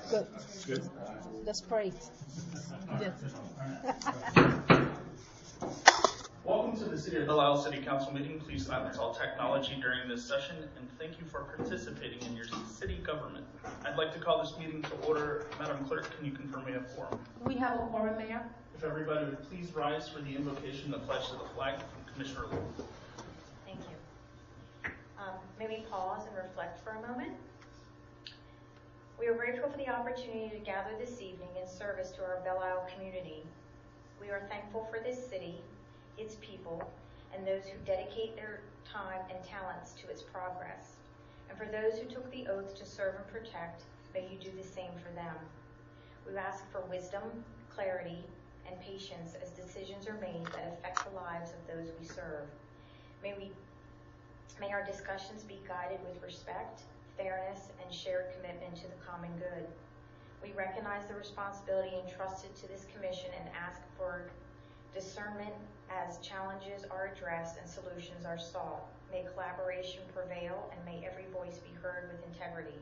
Good. Good. That's great. Good. Welcome to the City of Belle Isle City Council meeting. Please silence all technology during this session, and thank you for participating in your city government. I'd like to call this meeting to order. Madam Clerk, can you confirm we have quorum? We have a quorum, Mayor. If everybody would please rise for the invocation and the pledge to the flag from Commissioner Lee. Thank you. May we pause and reflect for a moment? We are grateful for the opportunity to gather this evening in service to our Belle Isle community. We are thankful for this city, its people, and those who dedicate their time and talents to its progress. And for those who took the oath to serve and protect, may you do the same for them. We ask for wisdom, clarity, and patience as decisions are made that affect the lives of those we serve. May our discussions be guided with respect, fairness, and shared commitment to the common good. We recognize the responsibility entrusted to this commission and ask for discernment as challenges are addressed and solutions are sought. May collaboration prevail and may every voice be heard with integrity.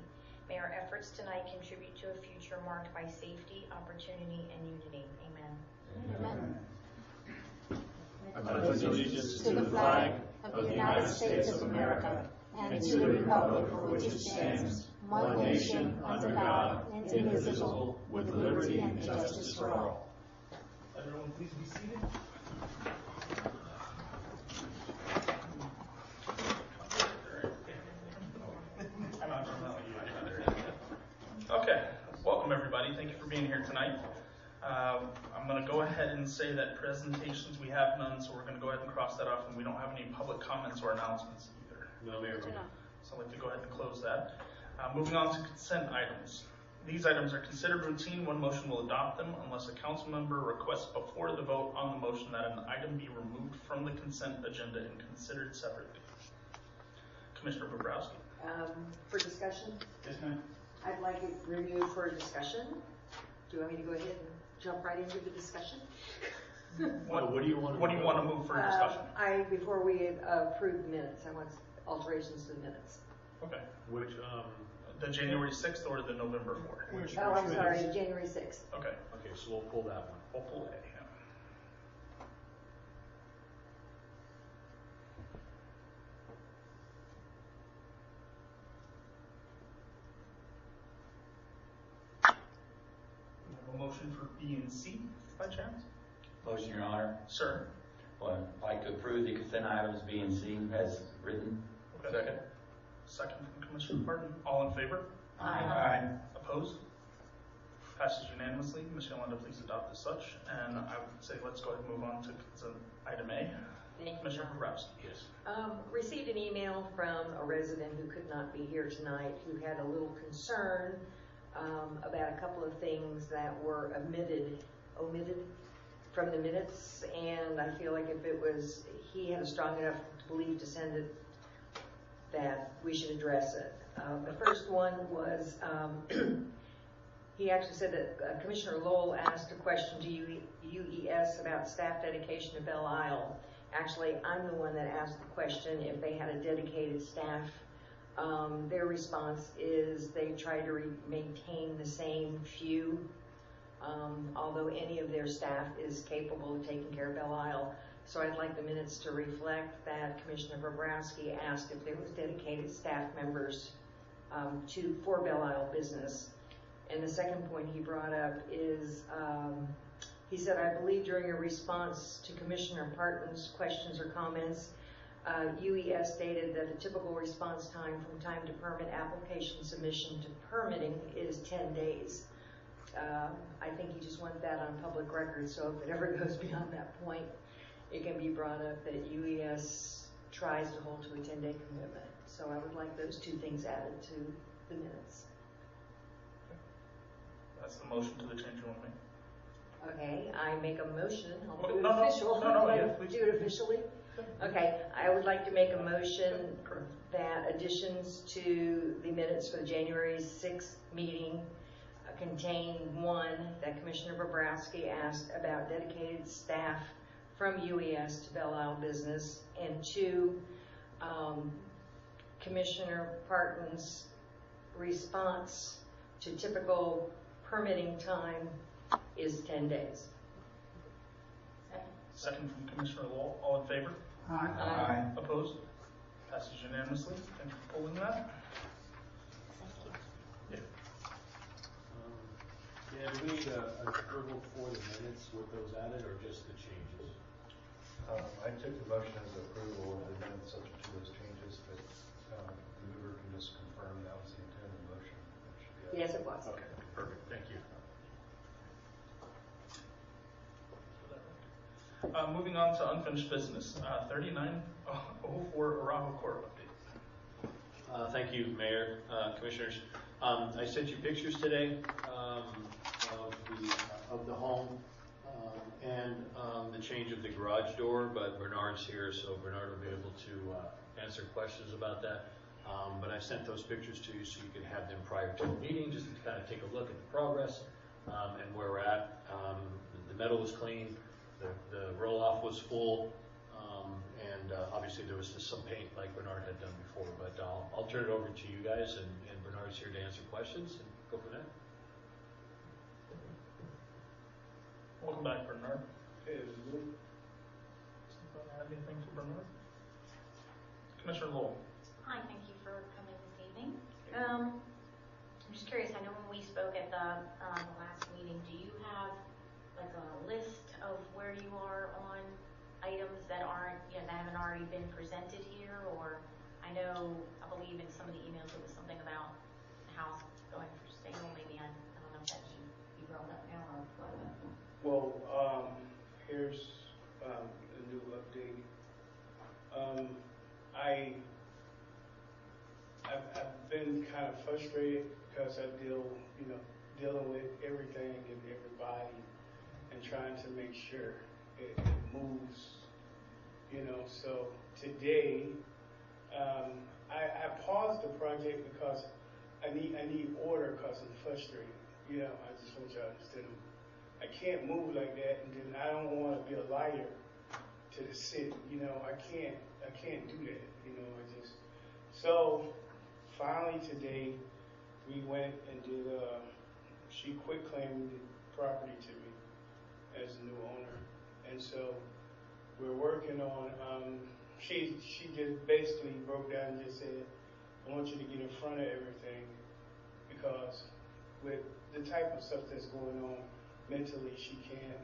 May our efforts tonight contribute to a future marked by safety, opportunity, and unity. Amen. Amen. I pledge allegiance To the flag of the United States of America and to the republic for which it stands, one nation, under God, indivisible, with liberty and justice for all. Everyone please be seated. Okay, welcome everybody. Thank you for being here tonight. I'm going to go ahead and say that presentations, we have none, so we're going to go ahead and cross that off, and we don't have any public comments or announcements either. No, Mayor. So I'd like to go ahead and close that. Moving on to consent items. These items are considered routine. One motion will adopt them unless a council member requests before the vote on the motion that an item be removed from the consent agenda and considered separately. Commissioner Bobrowski. For discussion, Yes, ma'am. I'd like it removed for discussion. Do you want me to go ahead and jump right into the discussion? What do you want to? What do you want to move for discussion? Before we approve the minutes, I want alterations to the minutes. Okay. Which The January 6th or the November 4th? Oh, I'm sorry, January 6th. Okay. Okay, so we'll pull that one. We'll pull A. Yeah. A motion for B and C by chance? Motion, Your Honor. Sir. Well, I'd like to approve the consent items B and C as written. Okay. Second. Second from Commissioner Parton. All in favor? Aye. Opposed? Passes unanimously. Ms. Yolanda, please adopt as such. And I would say let's go ahead and move on to consent item A. Thank you, Commissioner John. Bobrowski. Yes. Received an email from a resident who could not be here tonight who had a little concern about a couple of things that were omitted from the minutes, and I feel like if it was, he had a strong enough belief to send it, that we should address it. The first one was, he actually said that Commissioner Lowell asked a question to UES about staff dedication to Belle Isle. Actually, I'm the one that asked the question if they had a dedicated staff. Their response is they try to maintain the same few, although any of their staff is capable of taking care of Belle Isle. So I'd like the minutes to reflect that Commissioner Bobrowski asked if there was dedicated staff members for Belle Isle business. And the second point he brought up is, he said, I believe during a response to Commissioner Parton's questions or comments, UES stated that a typical response time from time to permit application submission to permitting is 10 days. I think you just want that on public record, so if it ever goes beyond that point, it can be brought up that UES tries to hold to a 10-day commitment. So I would like those two things added to the minutes. That's the motion to the change you want to make. Okay, I make a motion. I'll Okay, do it no, official. yeah, please. Do it officially. Okay, I would like to make a motion that additions to the minutes for the January 6th meeting contain one, that Commissioner Bobrowski asked about dedicated staff from UES to Belle Isle business, and two, Commissioner Parton's response to typical permitting time is 10 days. Second from Commissioner Lowell. All in favor? Aye. Opposed? Passes unanimously. Thank you for pulling that. Yeah, do we need an approval for the minutes with those added, or just the changes? I took the motion as approval of the minutes subject to those changes, but the mover can just confirm that was the intent of the motion. That should be added. Yes, it was. Okay, perfect, thank you. Moving on to unfinished business, 3904 Arajo Court update. Thank you, Mayor, Commissioners. I sent you pictures today of the home and the change of the garage door, but Bernard's here, so Bernard will be able to answer questions about that. But I sent those pictures to you so you could have them prior to the meeting, just to kind of take a look at the progress and where we're at. The metal was clean, the roll-off was full, and obviously there was just some paint like Bernard had done before, but I'll turn it over to you guys, and Bernard's here to answer questions, and go from there. Welcome back, Bernard. Okay, Have anything for Bernard? Commissioner Lowell. Hi, thank you for coming this evening. I'm just curious, I know when we spoke at the last meeting, do you have like a list of where you are on items that aren't, that haven't already been presented here? Or I believe in some of the emails it was something about the house going for sale. Maybe I don't know if that should be brought up now or what. Well, here's a new update. I've been kind of frustrated because I dealing with everything and everybody and trying to make sure it moves, So today, I paused the project because I need order because I'm frustrated. I just want y'all to understand. I can't move like that, and then I don't want to be a liar to the city. I can't do that. So finally today we went and did. She quit claiming the property to me as a new owner, and so we're working on. She just basically broke down and just said, "I want you to get in front of everything because with the type of stuff that's going on." Mentally, she can't,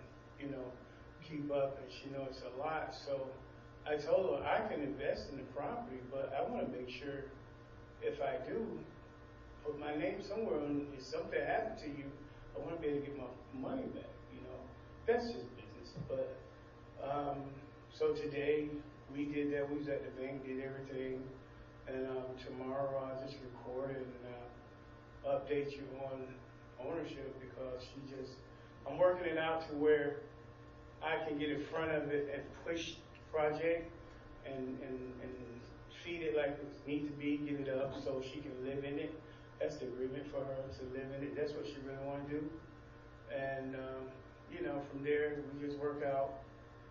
keep up, and she knows it's a lot. So I told her I can invest in the property, but I want to make sure if I do put my name somewhere on, if something happened to you, I want to be able to get my money back. That's just business. But so today we did that. We was at the bank, did everything, and tomorrow I'll just record it and update you on ownership because I'm working it out to where I can get in front of it and push the project and feed it like it needs to be, get it up so she can live in it. That's the agreement for her to live in it. That's what she really want to do. And, from there, we just work out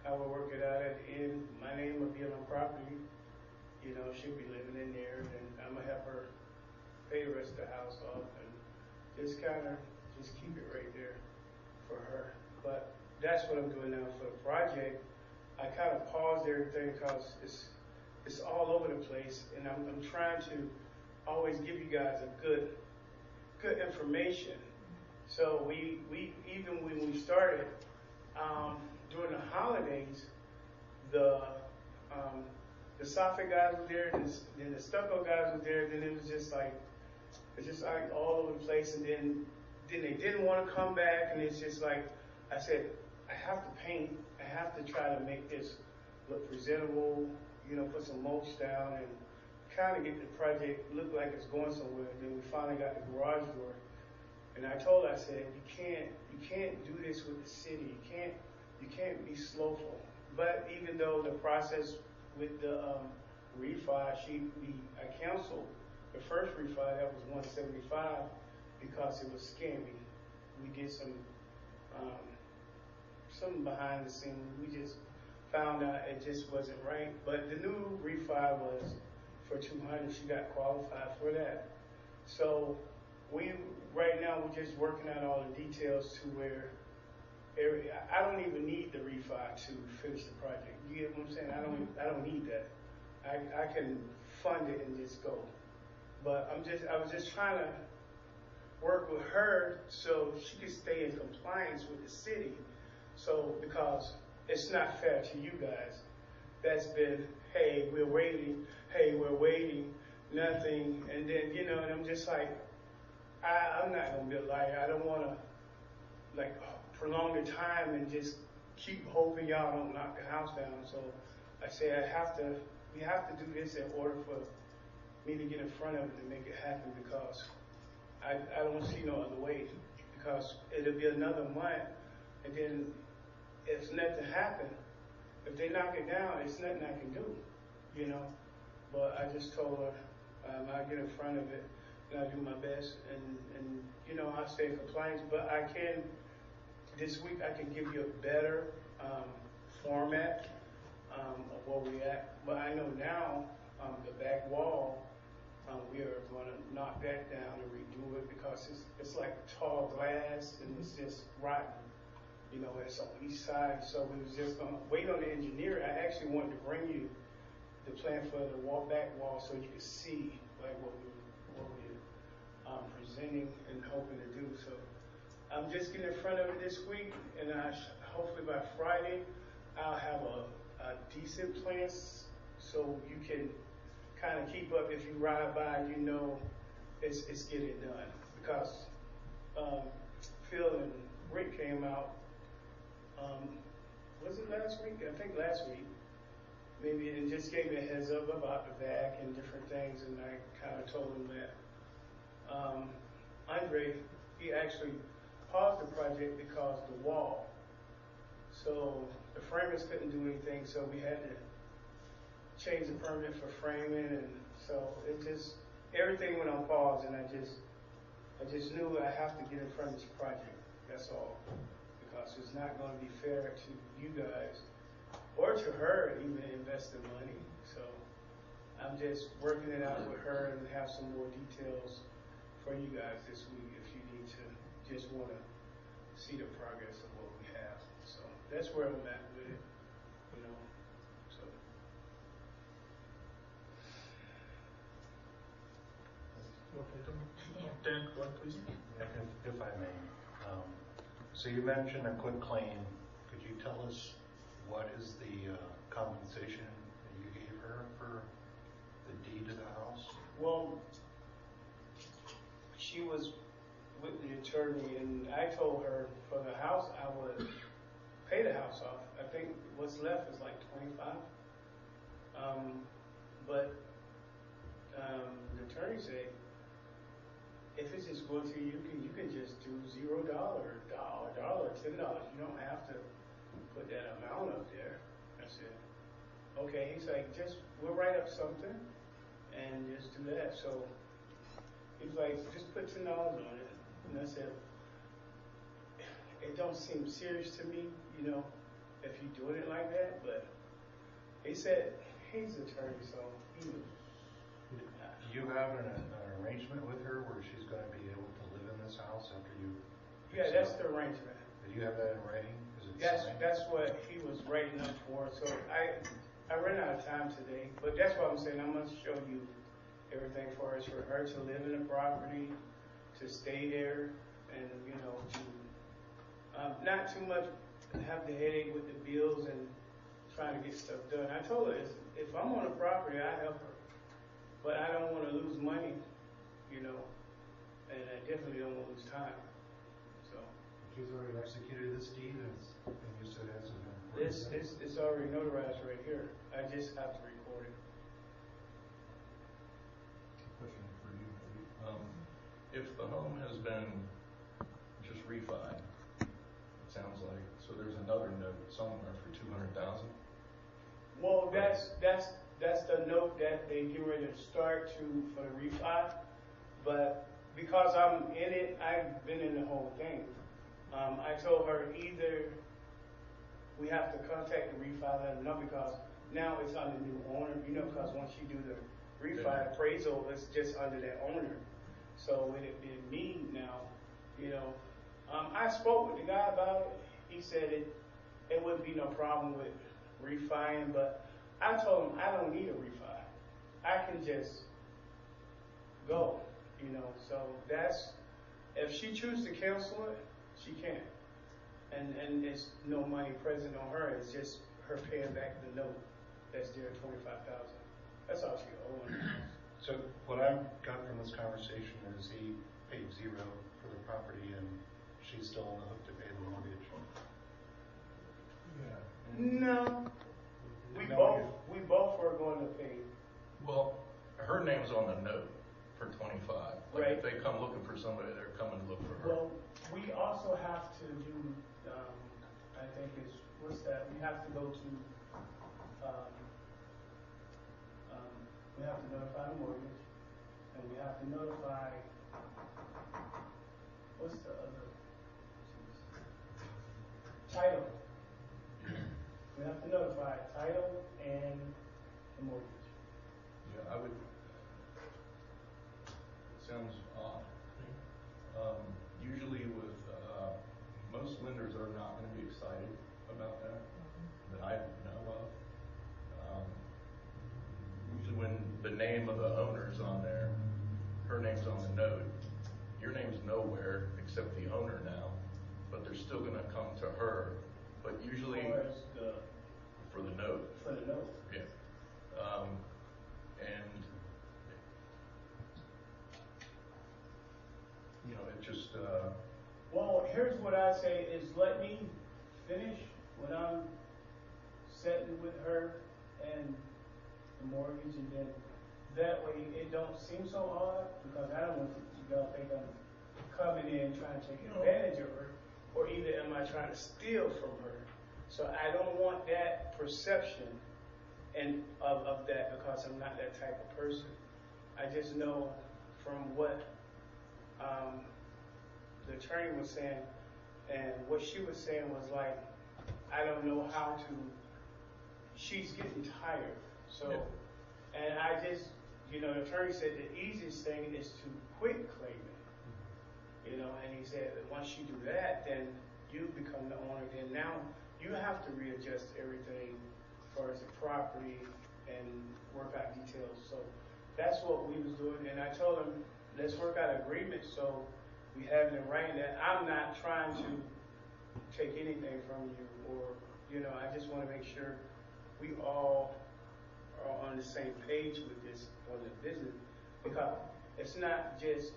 how we'll work it out at the end. My name will be on the property. She'll be living in there, and I'm going to have her pay the rest of the house off and just keep it right there for her. But that's what I'm doing now for the project. I kind of paused everything because it's all over the place, and I'm trying to always give you guys a good information. So we even when we started during the holidays, the soffit guys were there, and then the stucco guys were there. Then it's just like all over the place, and then they didn't want to come back, and it's just like I said, I have to paint. I have to try to make this look presentable. Put some mulch down and kind of get the project look like it's going somewhere. And then we finally got the garage door, and I told her, I said, you can't do this with the city. You can't be slowful. But even though the process with the refi, I canceled the first refi. That was $175 because it was scammy. We did some behind the scenes. We just found out it just wasn't right. But the new refi was for $200. She got qualified for that. So we right now we're just working out all the details to where I don't even need the refi to finish the project. You get what I'm saying? I don't need that. I can fund it and just go. But I was just trying to work with her so she could stay in compliance with the city. So, because it's not fair to you guys. That's been, hey, we're waiting, nothing. And then, you know, and I'm just like, I'm not going to be a liar. I don't want to, like, prolong the time and just keep hoping y'all don't knock the house down. So I say we have to do this in order for me to get in front of it and make it happen, because I don't see no other way, because it'll be another month, and then if nothing happens, if they knock it down, it's nothing I can do, you know. But I just told her I'll get in front of it and I'll do my best, and you know, I'll stay in compliance. But I can, this week I can give you a better format of where we at. But I know now the back wall, we are going to knock that down and redo it, because it's like tall glass and it's just rotten. You know, it's on the east side, so we was just going to wait on the engineer. I actually wanted to bring you the plan for the back wall so you could see like what we're presenting and hoping to do. So I'm just getting in front of it this week, and hopefully by Friday I'll have a decent plan so you can kind of keep up. If you ride by, you know it's getting done, because Phil and Rick came out. Was it last week? I think last week, maybe, and just gave me a heads up about the vac and different things, and I kind of told him that Andre, he actually paused the project because the wall. So the framers couldn't do anything, so we had to change the permit for framing, and so it just, everything went on pause, and I just knew I have to get in front of this project. That's all. Because it's not going to be fair to you guys or to her even investing money. So I'm just working it out with her and have some more details for you guys this week if you need to just want to see the progress of what we have. So that's where I'm at with it, you know. So Dan, go ahead, please. If I may. So you mentioned a quick claim. Could you tell us what is the compensation that you gave her for the deed to the house? well, she was with the attorney, and I told her for the house I would pay the house off. I think what's left is like 25. But the attorney said, if it's just going to you can just do $0, $1, $10. You don't have to put that amount up there. I said, okay. He's like, we'll write up something and just do that. So he's like, just put $10 on it. And I said, it don't seem serious to me, you know, if you're doing it like that. But he said he's an attorney, so he knew. Do you have an arrangement with her where she's going to be able to live in this house after you? Yeah, that's the arrangement. Do you have that in writing? Is it signed? That's what he was writing up for. So I ran out of time today, but that's what I'm saying. I'm going to show you everything for her. For her to live in the property, to stay there, and, you know, to not too much have the headache with the bills and trying to get stuff done. I told her, if I'm on a property, I help her. But I don't want to lose money, you know, and I definitely don't want to lose time. So She's already executed this deed, and you said it hasn't been. it's already notarized right here. I just have to record it. Question for you. If the home has been just refied, it sounds like, so there's another note somewhere for $200,000. Well, that's the note that they get ready to start for the refi. But because I'm in it, I've been in the whole thing. I told her either we have to contact the refi, let them know, because now it's under new owner, you know, because once you do the refi appraisal, it's just under that owner. So with it being me now, you know, I spoke with the guy about it. He said it wouldn't be no problem with refining, but I told him I don't need a refi. I can just go, you know. So that's, if she chooses to cancel it, she can. And it's no money present on her. It's just her paying back the note that's there, $25,000. That's all she owes. So what I got from this conversation is he paid zero for the property and she's still on the hook to pay the mortgage. Yeah. No, we both were going to pay. Well, her name's on the note for 25. Like Right. if they come looking for somebody, they're coming to look for her. Well, we also have to do, I think it's, what's that? We have to go to, we have to notify the mortgage, and we have to notify, what's the other? Title. We have to notify title and the mortgage. Yeah, I would. It sounds odd. Usually with most lenders are not going to be excited about that I know of. Usually when the name of the owner's on there, her name's on the note, your name's nowhere except the owner now, but they're still going to come to her. But usually for the note. For the note. Yeah. And you know, it just. Well, here's what I say is let me finish when I'm setting with her and the mortgage, and then that way it don't seem so odd, because I don't want y'all to think I'm coming in trying to take advantage of her, or either am I trying to steal from her. So I don't want that perception and of that, because I'm not that type of person. I just know from what the attorney was saying, and what she was saying was like, I don't know how to, she's getting tired. So, and I just, you know, the attorney said the easiest thing is to quit claiming. You know, and he said that once you do that, then you become the owner. Then now you have to readjust everything as far as the property and work out details. So that's what we was doing. And I told him, let's work out an agreement so we have it in writing that I'm not trying to take anything from you, or, you know, I just want to make sure we all are on the same page with this on the business, because it's not just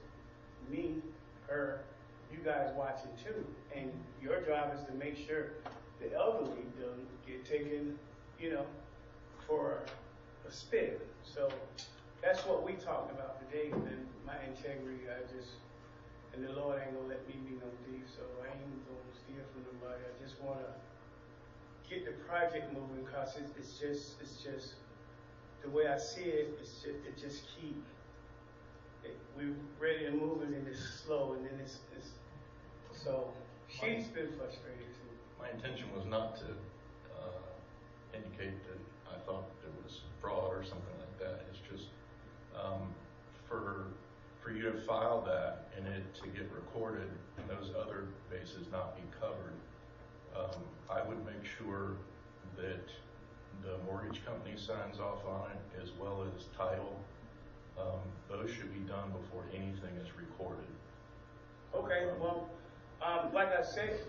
me, her, you guys watching too, and your job is to make sure the elderly don't get taken, you know, for a spin. So that's what we talked about today, and my integrity, and the Lord ain't gonna let me be no thief, so I ain't gonna steal from nobody. I just wanna get the project moving, cause it's just the way I see it. It just keep. We're ready to move, and then it's slow, and then it's so she's been frustrated too. My intention was not to indicate that I thought there was fraud or something like that. It's just for you to file that and it to get recorded and those other bases not be covered. I would make sure that the mortgage company signs off on it, as well as title. Those should be done before anything is recorded. Okay, well, like I said,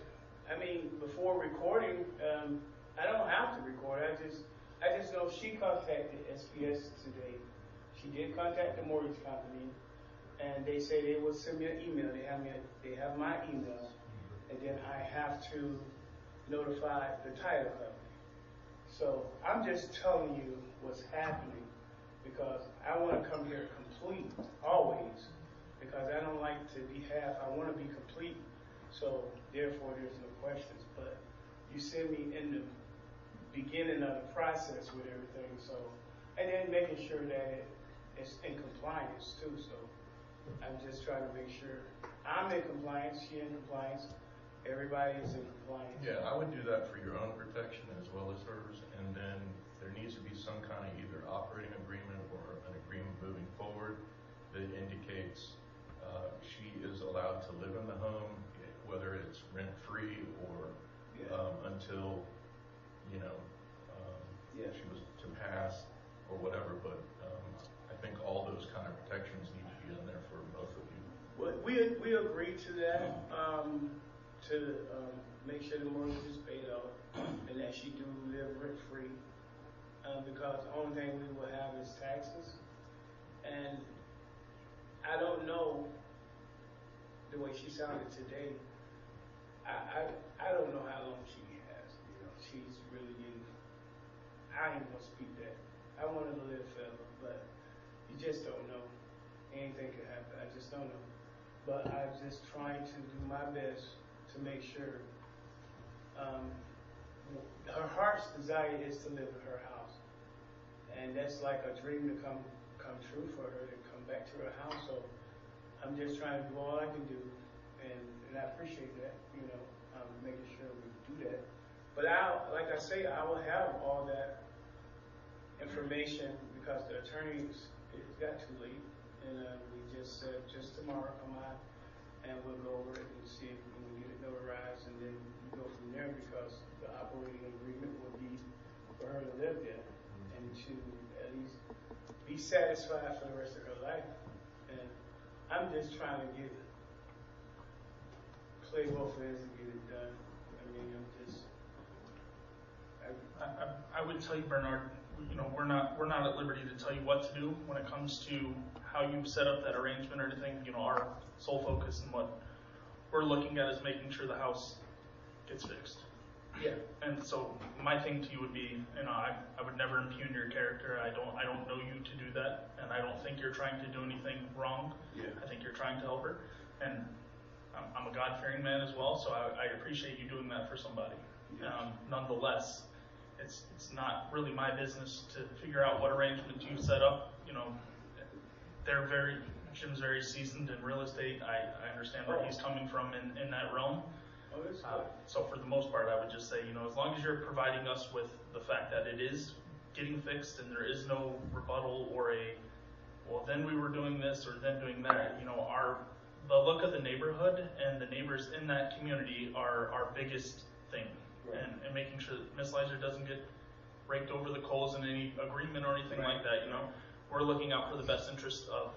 I mean, before recording, I don't have to record. I just know she contacted SPS today. She did contact the mortgage company, and they say they will send me an email. They have my email, and then I have to notify the title company. So I'm just telling you what's happening, because I want to come here complete always, because I don't like to be half. I want to be complete. So therefore, there's no questions. But you send me in the beginning of the process with everything. So, and then making sure that it's in compliance too. So I'm just trying to make sure I'm in compliance, she in compliance, everybody is in compliance. Yeah, I would do that for your own protection as well as hers, and then there needs to be some kind of either operating agreement or an agreement moving forward that indicates she is allowed to live in the home, whether it's rent-free or until, you know, she was to pass or whatever, but I think all those kind of protections need to be in there for both of you. Well, we agreed to that, to make sure the mortgage is paid off and that she do live rent-free, because the only thing we will have is taxes. And I don't know the way she sounded today. I don't know how long she has. You know, she's really getting. I ain't gonna speak that. I want her to live forever, but you just don't know. Anything could happen. I just don't know. But I'm just trying to do my best to make sure. Her heart's desire is to live in her house, and that's like a dream to come true for her, to come back to her house. So I'm just trying to do all I can do, and I appreciate that. You know, making sure we do that. But like I say, I will have all that information because the attorneys, it got too late, and we just said just tomorrow come out and we'll go over it and see if we can get it notarized, and then we go from there, because the operating agreement will be for her to live there and to at least be satisfied for the rest of her life. And I'm just trying to play both ends and get it done. I mean, I would tell you, Bernard, you know, we're not at liberty to tell you what to do when it comes to how you set up that arrangement or anything. You know, our sole focus and what we're looking at is making sure the house gets fixed. Yeah. And so my thing to you would be, you know, I would never impugn your character. I don't know you to do that, and I don't think you're trying to do anything wrong. Yeah. I think you're trying to help her, and I'm a God-fearing man as well, so I appreciate you doing that for somebody. Nonetheless, it's not really my business to figure out what arrangements you set up. You know, Jim's very seasoned in real estate. I understand where he's coming from in that realm. So for the most part, I would just say, you know, as long as you're providing us with the fact that it is getting fixed and there is no rebuttal or well, then we were doing this or then doing that, you know, the look of the neighborhood and the neighbors in that community are our biggest thing. Right. And making sure that Ms. Leiser doesn't get raked over the coals in any agreement or anything like that, you know. We're looking out for the best interest of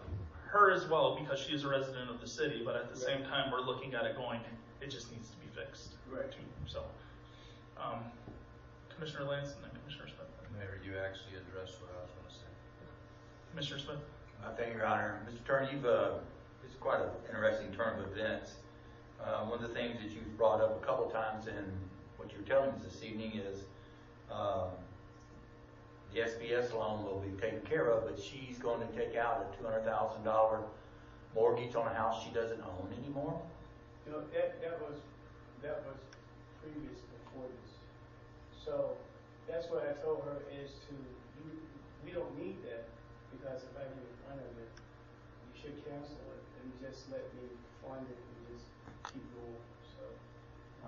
her as well, because she is a resident of the city, but at the same time, we're looking at it going, it just needs to be fixed. Right. Too. So, Commissioner Lance and then Commissioner Smith. Mayor, you actually addressed what I was going to say. Commissioner Smith. Thank you, Your Honor. Mr. Attorney, it's quite an interesting turn of events. One of the things that you've brought up a couple times in what you're telling us this evening is the SBS loan will be taken care of, but she's going to take out a $200,000 mortgage on a house she doesn't own anymore. You know, that was previous before this. So that's what I told her is we don't need that, because if I get in front of it, you should cancel it and just let me fund it and just keep going. So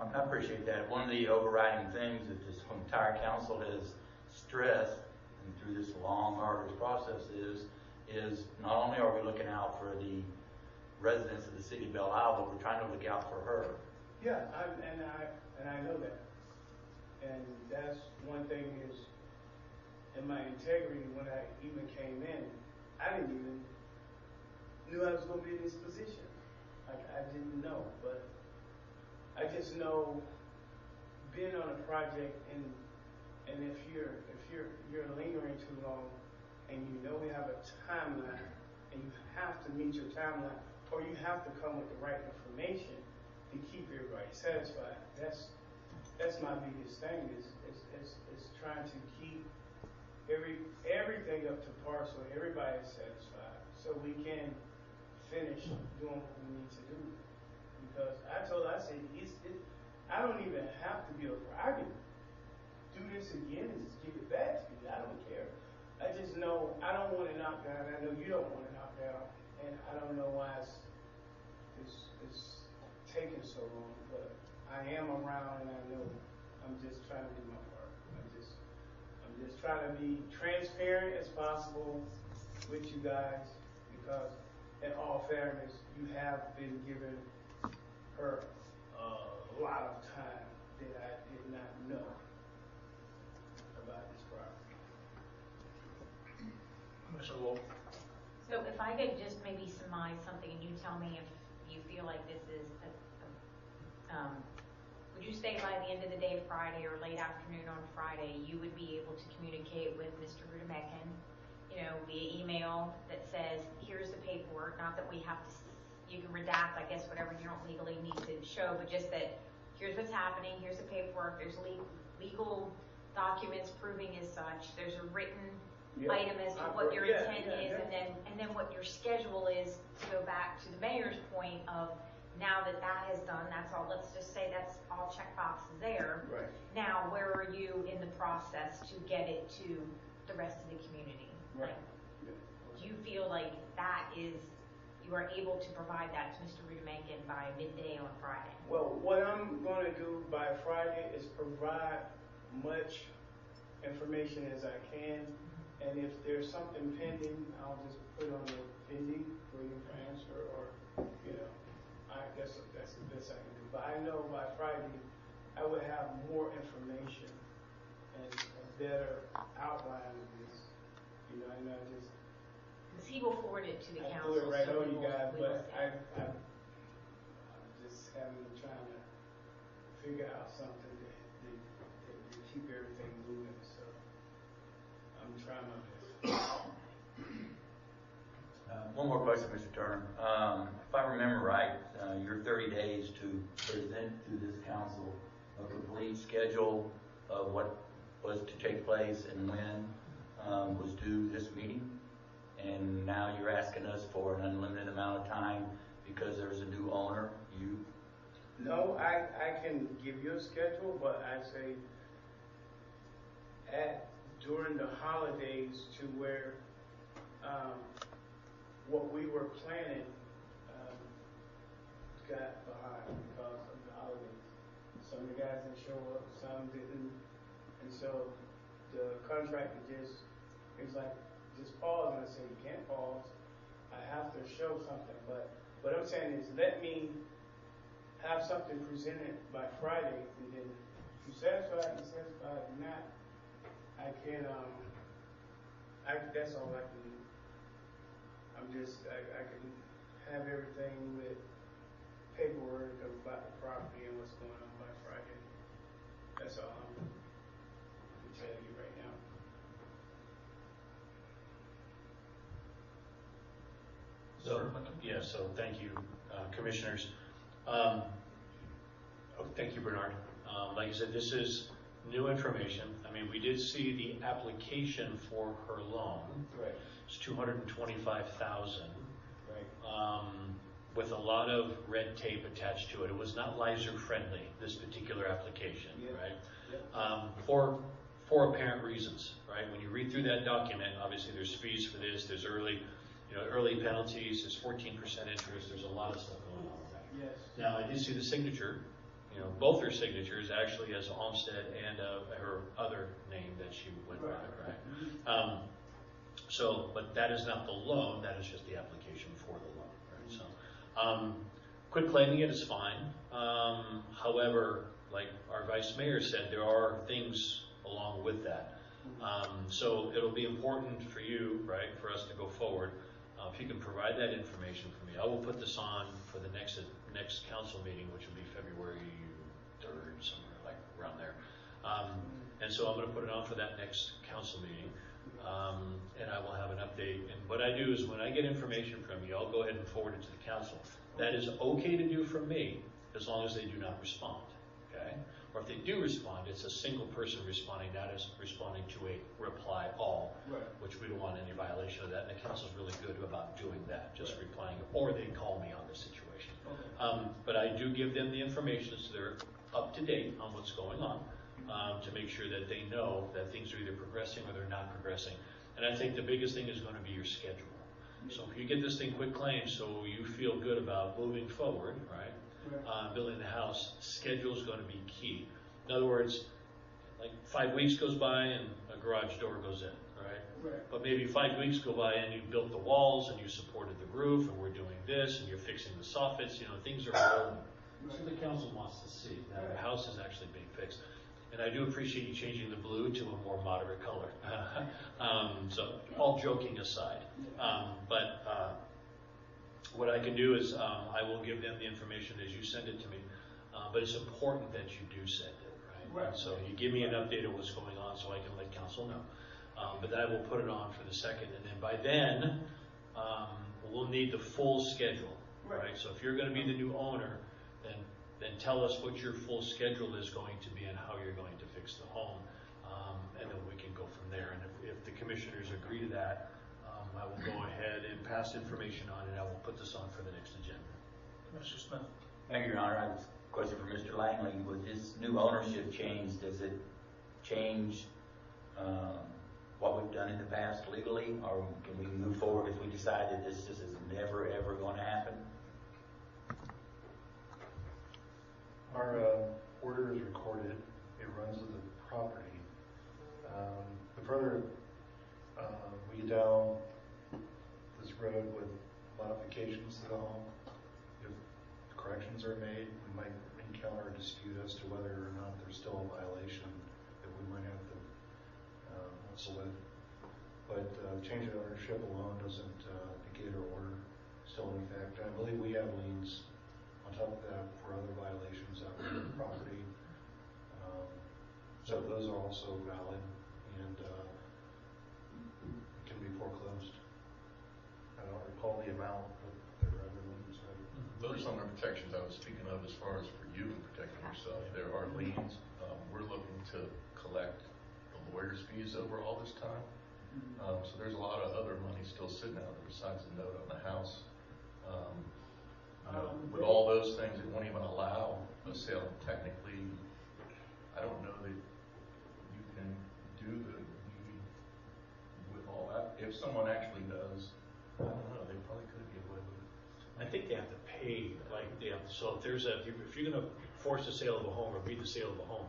I appreciate that. One of the overriding things that this entire council has stressed and through this long, arduous process is not only are we looking out for the residents of the city of Belle Isle, but we're trying to look out for her. Yeah, I know that. And that's one thing is, in my integrity, when I even came in, I didn't even knew I was going to be in this position. I didn't know, but I just know being on a project and if you're lingering too long, and you know we have a timeline, and you have to meet your timeline, or you have to come with the right information to keep everybody satisfied. That's my biggest thing is trying to keep everything up to par so everybody is satisfied, so we can finish doing what we need to do. Because I said I don't even have to be I can do this again and just give it back to you. I don't care. I just know I don't want to knock down. I know you don't want to knock down, and I don't know why it's taking so long. But I am around, and I know I'm just trying to do my part. I'm just trying to be transparent as possible with you guys, because in all fairness, you have been giving her a lot of time that I did not know about this property. Commissioner Wolf? So if I could just maybe surmise something, and you tell me if you feel like this is, would you say by the end of the day Friday or late afternoon on Friday, you would be able to communicate with Mr. Rudemecken, via email that says, here's the paperwork, not that we have to, you can redact, I guess, whatever you don't legally need to show, but just that here's what's happening, here's the paperwork, there's legal documents proving as such, there's a written item as to what your intent is, and then what your schedule is to go back to the mayor's point of, now that that has done, that's all, let's just say that's all check boxes there. Right. Now, where are you in the process to get it to the rest of the community? Right. Like, do you feel like that is, you are able to provide that to Mr. Rudemecken by midday on Friday? Well, what I'm going to do by Friday is provide much information as I can, and if there's something pending, I'll just put on the pending for you to answer, or that's the best I can do. But I know by Friday I would have more information and a better outline of this. And I just. Because he will forward it to the I council. do it right so on you guys, but see. I'm just trying to figure out something that keep everything moving. So I'm trying my best. One more question, Mr. Turner. If I remember right, your 30 days to present to this council a complete schedule of what was to take place and when was due this meeting. And now you're asking us for an unlimited amount of time because there's a new owner. No, I can give you a schedule, but I say during the holidays to where what we were planning got behind because of the holidays. Some of the guys didn't show up, some didn't, and so the contractor just pause, and I said, you can't pause. I have to show something, but what I'm saying is let me have something presented by Friday, and then if you satisfied, you satisfied. If not, I can, that's all I can do. I can have everything with paperwork about the property and what's going on by Friday. That's all I can tell you right now. So thank you, commissioners. Thank you, Bernard. Like I said, this is new information. I mean, we did see the application for her loan. Right. It's $225,000. Right. With a lot of red tape attached to it. It was not Lizer friendly, this particular application, right? For apparent reasons, right? When you read through that document, obviously there's fees for this, there's early penalties, there's 14% interest, there's a lot of stuff going on with that. Yes. Now, I did see the signature, both her signatures actually as Olmsted and her other name that she went by, right? But that is not the loan, that is just the application for the loan, right? So, quit claiming it is fine. However, like our vice mayor said, there are things along with that. So it'll be important for you, right, for us to go forward. If you can provide that information for me, I will put this on for the next council meeting, which will be February 3rd, somewhere like around there. And so I'm going to put it on for that next council meeting, and I will have an update. And what I do is when I get information from you, I'll go ahead and forward it to the council. That is okay to do from me as long as they do not respond, okay? Or if they do respond, it's a single person responding, not as responding to a reply all, right, which we don't want any violation of that. And the council's really good about doing that, just replying, or they call me on the situation. Okay. But I do give them the information so they're up to date on what's going on, to make sure that they know that things are either progressing or they're not progressing. And I think the biggest thing is going to be your schedule. So if you get this thing quit claim so you feel good about moving forward, right? Building the house, schedule is going to be key. In other words, like 5 weeks goes by and a garage door goes in, right? Right. But maybe 5 weeks go by and you built the walls and you supported the roof and we're doing this and you're fixing the soffits, things are rolling. So the council wants to see that the house is actually being fixed. And I do appreciate you changing the blue to a more moderate color. So all joking aside. What I can do is I will give them the information as you send it to me. But it's important that you do send it, right? Right. So you give me an update of what's going on so I can let council know. But I will put it on for the 2nd, and then by then, we'll need the full schedule, right? So if you're going to be the new owner, then tell us what your full schedule is going to be and how you're going to fix the home, and then we can go from there. And if the commissioners agree to that, I will go ahead and pass information on, and I will put this on for the next agenda. Mr. Smith? Thank you, Your Honor. I have a question for Mr. Langley. With this new ownership change, does it change what we've done in the past legally, or can we move forward if we decide that this just is never, ever going to happen? Our order is recorded. It runs with the property. The further we get down this road with modifications to the home, if corrections are made, we might encounter a dispute as to whether or not there's still a violation that we might have to wrestle with. But change of ownership alone doesn't negate our order. Still in effect. I believe we have liens on top of that for other violations that were on the property. So those are also valid and can be foreclosed. I don't recall the amount, but there are other liens. Those are some of the protections I was speaking of as far as for you and protecting yourself. There are liens. We're looking to collect the lawyer's fees over all this time. So there's a lot of other money still sitting out there besides the note on the house. With all those things, it won't even allow a sale. Technically, I don't know that you can do the deed with all that. If someone actually does, I don't know, they probably could get away with it. I think they have to pay, so if you're going to force the sale of a home or read the sale of a home,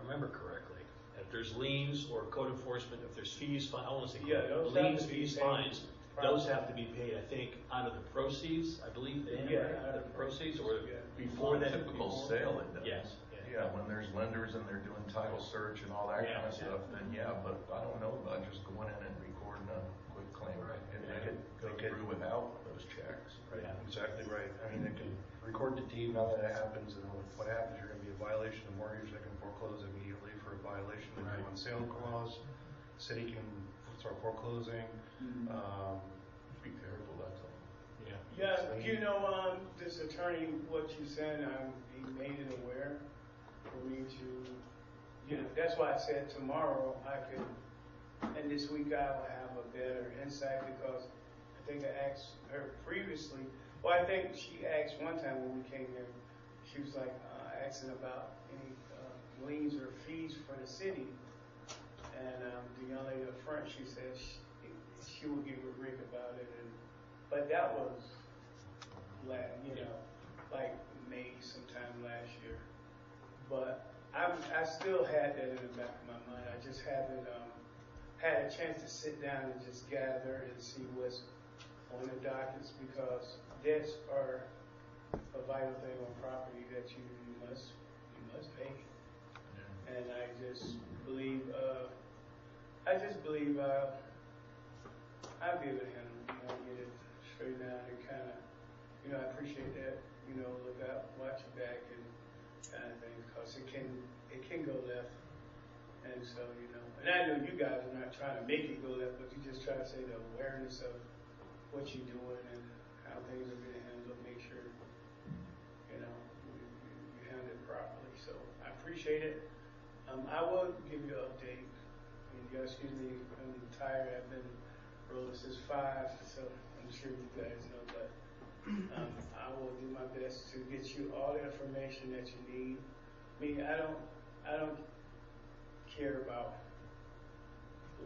remember correctly, if there's liens or code enforcement, if there's fees, I want to say liens, fees, fines, those have to be paid, I think, out of the proceeds, I believe, out of the proceeds, or before that. Typical sale it does. Yes. Yeah, when there's lenders and they're doing title search and all that kind of stuff, then but I don't know about just going in and recording a quick claim. Right. It could go through without those checks. Right, exactly right. I mean, they can record the deed. Now that it happens, and what happens, you're going to be a violation of mortgage. They can foreclose immediately for a violation of the on sale clause. City can start foreclosing. Be careful, that's all. Yeah, this attorney, what you said, he made it aware for me to, that's why I said tomorrow and this week I will have a better insight, because I think I asked her previously, I think she asked one time when we came here, she was like asking about any liens or fees for the city, and the young lady up front, she said she will get with Rick about it, but that was like May sometime last year. But I still had that in the back of my mind. I just haven't had a chance to sit down and just gather and see what's on the dockets, because debts are a vital thing on property that you must pay. And I just believe I'll be able to handle it, get it straightened out and kind of, I appreciate that, look out, watch your back and kind of thing, because it can go left. And so, and I know you guys are not trying to make it go left, but you just try to say the awareness of what you're doing and how things are being handled, make sure, you handle it properly. So I appreciate it. I will give you an update. You guys, excuse me, I'm tired. I've been rolling since 5, so I'm sure you guys know, but I will do my best to get you all the information that you need. I mean, I don't care about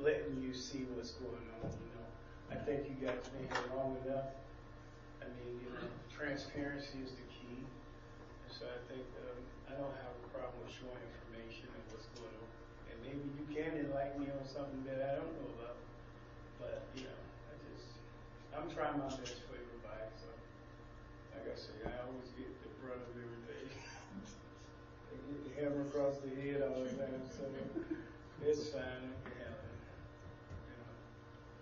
letting you see what's going on, I think you guys been here long enough. I mean, transparency is the key. And so I think I don't have a problem with showing information and what's going on. And maybe you can enlighten me on something that I don't know about. But, I'm trying my best for everybody, so, like I say, I always get the brunt of everything. They get the hammer across the head all the time, so it's fine, it can happen,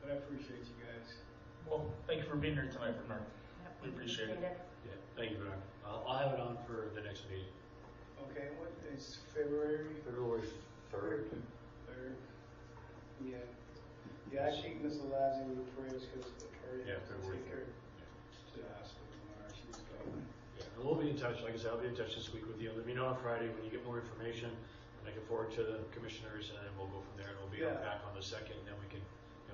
But I appreciate you guys. Well, thank you for being here tonight, Bernard. We appreciate it. Yeah, thank you, Bernard. I'll have it on for the next meeting. Okay, what is February? February 3rd. 3rd. Yeah. Yeah, I keep Miss Eliza in your prayers because of her. Yeah, February Take her 3rd. to the hospital tomorrow. She's going. Yeah, and we'll be in touch. Like I said, I'll be in touch this week with you. Let me know on Friday when you get more information, and I can forward to the commissioners, and then we'll go from there. And we'll be back on the 2nd, and then we can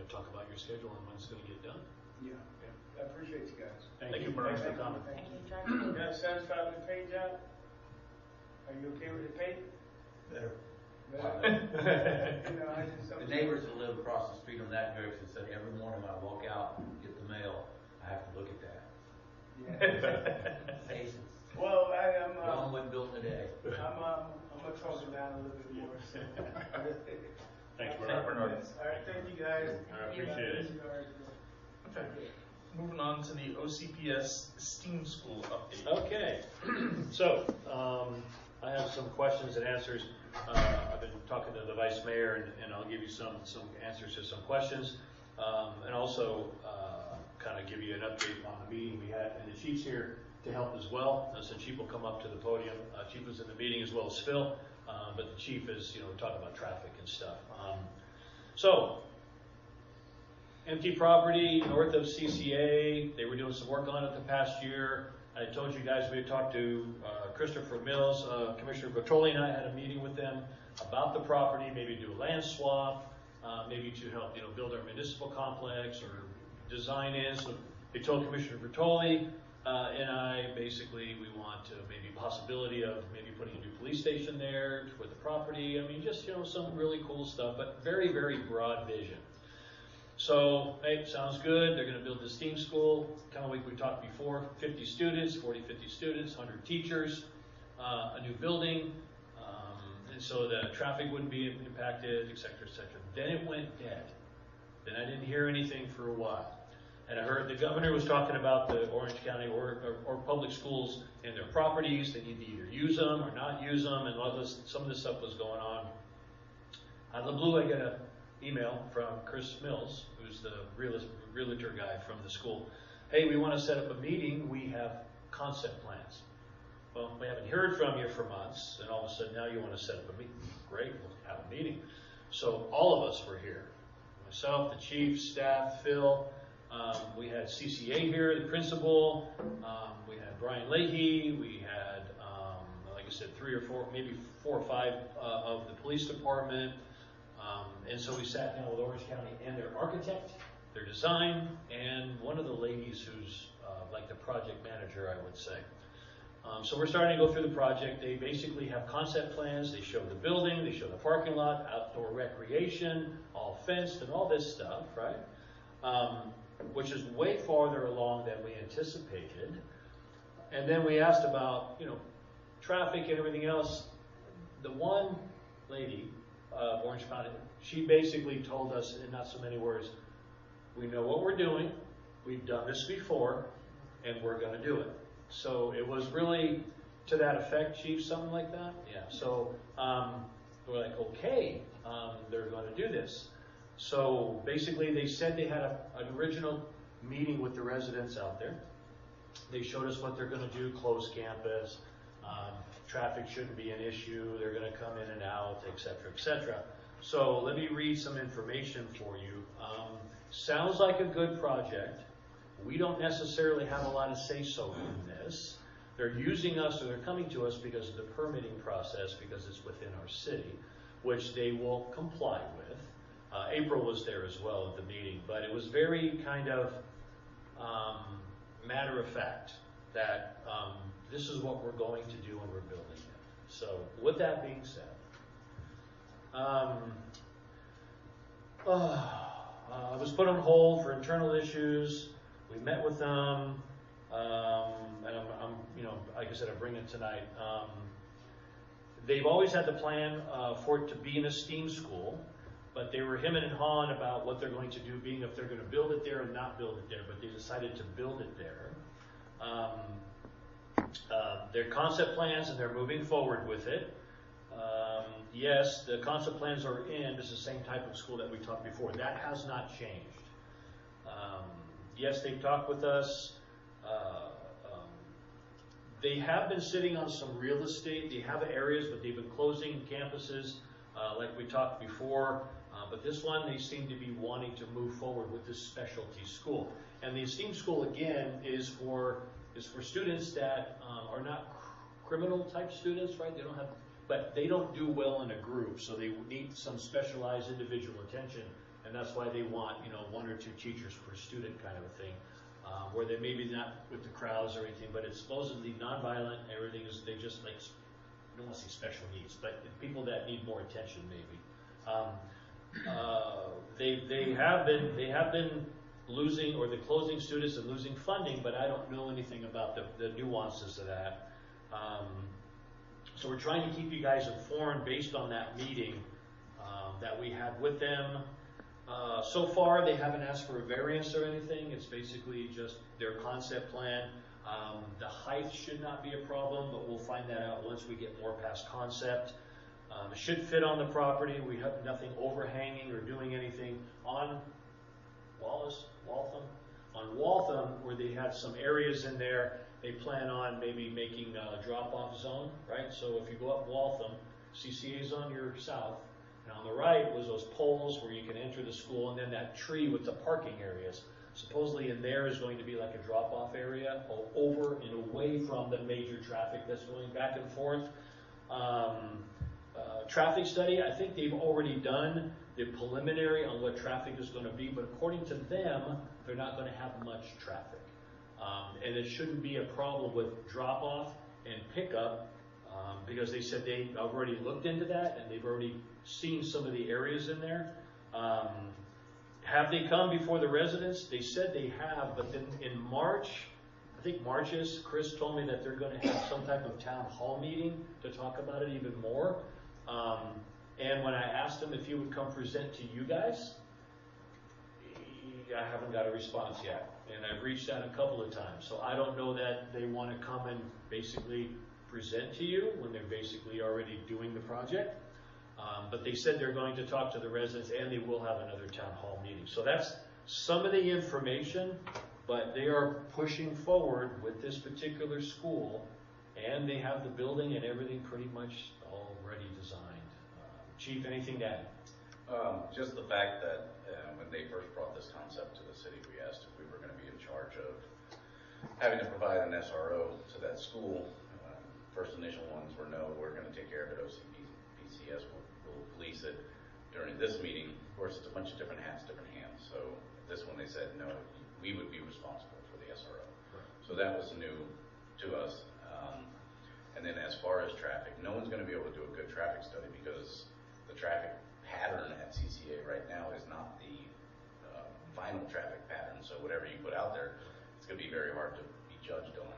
talk about your schedule and when it's going to get done. Yeah. I appreciate you guys. Thank you, Bernard, for coming. Thank you. You guys satisfied with the pay job? Are you okay with the pay? Better. The The neighbors that live across the street on that direction said every morning when I walk out and get the mail, I have to look at that. Yeah. Patience. Well, I'm Rome wasn't built in a day. gonna talk it down a little bit more. So. Thanks, Thank you, Bernard. Bernard. All right, thank you guys. I appreciate it. Okay. Moving on to the OCPS STEAM School update. Okay, so I have some questions and answers. I've been talking to the vice mayor, and I'll give you some answers to some questions, and also kind of give you an update on the meeting we had. And the chief's here to help as well. So Chief will come up to the podium. Chief was in the meeting as well as Phil, but the chief is, talking about traffic and stuff. So. Empty property north of CCA. They were doing some work on it the past year. I told you guys we had talked to Christopher Mills, Commissioner Bertoli, and I had a meeting with them about the property, maybe do a land swap, maybe to help build our municipal complex or design in. So they told Commissioner Bertoli and I basically we want to maybe possibility of maybe putting a new police station there with the property. I mean, just some really cool stuff, but very, very broad vision. So, hey, sounds good. They're going to build the STEAM school, kind of like we talked before, 50 students, 50 students, 100 teachers, a new building, and so the traffic wouldn't be impacted, et cetera, et cetera. Then it went dead. Then I didn't hear anything for a while. And I heard the governor was talking about the Orange County or public schools and their properties. They need to either use them or not use them, and some of this stuff was going on. Out of the blue, I get an email from Chris Mills, who's the realtor guy from the school. Hey, we want to set up a meeting. We have concept plans. Well, we haven't heard from you for months, and all of a sudden now you want to set up a meeting. Great, we'll have a meeting. So all of us were here. Myself, the chief, staff, Phil. We had CCA here, the principal. We had Brian Leahy. We had, like I said, 3 or 4, maybe 4 or 5 of the police department. And so we sat down with Orange County and their architect, their design, and one of the ladies who's like the project manager, I would say. So we're starting to go through the project. They basically have concept plans. They show the building, they show the parking lot, outdoor recreation, all fenced and all this stuff, right? Which is way farther along than we anticipated. And then we asked about, traffic and everything else. The one lady, Orange County, she basically told us in not so many words, we know what we're doing, we've done this before, and we're going to do it. So it was really to that effect, Chief, something like that? Yeah, so we're like, okay, they're going to do this. So basically they said they had an original meeting with the residents out there. They showed us what they're going to do, close campus, traffic shouldn't be an issue, they're going to come in and out, et cetera, et cetera. So let me read some information for you. Sounds like a good project. We don't necessarily have a lot of say-so in this. They're using us, or they're coming to us because of the permitting process, because it's within our city, which they will comply with. April was there as well at the meeting, but it was very kind of matter of fact that this is what we're going to do when we're building it. So with that being said, it was put on hold for internal issues. We met with them, and I'm like I said, I bring it tonight. They've always had the plan for it to be in a STEAM school. but they were hemming and hawing about what they're going to do, being if they're going to build it there and not build it there, but they decided to build it there. Their concept plans, and they're moving forward with it. Yes, the concept plans are in. It's the same type of school that we talked before. That has not changed. Yes, they've talked with us. They have been sitting on some real estate. They have areas, but they've been closing campuses like we talked before. But this one, they seem to be wanting to move forward with this specialty school. And the esteemed school, again, is for students that are not criminal type students, right? They don't have, but they don't do well in a group, so they need some specialized individual attention, and that's why they want, you know, 1 or 2 teachers per student kind of a thing, where they maybe not with the crowds or anything, but it's supposedly nonviolent. Everything is, they just like, I don't want to say special needs, but people that need more attention maybe. They have been losing, or the closing students and losing funding, but I don't know anything about the nuances of that. So we're trying to keep you guys informed based on that meeting that we had with them. So far, they haven't asked for a variance or anything. It's basically just their concept plan. The height should not be a problem, but we'll find that out once we get more past concept. It should fit on the property. We have nothing overhanging or doing anything on Waltham, where they had some areas in there. They plan on maybe making a drop-off zone, right? So if you go up Waltham, CCA is on your south, and on the right was those poles where you can enter the school, and then that tree with the parking areas. Supposedly in there is going to be like a drop-off area over and away from the major traffic that's going back and forth. Traffic study, I think they've already done the preliminary on what traffic is going to be, but according to them, they're not going to have much traffic. And it shouldn't be a problem with drop-off and pickup, because they said they've already looked into that and they've already seen some of the areas in there. Have they come before the residents? They said they have, but then in March, I think March is, Chris told me that they're going to have some type of town hall meeting to talk about it even more. And when I asked him if he would come present to you guys, I haven't got a response yet. And I've reached out a couple of times. So I don't know that they want to come and basically present to you when they're basically already doing the project. But they said they're going to talk to the residents, and they will have another town hall meeting. So that's some of the information, but they are pushing forward with this particular school, and they have the building and everything pretty much already designed. Chief, anything to add? Just the fact that when they first brought this concept to the city, we asked if we were going to be in charge of having to provide an SRO to that school. First initial ones were no, we're going to take care of it, OCPCS will police it. During this meeting, of course, it's a bunch of different hats, different hands. So this one they said no, we would be responsible for the SRO. Right. So that was new to us. And then as far as traffic, no one's going to be able to do a good traffic study because the traffic pattern at CCA right now is not the final traffic pattern. So whatever you put out there, it's going to be very hard to be judged on.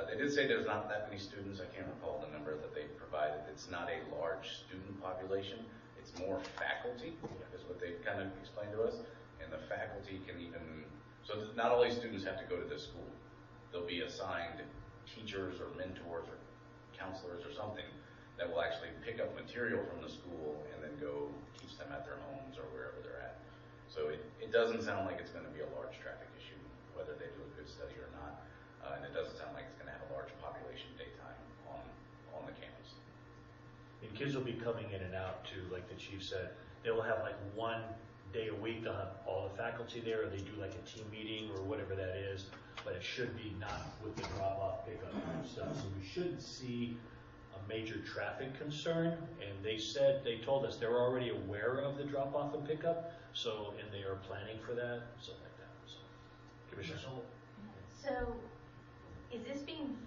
They did say there's not that many students. I can't recall the number that they provided. It's not a large student population. It's more faculty, is what they've kind of explained to us. And the faculty can even, so not all these students have to go to this school. They'll be assigned teachers or mentors or counselors or something that will actually pick up material from the school and then go teach them at their homes or wherever they're at. So it doesn't sound like it's going to be a large traffic issue, whether they do a good study or not. And it doesn't sound like it's going to have a large population daytime on the campus. And kids will be coming in and out too, like the chief said. They will have like 1 day a week. They'll have all the faculty there, or they do like a team meeting or whatever that is. But it should be not with the drop-off, pickup and stuff. So we shouldn't see a major traffic concern. And they told us they're already aware of the drop-off and pickup. So, and they are planning for that, something like that. So, Commissioner. So, is this being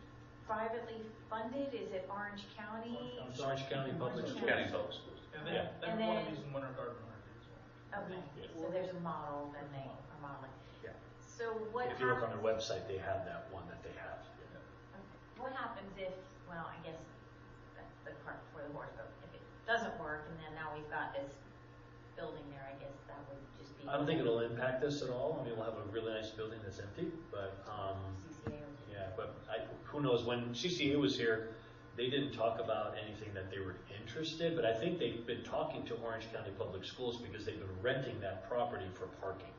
privately funded? Is it Orange County? It's Orange County Public Schools. County Public Schools. And they have one of these in Winter Garden Market as well. Okay, so there's a model that they are modeling. Yeah. So what If you look on happens? their website, they have that one that they have. Okay. What happens if, well, I guess that's the cart before the horse, but if it doesn't work and then now we've got this building there, I guess that would just be. I don't think it'll impact us at all. I mean, we'll have a really nice building that's empty, but, CCA or yeah, but who knows, when CCA was here, they didn't talk about anything that they were interested, but I think they've been talking to Orange County Public Schools because they've been renting that property for parking.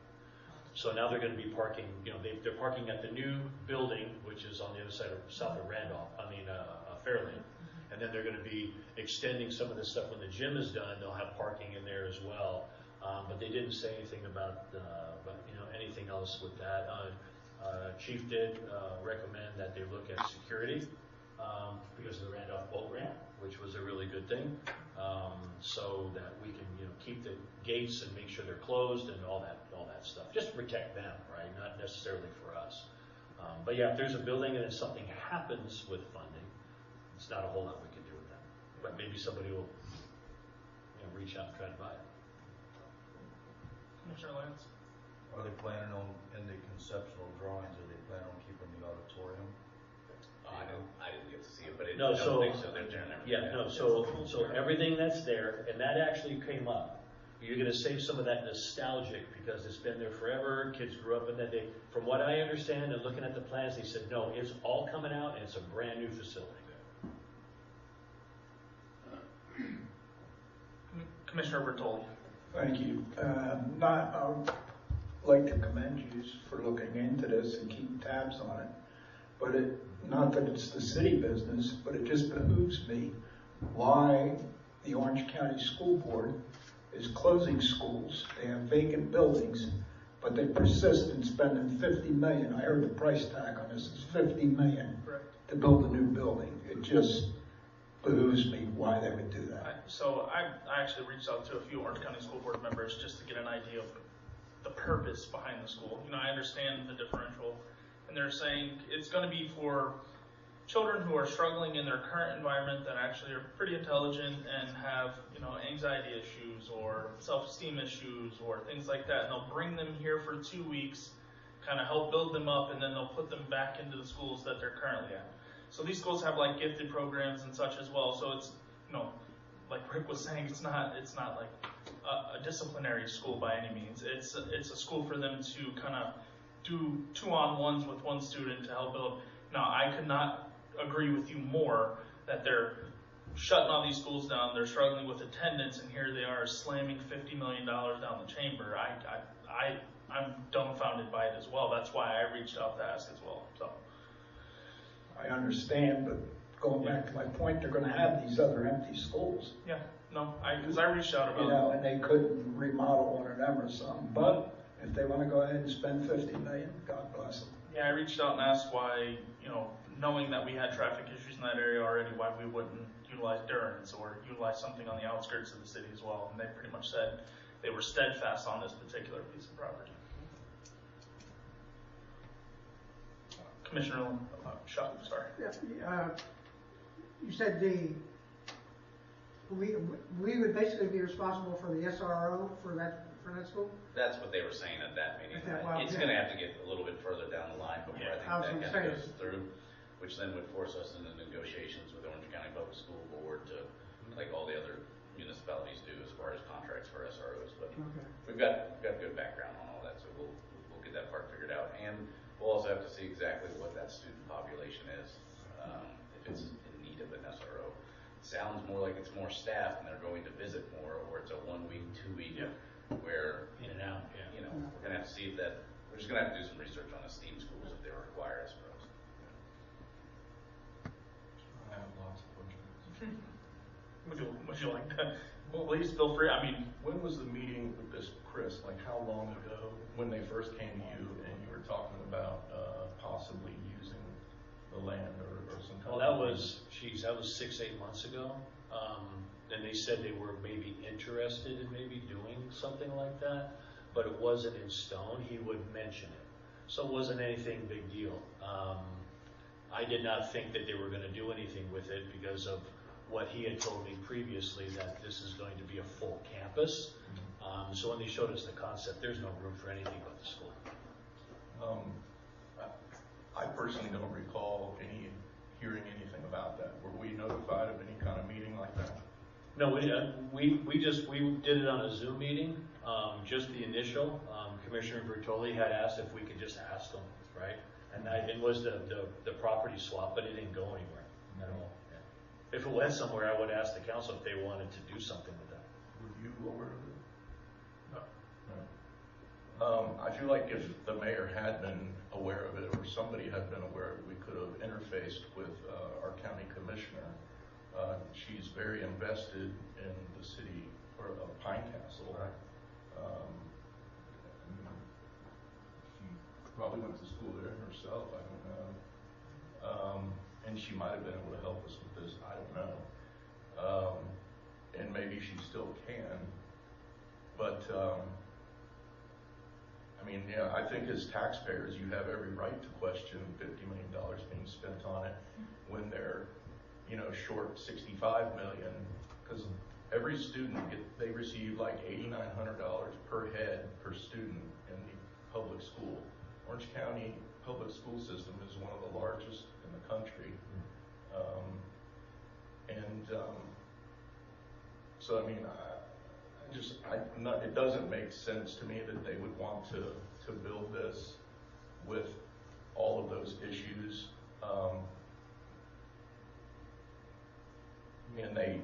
So now they're going to be parking, they're parking at the new building, which is on the other side of south of Fairlane. And then they're going to be extending some of this stuff when the gym is done. They'll have parking in there as well. But they didn't say anything about anything else with that. Chief did recommend that they look at security because of the Randolph boat ramp, which was a really good thing, so that we can keep the gates and make sure they're closed and all that stuff, just to protect them, right? Not necessarily for us. But yeah, if there's a building and then something happens with funding, it's not a whole lot we can do with that. But maybe somebody will reach out and try to buy it. Commissioner Lance? Are they planning on, in the conceptual drawings, are they planning on keeping the auditorium? I didn't get to see it, but No, I don't think so. They're tearing everything down. So everything that's there, and that actually came up. You're going to save some of that nostalgic because it's been there forever. Kids grew up in that day. From what I understand and looking at the plans, they said, no, it's all coming out and it's a brand new facility. Commissioner Bertoli? Thank you. I'd like to commend you for looking into this and keeping tabs on it. But not that it's the city business, but it just behooves me why the Orange County School Board is closing schools. They have vacant buildings, but they persist in spending $50 million. I heard the price tag on this is $50 million to build a new building. It just behooves me why they would do that. So I actually reached out to a few Orange County School Board members just to get an idea of the purpose behind the school. I understand the differential, and they're saying it's going to be for children who are struggling in their current environment that actually are pretty intelligent and have, anxiety issues or self-esteem issues or things like that. And they'll bring them here for 2 weeks, kind of help build them up, and then they'll put them back into the schools that they're currently at. So these schools have like gifted programs and such as well. So it's, like Rick was saying, it's not like a disciplinary school by any means. It's a school for them to kind of do 2-on-1s with one student to help build. Now, I could not agree with you more that they're shutting all these schools down. They're struggling with attendance, and here they are slamming $50 million down the chamber. I'm dumbfounded by it as well. That's why I reached out to ask as well. So I understand, but going back to my point, they're going to have these other empty schools. Yeah, no, because I reached out about and they couldn't remodel one of them or something. But if they want to go ahead and spend $50 million, God bless them. Yeah, I reached out and asked why, knowing that we had traffic issues in that area already, why we wouldn't utilize Durans or utilize something on the outskirts of the city as well. And they pretty much said they were steadfast on this particular piece of property. Commissioner Shaw, sorry. Yeah, you said we would basically be responsible for the SRO for that school? That's what they were saying at that meeting. It's going to have to get a little bit further down the line before I think that kind of goes through, which then would force us into negotiations with Orange County Public School Board to, like all the other municipalities do as far as contracts for SROs. But we've got good background on all that, so we'll get that part figured out. And we'll also have to see exactly what that student population is, if it's in need of an SRO. It sounds more like it's more staff and they're going to visit more, or it's a 1 week, 2 week, where in and out. We're gonna have to see if that. We're just gonna have to do some research on the STEAM schools if they require SROs. I have lots of questions. Would you like that? Well, please feel free. I mean, when was the meeting with this Chris? Like how long ago? When they first came to you and you were talking about possibly using the land or some kind that was 6-8 months ago. And they said they were maybe interested in maybe doing something like that, but it wasn't in stone. He would mention it. So it wasn't anything big deal. I did not think that they were going to do anything with it because of what he had told me previously, that this is going to be a full campus. So when they showed us the concept, there's no room for anything but the school. I personally don't recall hearing anything about that. Were we notified of any kind of meeting like that? No, we did it on a Zoom meeting, just the initial. Commissioner Bertoli had asked if we could just ask them, right? And it was the property swap, but it didn't go anywhere at all. Yeah. If it went somewhere, I would ask the council if they wanted to do something with that. Were you aware of it? No. I feel like if the mayor had been aware of it, or somebody had been aware of it, we could have interfaced with our county commissioner. She's very invested in the city of Pine Castle. Right. She probably went to school there herself, I don't know. And she might have been able to help us with this, I don't know. And maybe she still can. But, I mean, yeah, I think as taxpayers, you have every right to question $50 million being spent on it when they're, short $65 million, because every student they receive like $8,900 per head per student in the public school. Orange County public school system is one of the largest in the country. So I mean, it doesn't make sense to me that they would want to build this with all of those issues. And they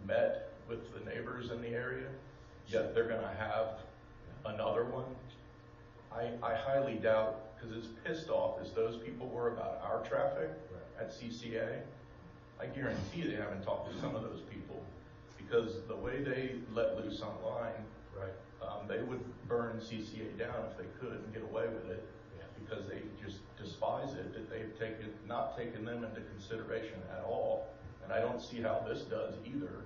met with the neighbors in the area, yet they're going to have another one. I highly doubt, because as pissed off as those people were about our traffic at CCA, I guarantee they haven't talked to some of those people, because the way they let loose online, they would burn CCA down if they could and get away with it, because they just despise it, that they've not taken them into consideration at all. And I don't see how this does either.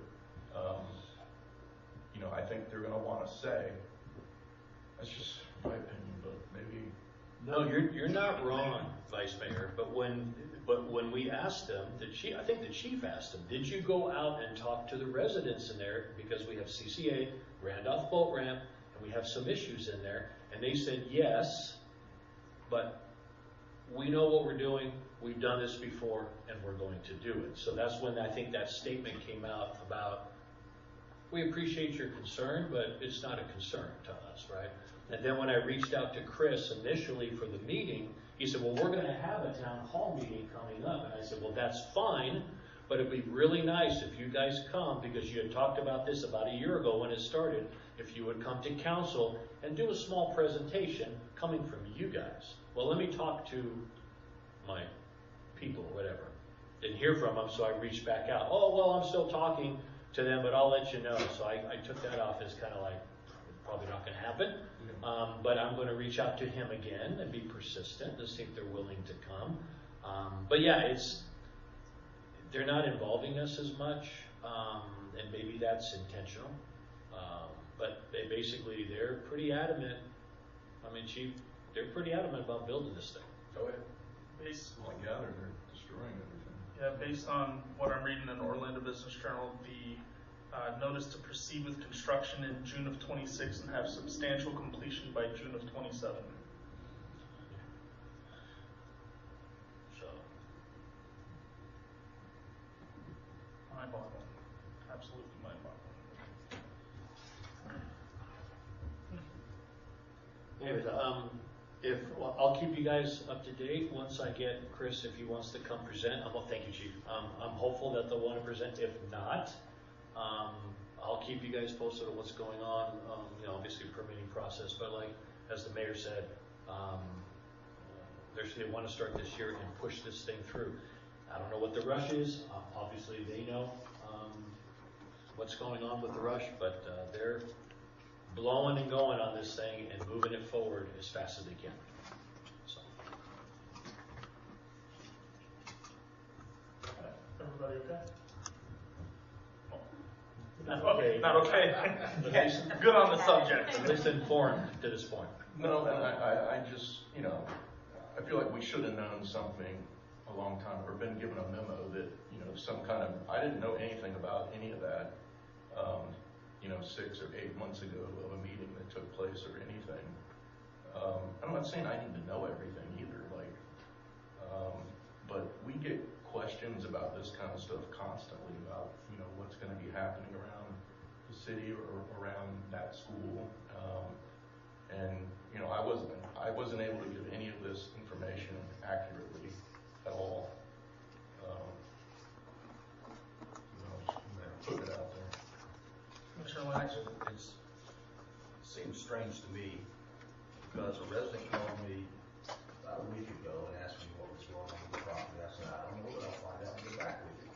I think they're going to want to say. That's just my opinion, but maybe. No, you're not wrong, Vice Mayor. But when we asked them, I think the chief asked them, did you go out and talk to the residents in there, because we have CCA, Randolph Boat Ramp, and we have some issues in there, and they said yes, but we know what we're doing. We've done this before, and we're going to do it. So that's when I think that statement came out about, we appreciate your concern, but it's not a concern to us, right? And then when I reached out to Chris initially for the meeting, he said, well, we're going to have a town hall meeting coming up. And I said, well, that's fine, but it'd be really nice if you guys come, because you had talked about this about a year ago when it started, if you would come to council and do a small presentation coming from you guys. Well, let me talk to my people, whatever. Didn't hear from them, so I reached back out. Oh, well, I'm still talking to them, but I'll let you know. So I took that off as kind of like, probably not going to happen. But I'm going to reach out to him again and be persistent to see if they're willing to come. But yeah, they're not involving us as much, and maybe that's intentional. But they're pretty adamant. I mean, Chief, they're pretty adamant about building this thing. Go ahead. Well, I gather they're destroying everything. Yeah, based on what I'm reading in Orlando Business Journal, the notice to proceed with construction in June of 26 and have substantial completion by June of 27. So, mind-boggling. Absolutely mind-boggling. anyways, I'll keep you guys up to date once I get Chris, if he wants to come present. Thank you, Chief. I'm hopeful that they'll want to present. If not, I'll keep you guys posted on what's going on. Obviously permitting process, but like as the mayor said, they want to start this year and push this thing through. I don't know what the rush is. Obviously they know what's going on with the rush, but they're blowing and going on this thing and moving it forward as fast as they can. So. Everybody okay? Not okay. Not okay. Good on the subject. At least informed to this point. No, and I just, I feel like we should have known something a long time, or been given a memo that, some kind of, I didn't know anything about any of that, 6 or 8 months ago of a meeting that took place or anything. I'm not saying I need to know everything either, but we get questions about this kind of stuff constantly about, what's going to be happening around city or around that school. And, you know, I wasn't able to give any of this information accurately at all. Just put it out there. Commissioner Lennox? It seems strange to me because a resident called me about a week ago and asked me what was wrong with the property. I said, I don't know, but I'll find out and get back with you.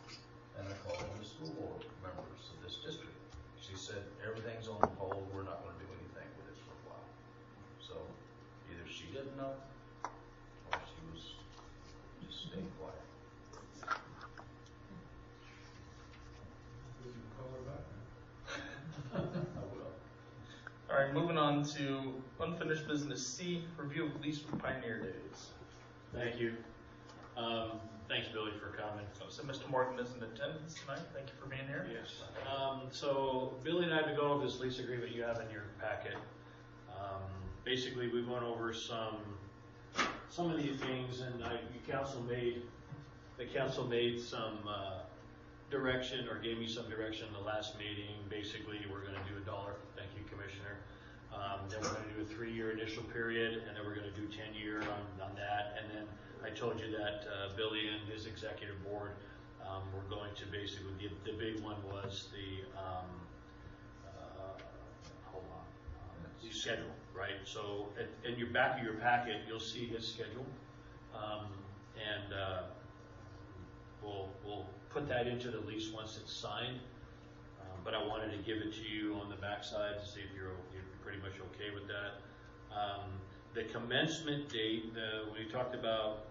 And I called the school board members of this district. She said, everything's on hold, we're not going to do anything with it for a while. So either she didn't know or she was just staying quiet. You can call her back. I will. All right, moving on to unfinished business C, review of lease with Pioneer Days. Thank you. Thanks, Billy, for coming. So Mr. Morgan is in attendance tonight. Thank you for being here. Yes. So Billy and I have been going over this lease agreement you have in your packet. Basically, we went over some of these things, and the council made some direction, or gave me some direction in the last meeting. Basically, we're going to do $1. Thank you, Commissioner. Then we're going to do a 3-year initial period, and then we're going to do 10-year on that. And then I told you that Billy and his executive board were going to basically, the big one was the, the schedule, right? So in your back of your packet, you'll see his schedule. And we'll put that into the lease once it's signed. But I wanted to give it to you on the backside to see if you're pretty much okay with that. The commencement date, we talked about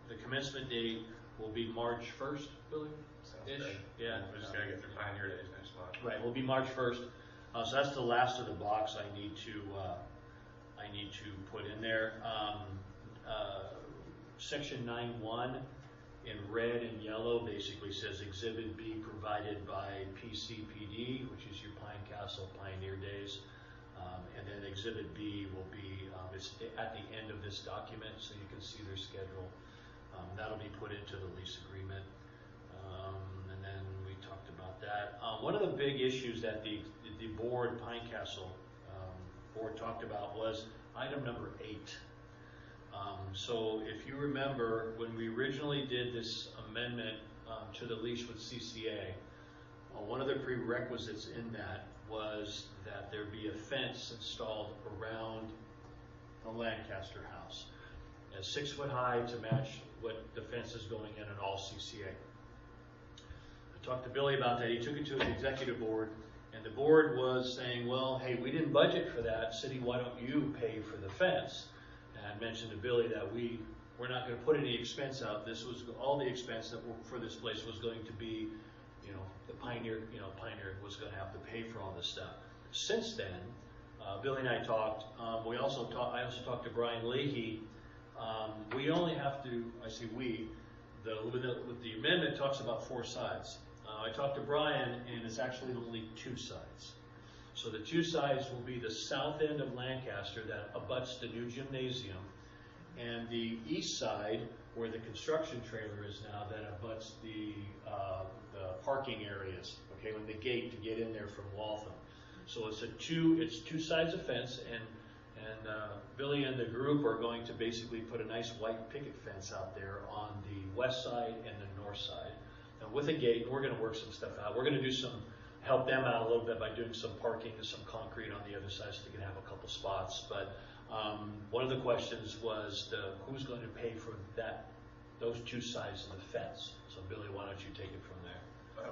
the commencement date will be March 1st, Billy? Ish? Yeah. We just gotta get through Pioneer Days next month. Right, will be March 1st. So that's the last of the blocks I need to put in there. Section 9.1 in red and yellow basically says Exhibit B provided by PCPD, which is your Pine Castle Pioneer Days. And then Exhibit B will be, it's at the end of this document, so you can see their schedule. That'll be put into the lease agreement. And then we talked about that. One of the big issues that the board, Pine Castle board, talked about was item number 8. So if you remember, when we originally did this amendment to the lease with CCA, one of the prerequisites in that was that there be a fence installed around the Lancaster house, 6 foot high to match what the fence is going in all CCA. I talked to Billy about that. He took it to his executive board, and the board was saying, well, hey, we didn't budget for that. City, why don't you pay for the fence? And I mentioned to Billy that we're not going to put any expense out. This was all the expense that for this place was going to be, the Pioneer was going to have to pay for all this stuff. Since then, Billy and I talked. I also talked to Brian Leahy. We only have to. I say we. With the amendment talks about 4 sides. I talked to Brian, and it's actually only 2 sides. So the 2 sides will be the south end of Lancaster that abuts the new gymnasium, and the east side, where the construction trailer is now, that abuts the parking areas. Okay, when the gate to get in there from Waltham. So it's 2 sides of fence, and Billy and the group are going to basically put a nice white picket fence out there on the west side and the north side, and with a gate. We're going to work some stuff out. We're going to do help them out a little bit by doing some parking and some concrete on the other side so they can have a couple spots. But one of the questions was who's going to pay for those 2 sides of the fence. So Billy, why don't you take it from there?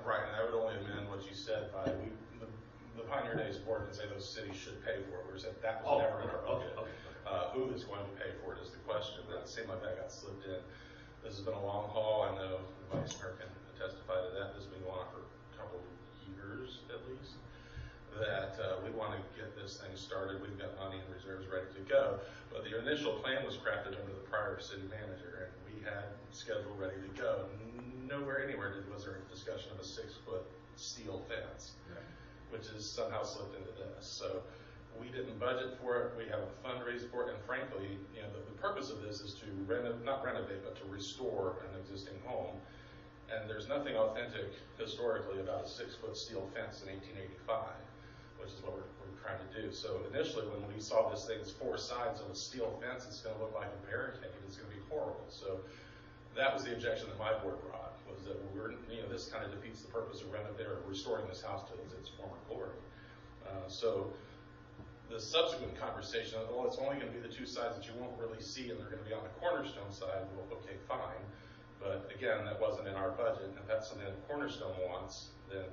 Right, and I would only amend what you said by the Pioneer Days board didn't say those cities should pay for it. We said that was never in our budget. Okay. Who is going to pay for it is the question. That seemed like that got slipped in. This has been a long haul. I know the Vice Mayor can testify to that. This has been going on for a couple of years at least. That we want to get this thing started. We've got money and reserves ready to go. But the initial plan was crafted under the prior city manager, and we had schedule ready to go. Nowhere anywhere was there a discussion of a 6-foot steel fence, which is somehow slipped into this. So we didn't budget for it. We haven't fundraised for it. And frankly, the purpose of this is to not renovate, but to restore an existing home. And there's nothing authentic historically about a 6-foot steel fence in 1885, which is what we're trying to do. So initially, when we saw this thing as 4 sides of a steel fence, it's going to look like a barricade. It's going to be horrible. So that was the objection that my board brought, was that this kind of defeats the purpose of restoring this house to its former glory. So the subsequent conversation, well, it's only going to be the 2 sides that you won't really see, and they're going to be on the cornerstone side. Well, okay, fine. But again, that wasn't in our budget. If that's something that Cornerstone wants, then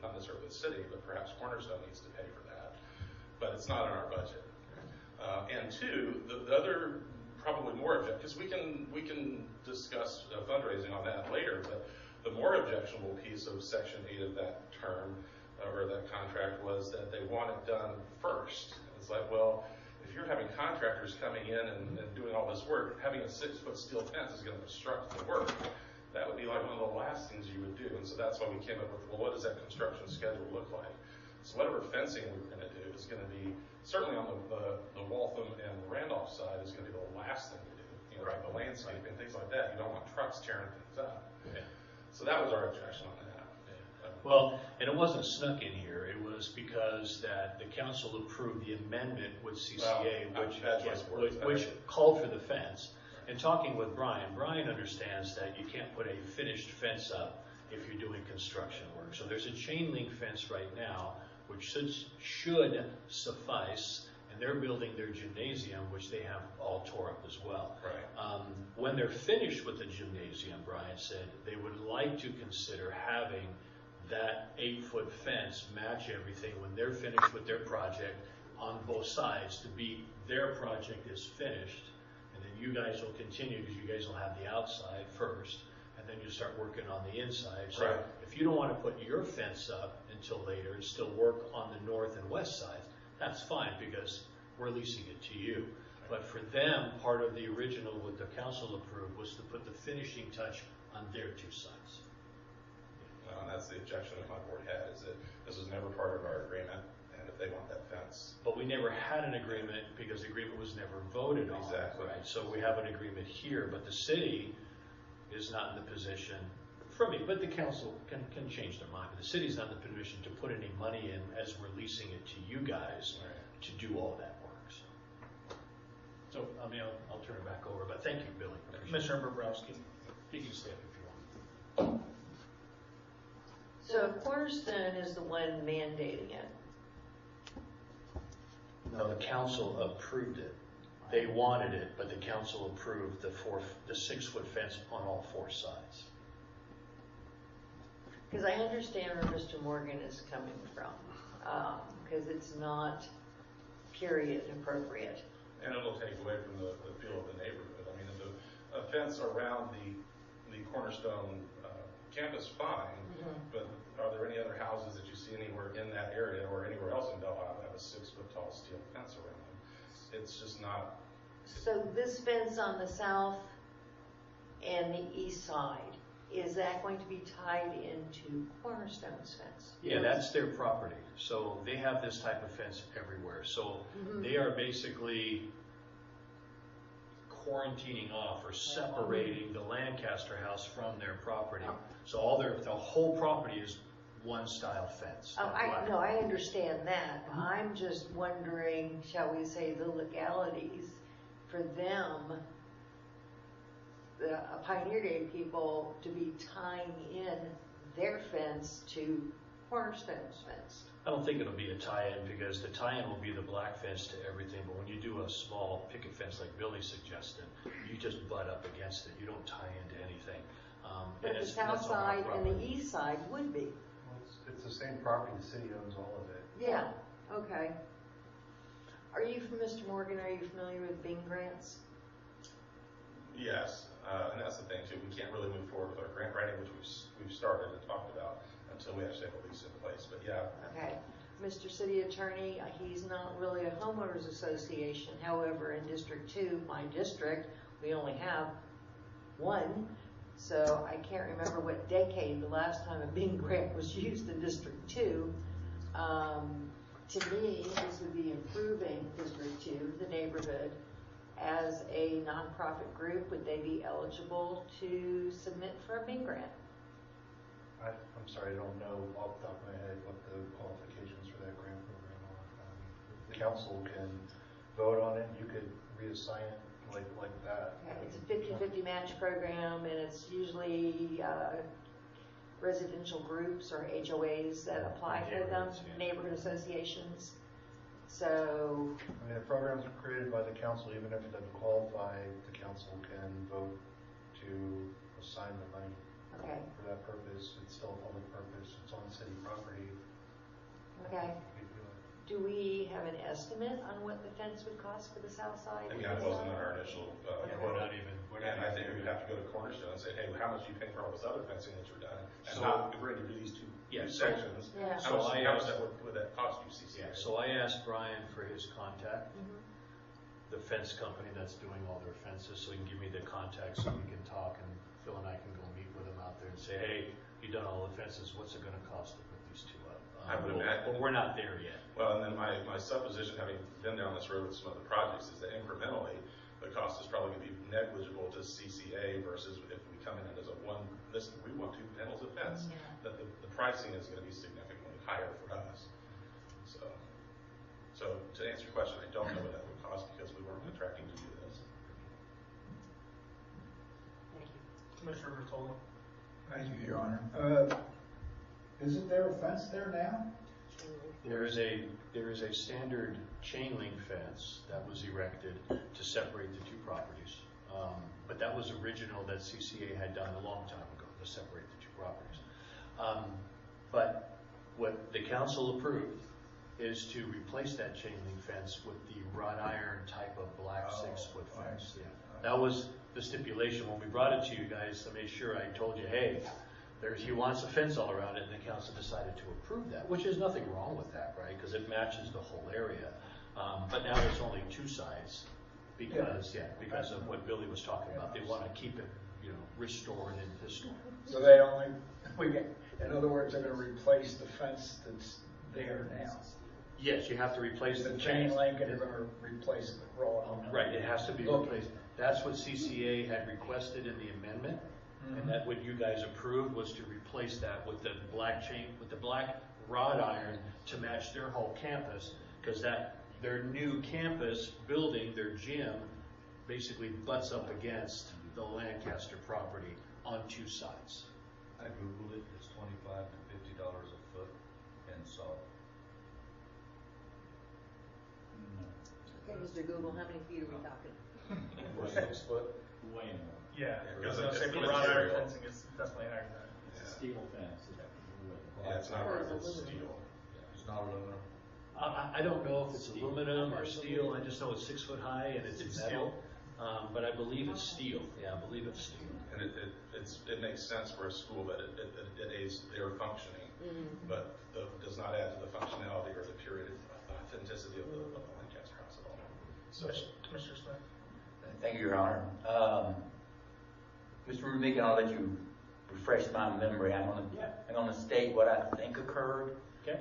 not necessarily the city, but perhaps Cornerstone needs to pay for that. But it's not in our budget. And 2, the other probably more objective, because we can discuss fundraising on that later, but the more objectionable piece of Section 8 of that term, or that contract, was that they want it done first. It's like, well, if you're having contractors coming in and doing all this work, having a 6-foot steel fence is going to obstruct the work. That would be like one of the last things you would do. And so that's why we came up with, well, what does that construction schedule look like? So whatever fencing we're going to do is going to be, certainly on the Waltham and Randolph side, is going to be the last thing we do. Like the landscaping, things like that. You don't want trucks tearing things up. Yeah. So that was our objection on that. Well, and it wasn't snuck in here. It was because that the council approved the amendment with CCA, which called for the fence. And talking with Brian understands that you can't put a finished fence up if you're doing construction work. So there's a chain link fence right now, which should suffice. And they're building their gymnasium, which they have all tore up as well. Right. When they're finished with the gymnasium, Brian said they would like to consider having that 8-foot fence match everything when they're finished with their project on both sides, to be their project is finished, and then you guys will continue, because you guys will have the outside first, and then you start working on the inside. So right. If you don't want to put your fence up until later and still work on the north and west sides, that's fine, because we're leasing it to you. But for them, part of the original, what the council approved, was to put the finishing touch on their 2 sides. And that's the objection that my board had, is that this was never part of our agreement, and if they want that fence. But we never had an agreement, because the agreement was never voted on. Exactly. Right? So we have an agreement here, but the city is not in the position, for me, but the council can change their mind. But the city's not in the position to put any money in as we're leasing it to you guys to do all that work. So I mean, I'll turn it back over, but thank you, Billy. Commissioner Bobrowski. You can stay up if you want. So Cornerstone is the one mandating it. No, the council approved it. They wanted it, but the council approved the 6-foot fence on all 4 sides. Because I understand where Mr. Morgan is coming from, because it's not period appropriate. And it'll take away from the feel of the neighborhood. I mean, a fence around the Cornerstone campus, fine, but are there any other houses that you see anywhere in that area or anywhere else in Belle Isle that have a 6-foot tall steel fence around them? It's just not. So this fence on the south and the east side, is that going to be tied into Cornerstone's fence? Yeah, that's their property. So they have this type of fence everywhere. So they are basically quarantining off or separating the Lancaster house from their property. So the whole property is one style fence. I understand that. I'm just wondering, shall we say, the legalities for them, the Pioneer Day people, to be tying in their fence to Cornerstone's fence. I don't think it'll be a tie-in, because the tie-in will be the black fence to everything, but when you do a small picket fence like Billy suggested, you just butt up against it. You don't tie into anything. But the south side and the east side would be. Well, it's the same property, the city owns all of it. Yeah, okay. Are you, Mr. Morgan, are you familiar with Bing grants? Yes, and that's the thing too. We can't really move forward with our grant writing, which we've started and talked about, until we actually have a lease in place. But yeah. Okay. Mr. City Attorney, he's not really a homeowners association. However, in District 2, my district, we only have one. So I can't remember what decade the last time a Bing grant was used in District 2. To me, this would be improving District 2, the neighborhood. As a nonprofit group, would they be eligible to submit for a Bing grant? I'm sorry, I don't know off the top of my head what the qualifications for that grant program are. The council can vote on it, you could reassign it like that. It's a 50-50 match program, and it's usually residential groups or HOAs that apply for them, neighborhood associations. So, I mean, the programs are created by the council, even if it doesn't qualify, the council can vote to assign the money okay, for that purpose. It's still a public purpose, it's on city property. okay. You could do it. Do we have an estimate on what the fence would cost for the south side? I mean, that wasn't our initial, We're not even, and I think we would have to go to Cornerstone and say, hey, how much do you pay for all this other fencing that you've done? And So- not agree to do these two sections. Yeah. How So I much asked- would that cost you, CCA? yeah, so I asked Brian for his contact, Mhm. the fence company that's doing all their fences, so he can give me the contact so we can talk, and Phil and I can go meet with him out there and say, hey, you've done all the fences, what's it gonna cost to put these two up? I would imagine. But we're not there yet. Well, and then my supposition, having been down this road with some other projects, is that incrementally, the cost is probably going to be negligible to CCA versus if we come in as a one, listen, we want 2 panels of fence, that the pricing is going to be significantly higher for us. So to answer your question, I don't know what that would cost because we weren't contracting to do this. Thank you. Commissioner Bertoli? Thank you, Your Honor. Isn't there a fence there now? There is a standard chain link fence that was erected to separate the two properties. But that was original that CCA had done a long time ago to separate the two properties. But what the council approved is to replace that chain link fence with the wrought iron type of black 6-foot fence. Yeah. That was the stipulation when we brought it to you guys to make sure I told you, hey, he wants a fence all around it, and the council decided to approve that, which is nothing wrong with that, right? Because it matches the whole area. But now there's only 2 sides because of what Billy was talking about. They want to keep it, restored and historic. So they only, in other words, they're going to replace the fence that's there now. Yes, you have to replace The chain link, and they're going to replace the raw. Right, it has to be replaced. That's what CCA had requested in the amendment, and that what you guys approved was to replace that with the black wrought iron to match their whole campus, because their new campus building, their gym, basically butts up against the Lancaster property on 2 sides. I Googled it, it's $25 to $50 a foot and salt. Okay, Mr. Google, how many feet are we talking? For 6 foot? Way more. Yeah, Because because it's for the wrought iron material. fencing is definitely higher than that. It's a steel fence. Yeah, it's not rubber, it's steel. It's not aluminum. I don't know if it's aluminum or steel. I just know it's 6 foot high and it's metal. But I believe it's steel. Yeah, I believe it's steel. And it makes sense for a school that it aids their functioning, but does not add to the functionality or the purity, authenticity of the Lancaster house at all. So, Commissioner Smith? Thank you, Your Honor. Mr. Rubik, I'll let you refresh my memory. I'm going to state what I think occurred. Okay.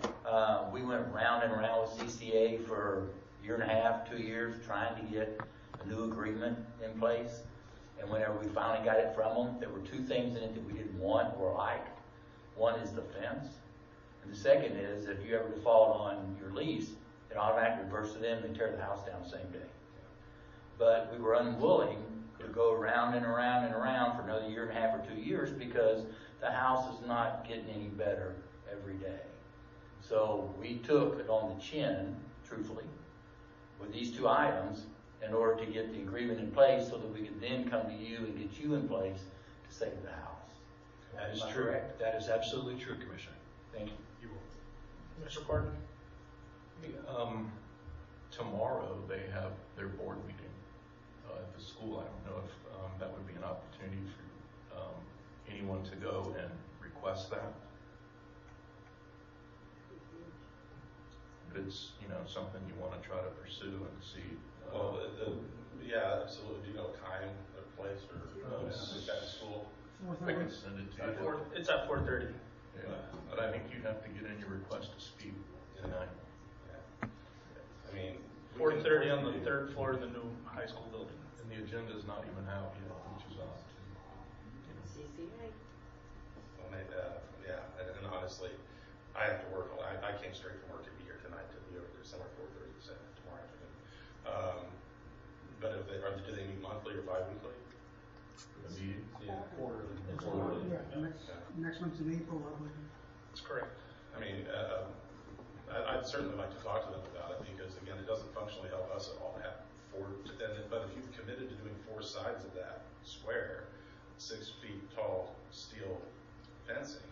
We went round and round with CCA for a year and a half, 2 years, trying to get a new agreement in place. And whenever we finally got it from them, there were 2 things in it that we didn't want or like. One is the fence. And the second is, if you ever default on your lease, it automatically reverts to them and they tear the house down the same day. But we were unwilling to go around and around and around for another year and a half or 2 years because the house is not getting any better every day. So we took it on the chin, truthfully, with these 2 items in order to get the agreement in place so that we could then come to you and get you in place to save the house. That is Am I true. correct? That is absolutely true, Commissioner. Thank you. You will. Mr. Pardon? Tomorrow they have their board meeting at the school. I don't know if that would be an opportunity for anyone to go and request that. But it's something you want to try to pursue and see. well, yeah, absolutely. Do you know a time or place or is that school? I can send it to you. It's at 4:30. Yeah, but I think you'd have to get in your request to speak tonight. I mean, 4:30 on the 3rd floor of the new high school building. And the agenda's not even out yet, which is odd. CCA. well, maybe, Yeah, and honestly, I have to work. I came straight from work to be here tonight to be over there somewhere 4:30 this tomorrow afternoon. But if do they meet monthly or bi-weekly? The meeting? Yeah, quarterly. Next month's in April, I believe. That's correct. I mean, I'd certainly like to talk to them about it because, again, it doesn't functionally help us at all to have but if you've committed to doing 4 sides of that square, 6 feet tall steel fencing,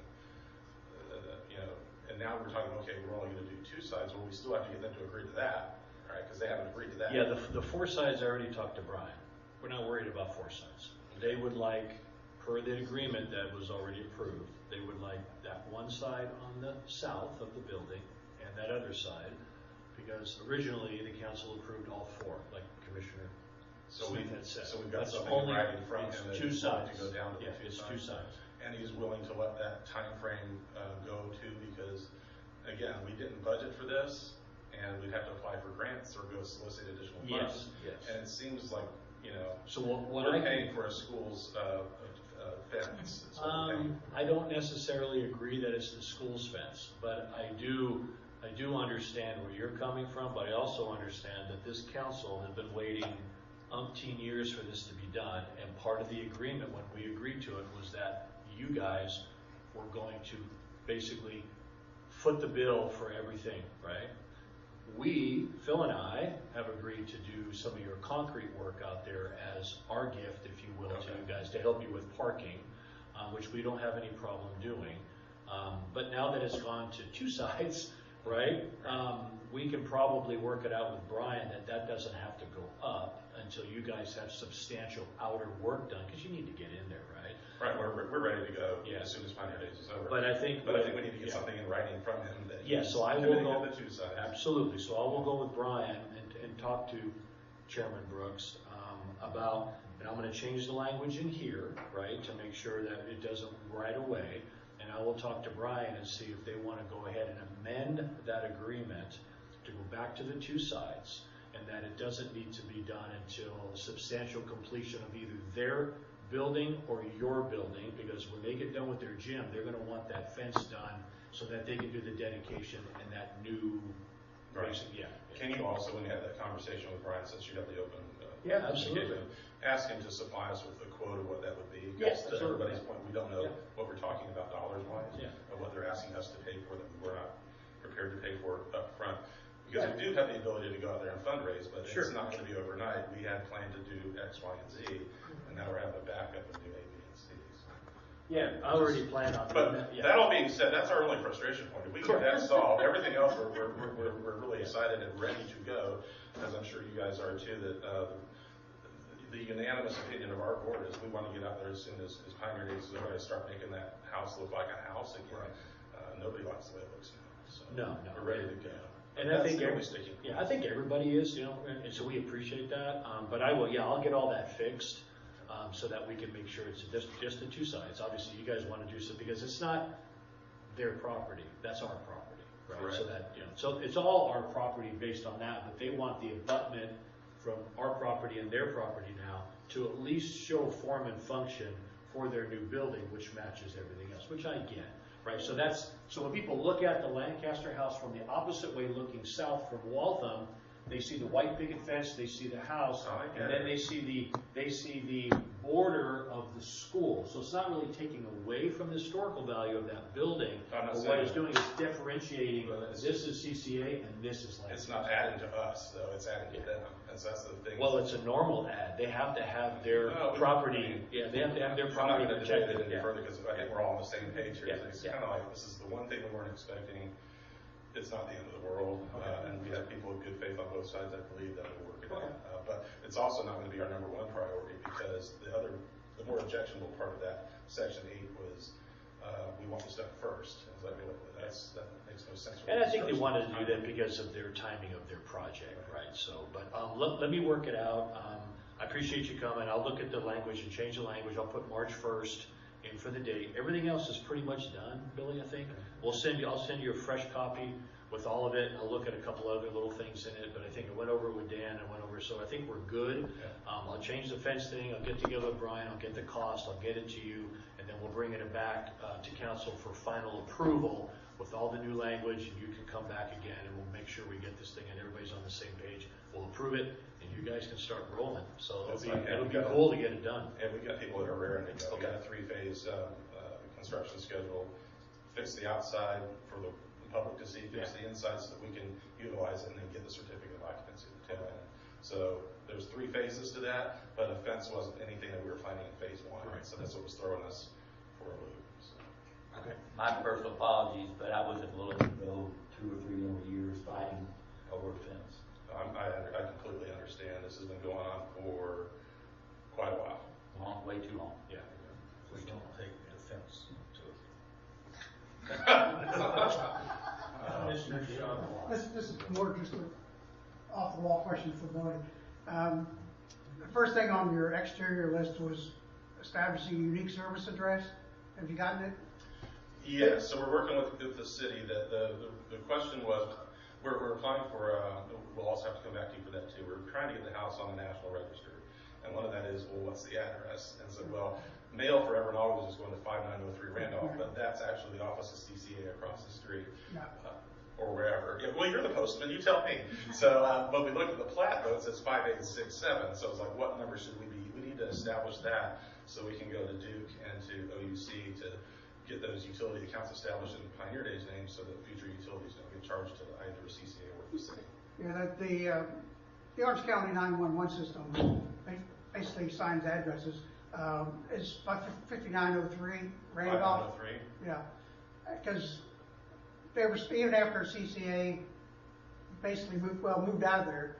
and now we're talking, okay, we're only going to do 2 sides. Well, we still have to get them to agree to that, right? Because they haven't agreed to that. Yeah, the 4 sides, I already talked to Brian. We're not worried about 4 sides. They would like, per the agreement that was already approved, they would like that one side on the south of the building and that other side, because originally the council approved all 4, like Commissioner Smith had said. So we've got That's something only, in writing from him it's that 2 he's willing sides. to go down to Yeah, the 2 it's sides. 2 sides. And he's willing to let that time frame go too, because again, we didn't budget for this, and we'd have to apply for grants or go solicit additional funds. Yes. And it seems like, So what we're paying for a school's fence. is what we're paying for. I don't necessarily agree that it's the school's fence, but I do understand where you're coming from, but I also understand that this council has been waiting umpteen years for this to be done, and part of the agreement when we agreed to it was that you guys were going to basically foot the bill for everything, right? We, Phil and I, have agreed to do some of your concrete work out there as our gift, if you will, to you guys to help you with parking, which we don't have any problem doing. But now that it's gone to 2 sides, right, we can probably work it out with Brian that doesn't have to go up until you guys have substantial outer work done, because you need to get in there, right? Right, we're ready to go as soon as Pioneer Days is over. But I think we need to get something in writing from him that so I will go the 2 sides. Absolutely. So I will go with Brian and talk to Chairman Brooks about, and I'm going to change the language in here, right, to make sure that it doesn't right away. And I will talk to Brian and see if they want to go ahead and amend that agreement to go back to the 2 sides, and that it doesn't need to be done until substantial completion of either their building or your building, because when they get done with their gym, they're going to want that fence done so that they can do the dedication and that new basic, Can you also, when you have that conversation with Brian, since you have the open absolutely, ask him to supply us with a quote of what that would be? Yes, to everybody's point, we don't know what we're talking about dollars-wise, of what they're asking us to pay for that we're not prepared to pay for up front. Because we do have the ability to go out there and fundraise, but it's not going to be overnight. We had planned to do X, Y, and Z, and now we're having a backup and do A, B, and C. I already planned on doing that. That all being said, that's our only frustration point. If we get that solved, everything else we're really excited and ready to go, as I'm sure you guys are too. That the unanimous opinion of our board is we want to get out there as soon as Pioneer Days is over to start making that house look like a house again. Nobody likes the way it looks now. So we're ready to go. And I think I think everybody is, and so we appreciate that. But I'll get all that fixed so that we can make sure it's just the 2 sides. Obviously, you guys want to do so because it's not their property; that's our property, right? So that so it's all our property based on that. But they want the abutment from our property and their property now to at least show form and function for their new building, which matches everything else, which I get. Right, so when people look at the Lancaster house from the opposite way, looking south from Waltham, they see the white picket fence, they see the house, and then they see the border of the school. So it's not really taking away from the historical value of that building, but what it's doing is differentiating. This is CCA and this is Lancaster. It's not adding to us, though. It's adding to them, and so that's the thing. Well, it's a normal ad. They have to have their property. They have to have their property I'm not going to protected. take it any further because I think we're all on the same page here. It's Yeah. kind of like this is the one thing we weren't expecting. It's not the end of the world, and we have people of good faith on both sides. I believe that we'll work it out. But it's also not going to be our number 1 priority because the more objectionable part of that Section 8 was we want this done first. It's like, well, that makes no sense. And I think they wanted to do that because of their timing of their project, right? So, but let me work it out. I appreciate you coming. I'll look at the language and change the language. I'll put March 1st in for the date. Everything else is pretty much done, Billy, I think. I'll send you a fresh copy with all of it. I'll look at a couple other little things in it, but I think I went over it with Dan, so I think we're good. I'll change the fence thing, I'll get together with Brian, I'll get the cost, I'll get it to you, and then we'll bring it back to council for final approval with all the new language, and you can come back again, and we'll make sure we get this thing and everybody's on the same page. We'll approve it, and you guys can start rolling. So it'll be cool to get it done. And we've got people that are raring to go. We've got a 3-phase construction schedule. Fix the outside for the public to see, fix the inside so that we can utilize it and then get the certificate of occupancy to tail end. So there's 3 phases to that, but a fence wasn't anything that we were finding in phase 1. Right. So that's what was throwing us for a loop. So. Okay. My personal apologies, but I wasn't willing to go 2 or 3 more years fighting over a fence. I completely understand. This has been going on for quite a while. Way too long. Yeah. We don't take the offense to Commissioner Shaw. This is more just an off-the-wall question for Billy. The first thing on your exterior list was establishing a unique service address. Have you gotten it? Yes, so we're working with the city. The question was, we're applying for, we'll also have to come back to you for that too. We're trying to get the house on the National Register. And one of that is, well, what's the address? And so, well, mail forever and always is going to 5903 Randolph, but that's actually the office of CCA across the street. Or wherever. Yeah, well, you're the postman, you tell me. So, but we looked at the plat though, it says 5867. So it's like, what number should we be? We need to establish that so we can go to Duke and to OUC to get those utility accounts established in Pioneer Day's name so that future utilities don't get charged to either a CCA or the city. Yeah, the Orange County 911 system basically assigns addresses. It's 5903 Randolph. 5903? Yeah, because they were, even after CCA basically moved out of there,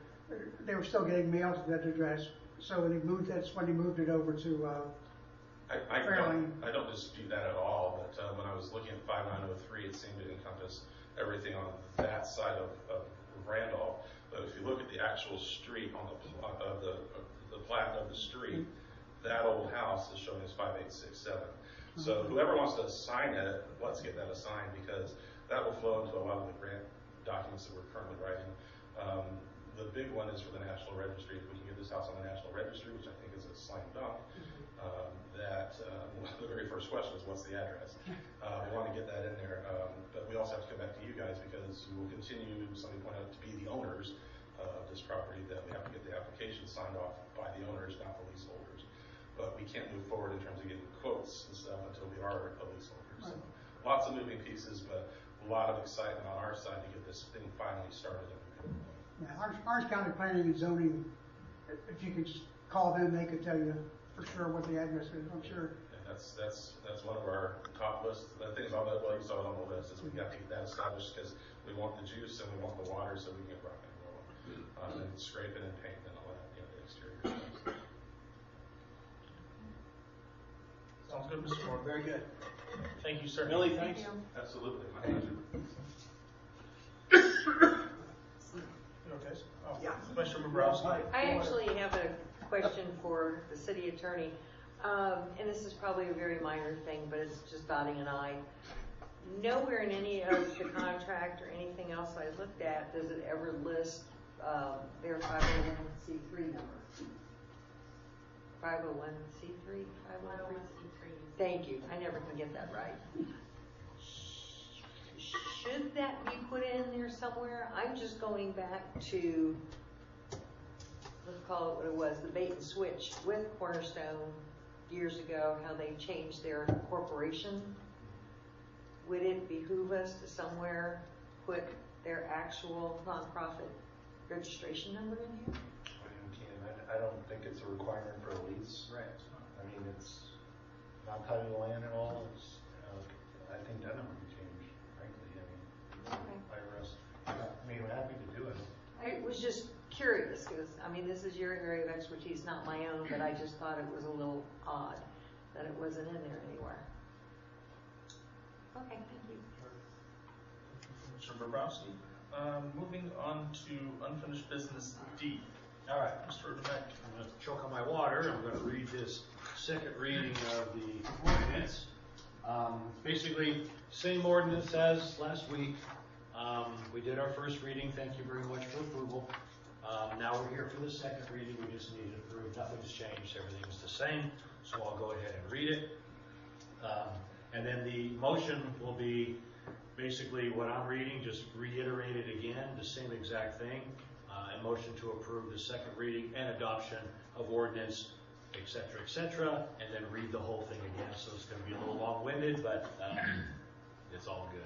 they were still getting mail to that address. So when that's when they moved it over to I don't dispute that at all, but when I was looking at 5903, it seemed to encompass everything on that side of Randolph. But if you look at the actual street on the plat of the street, that old house is showing as 5867. So whoever wants to assign it, let's get that assigned, because that will flow into a lot of the grant documents that we're currently writing. The big one is for the National Registry. If we can get this house on the National Registry, which I think is a slam dunk, the very first question is, what's the address? We want to get that in there, but we also have to come back to you guys because we will continue, somebody pointed out, to be the owners of this property, that we have to get the application signed off by the owners, not the leaseholders. But we can't move forward in terms of getting quotes and stuff until we are a leaseholder. So lots of moving pieces, but a lot of excitement on our side to get this thing finally started. Yeah, Orange County Planning and Zoning, if you could just call them, they could tell you for sure what the address is, I'm sure. And that's one of our top lists. The things on that, well, you saw it on the list, is we got to get that established because we want the juice and we want the water so we can get rock and roll. And scraping and painting and all that, the exterior stuff. Sounds good, Mr. Moore. Very good. Thank you, sir. Millie, thanks. Absolutely, my pleasure. You okay? Oh, Yeah. Commissioner Bobrowski. I actually have a question for the city attorney, and this is probably a very minor thing, but it's just dotting an I. Nowhere in any of the contract or anything else I looked at does it ever list their 501c3 number. 501c3? 501c3. Thank you. I never can get that right. Should that be put in there somewhere? I'm just going back to, let's call it what it was, the bait and switch with Cornerstone years ago, how they changed their corporation. Would it behoove us to somewhere put their actual nonprofit registration number in here? I don't think it's a requirement for a lease. Right. I mean, it's not cutting the land at all. It's, I think that number can change, frankly. I mean, IRS, we're happy to do it. I was just curious because, I mean, this is your area of expertise, not my own, but I just thought it was a little odd that it wasn't in there anywhere. Okay, thank you. Mr. Bobrowski. Moving on to unfinished business D. All right. Mr. Demek. I'm going to choke on my water. I'm going to read this second reading of the ordinance. Basically, same ordinance as last week. We did our first reading. Thank you very much for approval. Now we're here for the second reading. We just need it approved. Nothing's changed. Everything's the same. So I'll go ahead and read it. And then the motion will be basically what I'm reading, just reiterated again, the same exact thing. And motion to approve the second reading and adoption of ordinance, et cetera, and then read the whole thing again. So it's going to be a little long-winded, but it's all good.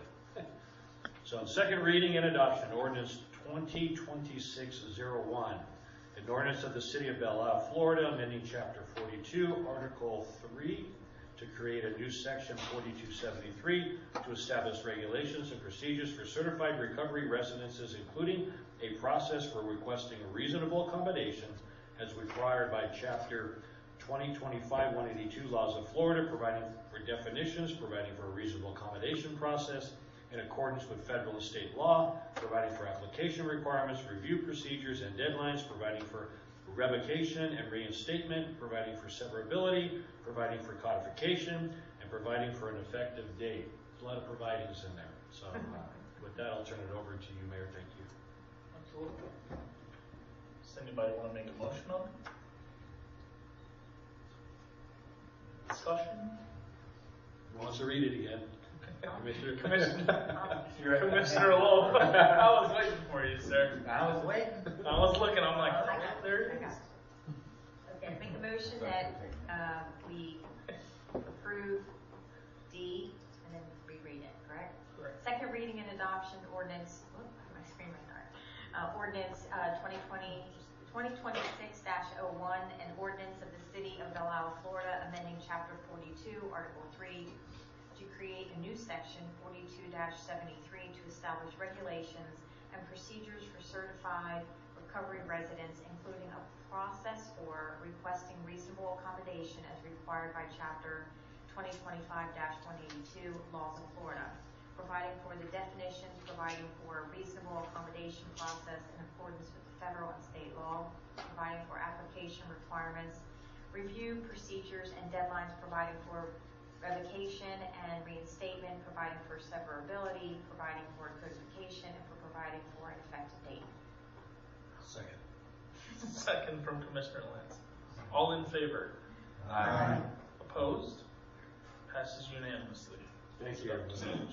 So second reading and adoption, ordinance 2026-01, an ordinance of the City of Belle Isle, Florida, amending Chapter 42, Article 3, to create a new Section 4273 to establish regulations and procedures for certified recovery residences, including a process for requesting a reasonable accommodation as required by Chapter 2025-182 Laws of Florida, providing for definitions, providing for a reasonable accommodation process in accordance with federal and state law, providing for application requirements, review procedures and deadlines, providing for revocation and reinstatement, providing for severability, providing for codification, and providing for an effective date. There's a lot of providings in there. So with that, I'll turn it over to you, Mayor. Thank you. Absolutely. Does anybody want to make a motion on it? Discussion? Who wants to read it again? Commissioner Lowe. I was waiting for you, sir. I was waiting. I was looking, I'm like, oh, there it is. Okay, make a motion that we approve D and then reread it, correct? Correct. Second reading and adoption ordinance, my screen went dark. Ordinance 2026-01, an ordinance of the City of Belle Isle, Florida, amending Chapter 42, Article 3, to create a new Section 42-73 to establish regulations and procedures for certified recovery residents, including a process for requesting reasonable accommodation as required by Chapter 2025-182 Laws of Florida, providing for the definitions, providing for a reasonable accommodation process in accordance with federal and state law, providing for application requirements, review procedures and deadlines, providing for revocation and reinstatement, providing for severability, providing for codification, and for providing for an effective date. Second. Second from Commissioner Lance. All in favor? Aye. Opposed? Passes unanimously. Thank you, everyone.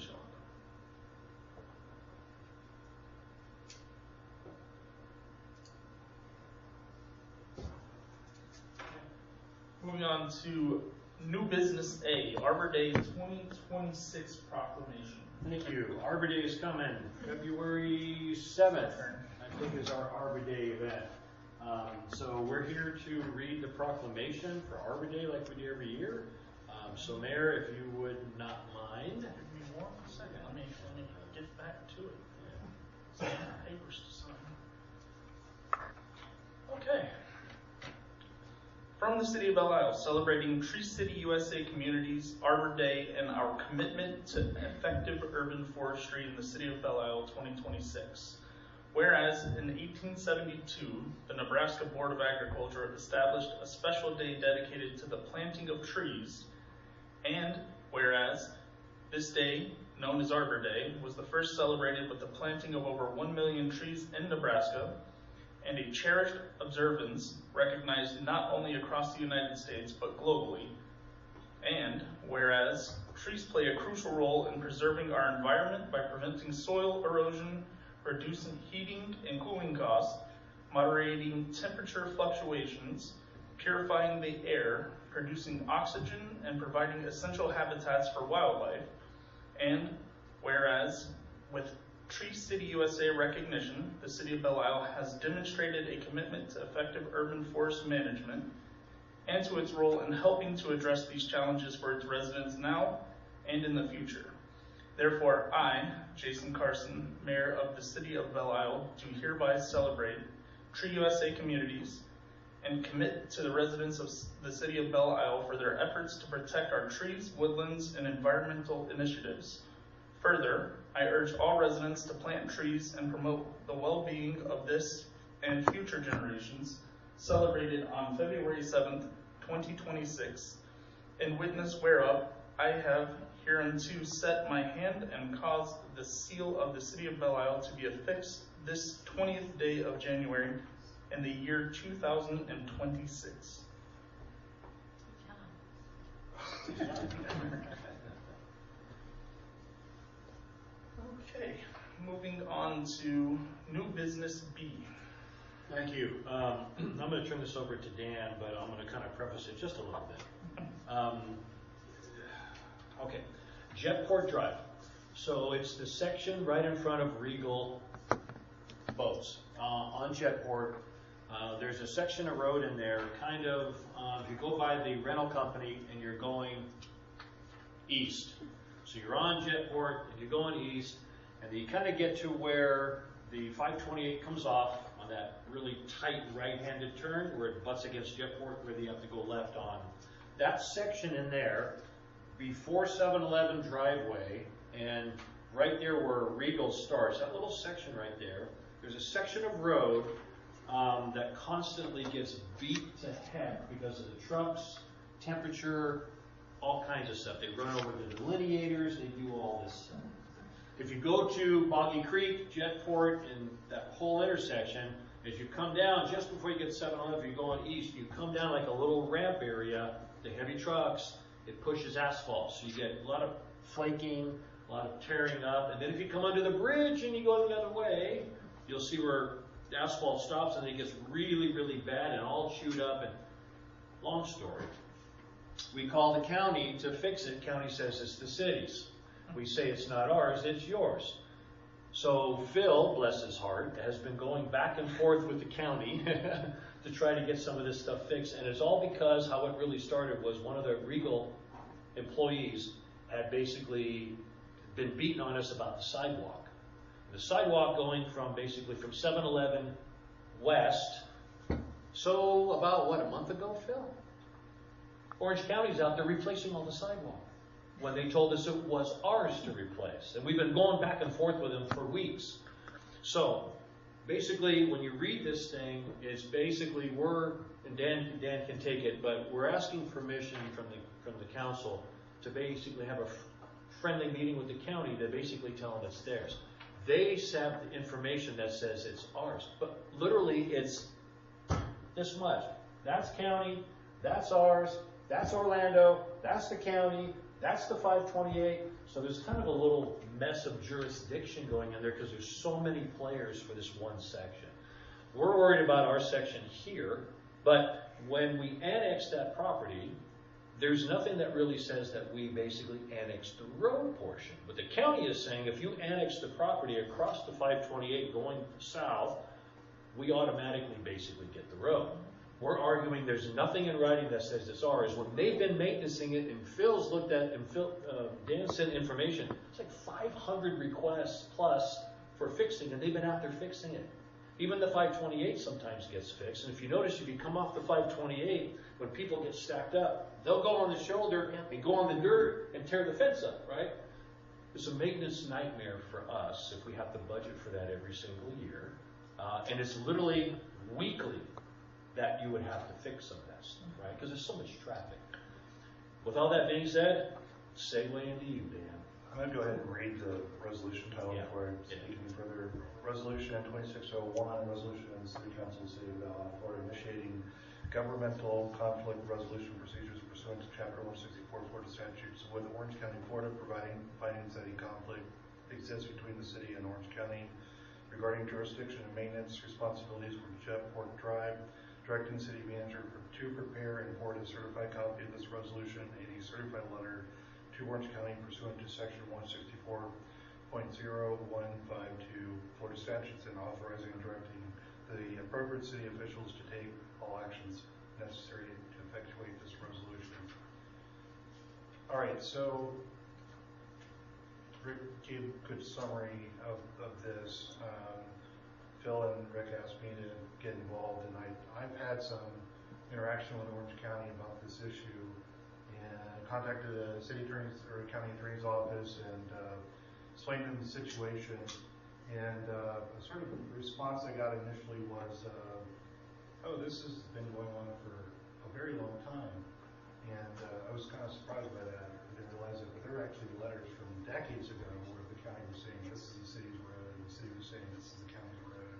Moving on to new business A, Arbor Day 2026 proclamation. Thank you. Arbor Day is coming. February 7th, I think, is our Arbor Day event. So we're here to read the proclamation for Arbor Day like we do every year. So Mayor, if you would not mind. Give me 1 second. Let me get back to it. Some papers to sign. Okay. From the City of Belle Isle, celebrating Tree City USA Communities, Arbor Day, and our commitment to effective urban forestry in the City of Belle Isle 2026. Whereas in 1872, the Nebraska Board of Agriculture established a special day dedicated to the planting of trees, and whereas this day, known as Arbor Day, was the first celebrated with the planting of over 1 million trees in Nebraska, and a cherished observance recognized not only across the United States but globally. And whereas trees play a crucial role in preserving our environment by preventing soil erosion, reducing heating and cooling costs, moderating temperature fluctuations, purifying the air, producing oxygen, and providing essential habitats for wildlife. And whereas with Tree City USA recognition, the City of Belle Isle has demonstrated a commitment to effective urban forest management and to its role in helping to address these challenges for its residents now and in the future. Therefore, I, Jason Carson, Mayor of the City of Belle Isle, do hereby celebrate Tree USA Communities and commit to the residents of the City of Belle Isle for their efforts to protect our trees, woodlands, and environmental initiatives. Further, I urge all residents to plant trees and promote the well-being of this and future generations, celebrated on February 7th, 2026, in witness whereof I have hereunto set my hand and cause the seal of the city of Belle Isle to be affixed this 20th day of January in the year 2026. Okay, moving on to new business B. Thank you. I'm going to turn this over to Dan, but I'm going to kind of preface it just a little bit. Okay, Jetport Drive. So it's the section right in front of Regal Boats on Jetport. There's a section of road in there, kind of, if you go by the rental company and you're going east. So you're on Jetport and you're going east, and then you kind of get to where the 528 comes off on that really tight right-handed turn where it butts against Jetport, where you have to go left on. That section in there, before 7-Eleven driveway, and right there where Regal starts, that little section right there, there's a section of road that constantly gets beat to heck because of the trucks, temperature, all kinds of stuff. They run over the delineators, they do all this stuff. If you go to Boggy Creek, Jetport, and that whole intersection, as you come down, just before you get 7-Eleven, you're going east, you come down like a little ramp area, the heavy trucks, it pushes asphalt. So you get a lot of flaking, a lot of tearing up. And then if you come under the bridge and you go the other way, you'll see where the asphalt stops and it gets really, really bad and all chewed up. And long story. We call the county to fix it. County says it's the city's. We say it's not ours, it's yours. So Phil, bless his heart, has been going back and forth with the county to try to get some of this stuff fixed. And it's all because how it really started was one of the Regal employees had basically been beaten on us about the sidewalk. The sidewalk going from basically from 7-Eleven west. So about what, a month ago, Phil? Orange County's out there replacing all the sidewalk when they told us it was ours to replace. And we've been going back and forth with them for weeks. So basically, when you read this thing, it's basically and Dan can take it, but we're asking permission from the council to basically have a friendly meeting with the county to basically tell them it's theirs. They have the information that says it's ours, but literally it's this much. That's county, that's ours, that's Orlando, that's the county, that's the 528. So there's kind of a little mess of jurisdiction going in there because there's so many players for this one section. We're worried about our section here, but when we annex that property, there's nothing that really says that we basically annex the road portion. But the county is saying if you annex the property across the 528 going south, we automatically basically get the road. We're arguing there's nothing in writing that says it's ours. When they've been maintaining it, and Phil's looked at, and Dan sent information, it's like 500 requests plus for fixing, and they've been out there fixing it. Even the 528 sometimes gets fixed. And if you notice, if you come off the 528, when people get stacked up, they'll go on the shoulder and go on the dirt and tear the fence up, right? It's a maintenance nightmare for us if we have to budget for that every single year. And it's literally weekly that you would have to fix some of that stuff, right? Because there's so much traffic. With all that being said, segue into you, Dan. I'm going to go ahead and read the resolution title before I speak any further. Resolution 2601, resolution of the City Council of the City of Belle Isle, Florida, initiating governmental conflict resolution procedures pursuant to Chapter 164 Florida statutes with Orange County, Florida, providing findings that a conflict exists between the city and Orange County regarding jurisdiction and maintenance responsibilities for Jetport Drive, directing the city manager to prepare and forward a certified copy of this resolution and a certified letter to Orange County pursuant to Section 164.0152 Florida statutes and authorizing and directing the appropriate city officials to take all actions necessary to effectuate this resolution. All right, so Rick gave a good summary of this. Phil and Rick asked me to get involved, and I've had some interaction with Orange County about this issue, and contacted the city attorney's or county attorney's office and explained to them the situation. And a sort of response I got initially was, "Oh, this has been going on for a very long time," and I was kind of surprised by that. didn't realize it, but there were actually letters from decades ago where the county was saying this is the city's road, and the city was saying this is the county's road.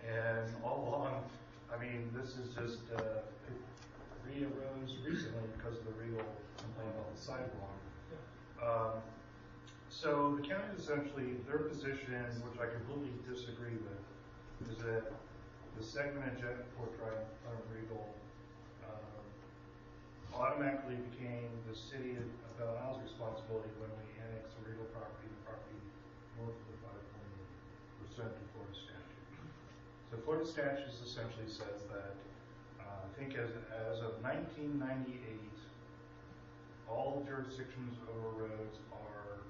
And all along, I mean, this is just, it re-arose recently because of the real complaint about the sidewalk. So the county essentially, their position, which I completely disagree with, is that the segment of Jetport Drive on Regal automatically became the city of Belle Isle's responsibility when we annexed the Regal property, the property north of the 5.8 pursuant to Florida statute. So Florida statute essentially says that I think as of 1998, all jurisdictions over roads are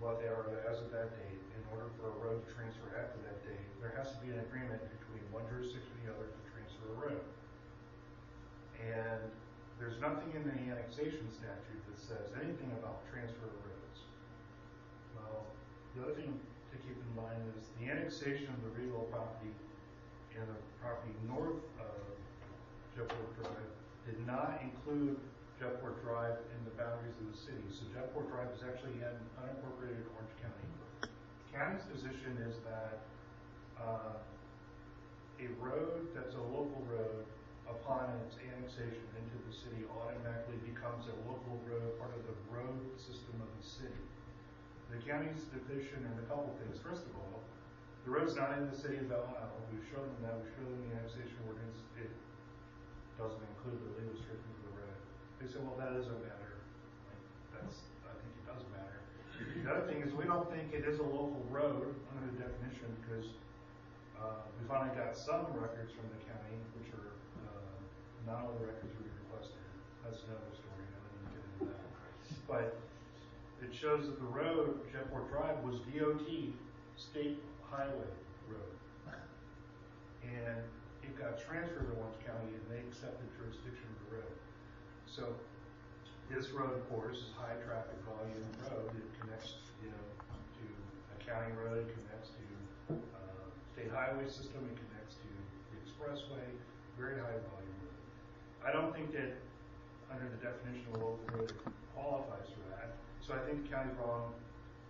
what they are as of that date. In order for a road to transfer after that date, there has to be an agreement between one jurisdiction and the other to transfer a road. And there's nothing in the annexation statute that says anything about transfer of roads. Well, the other thing to keep in mind is the annexation of the Regal property and the property north of Jetport Drive did not include Jetport Drive in the boundaries of the city. So Jetport Drive is actually in unincorporated Orange County. The county's position is that a road that's a local road upon its annexation into the city automatically becomes a local road, part of the road system of the city. The county's position in a couple things. First of all, the road's not in the city of Belle Isle. We've shown them that. We've shown them the annexation ordinance. It doesn't include the legal restrictions of the road. They said, well, that doesn't matter. I think it does matter. The other thing is we don't think it is a local road under the definition because we finally got some records from the county, which are not all the records we requested. That's another story. I don't even get into that. But it shows that the road, Jetport Drive, was DOT state highway road. And it got transferred to Orange County and they accepted jurisdiction of the road. So this road, of course, is high traffic volume road. It connects, to a county road. It connects to state highway system. It connects to the expressway. Very high volume road. I don't think that under the definition of a local road it qualifies for that. So I think the county's wrong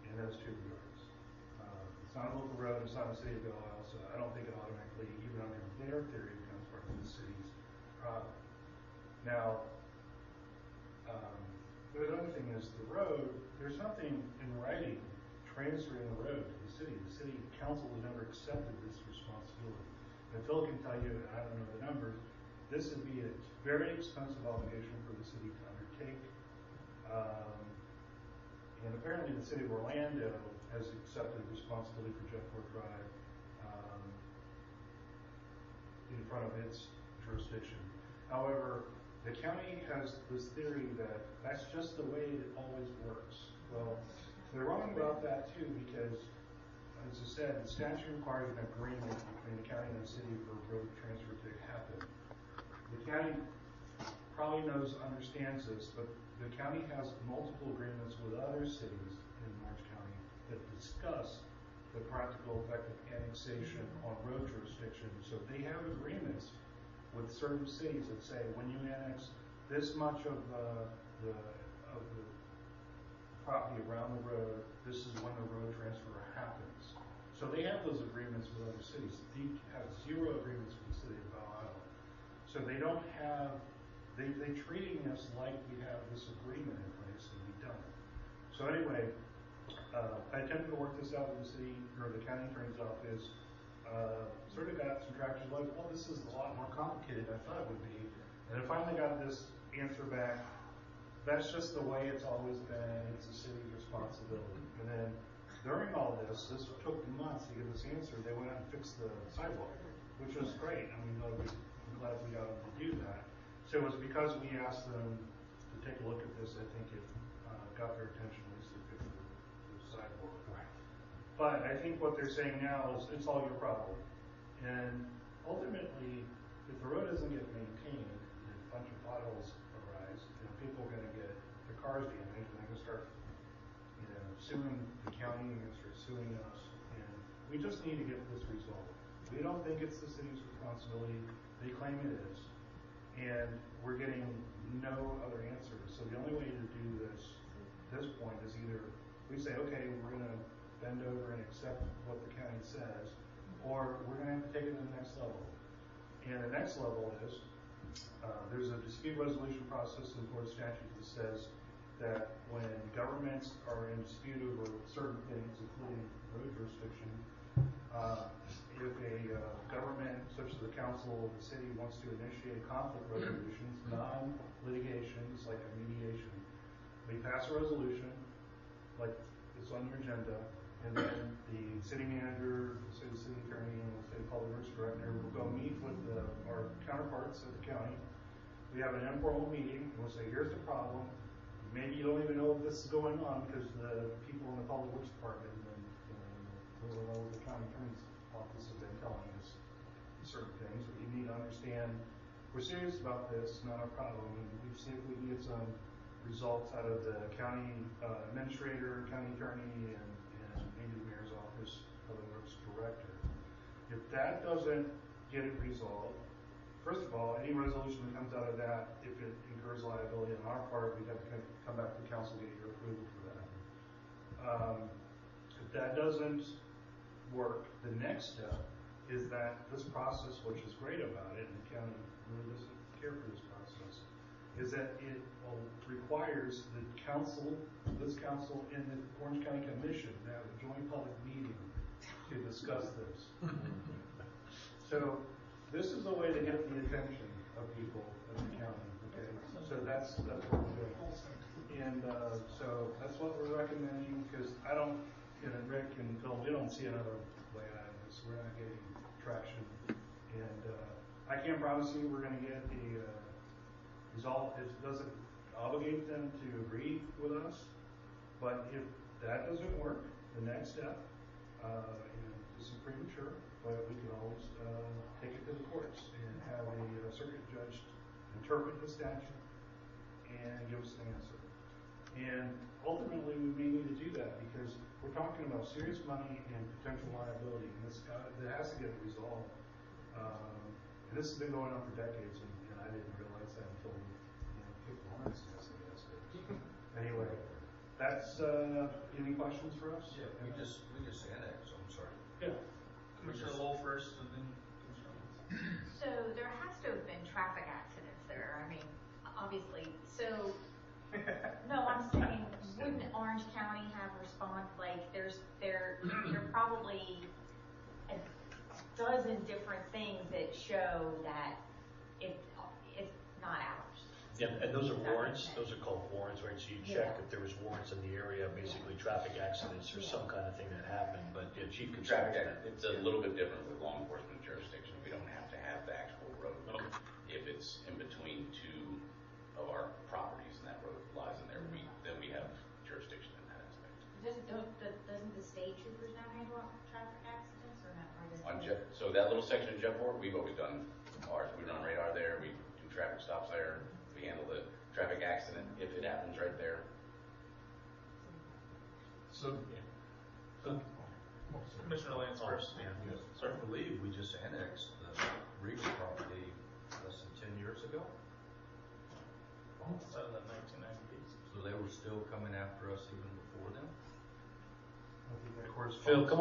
in those two regards. It's not a local road. It's not a city of Belle Isle. So I don't think it automatically, even under their theory, becomes part of the city's property. Now. The other thing is the road, there's nothing in writing transferring the road to the city. The city council has never accepted this responsibility. And Phil can tell you, I don't know the numbers, this would be a very expensive obligation for the city to undertake. And apparently the city of Orlando has accepted responsibility for Jetport Drive in front of its jurisdiction. However, the county has this theory that that's just the way it always works. Well, they're wrong about that too because, as I said, the statute requires an agreement between the county and the city for a road transfer to happen. The county probably understands this, but the county has multiple agreements with other cities in Orange County that discuss the practical effect of annexation on road jurisdiction. So they have agreements with certain cities that say when you annex this much of the property around the road, this is when the road transfer happens. So they have those agreements with other cities. They have zero agreements with the city of Belle Isle. So they don't have, they're treating us like we have this agreement in place and we don't. So anyway, I attempted to work this out with the city, or the county attorney's office, sort of got some traction like, well, this is a lot more complicated than I thought it would be. And I finally got this answer back. That's just the way it's always been. It's the city's responsibility. And then during all this took months to get this answer. They went out and fixed the sidewalk, which was great. I mean, I'm glad we got them to do that. So it was because we asked them to take a look at this, I think it got their attention, at least to fix the sidewalk. But I think what they're saying now is it's all your problem. And ultimately, if the road doesn't get maintained and a bunch of potholes arise, people are going to get their cars damaged and they're going to start suing the county and they're going to start suing us. And we just need to get this resolved. We don't think it's the city's responsibility. They claim it is. And we're getting no other answers. So the only way to do this at this point is either we say, okay, we're going to bend over and accept what the county says, or we're going to have to take it to the next level. And the next level is there's a dispute resolution process in Florida statute that says that when governments are in dispute over certain things, including road jurisdiction, if a government, such as the council of the city, wants to initiate conflict resolutions, non-litigation, it's like a mediation, they pass a resolution, like it's on your agenda, and then the city manager, the city attorney, and the city public works director will go meet with our counterparts at the county. We have an informal meeting, and we'll say, here's the problem. Maybe you don't even know if this is going on because the people in the public works department and the county attorney's office have been telling us certain things, but you need to understand we're serious about this, not a problem, and we see if we can get some results out of the county administrator, county attorney, and maybe the mayor's office, public works director. If that doesn't get it resolved, first of all, any resolution that comes out of that, if it incurs liability on our part, we have to come back to the council to get your approval for that. If that doesn't work, the next step is that this process, which is great about it, and the county really doesn't care for this process, is that it requires the council, this council, and the Orange County Commission to have a joint public meeting to discuss this. So this is a way to get the attention of people in the county. Okay, so that's what we're doing, and so that's what we're recommending, because I don't, Rick and Phil, we don't see another way out of this. We're not getting traction, and I can't promise you we're going to get the result. It doesn't obligate them to agree with us, but if that doesn't work, the next step, this is premature, but we can always take it to the courts and have a circuit judge interpret the statute and give us an answer. And ultimately, we may need to do that because we're talking about serious money and potential liability, and that has to get resolved. And this has been going on for decades, and I didn't realize that until kicked the hornet's nest, I guess. But anyway, that's any questions for us? Yeah, we just annexed. I'm sorry. Yeah. Commissioner Lowell first, and then Commissioner. So there has to have been traffic accidents there. I mean, obviously. So no, I'm saying, wouldn't Orange County have response? Like, there are probably a dozen different things that show that it's not ours. Yeah, and those are warrants. Those are called warrants, right? So you check if there was warrants in the area, basically traffic accidents or some kind of thing that happened. But yeah, Chief can traffic accident. It's a little bit different with law enforcement jurisdiction. We don't have to have the actual road. Okay. If it's in between two of our properties and that road lies in there, then we have jurisdiction in that aspect. Doesn't the state troopers now handle traffic accidents or not? So that little section of Jet Board, we've always done ours. We run radar there. We do traffic stops there. We handle the traffic accident if it happens right there. So, Commissioner Lance first. So I believe we just annexed the Regal property less than 10 years ago. Out of that 1998. So they were still coming after us even before then? Phil, come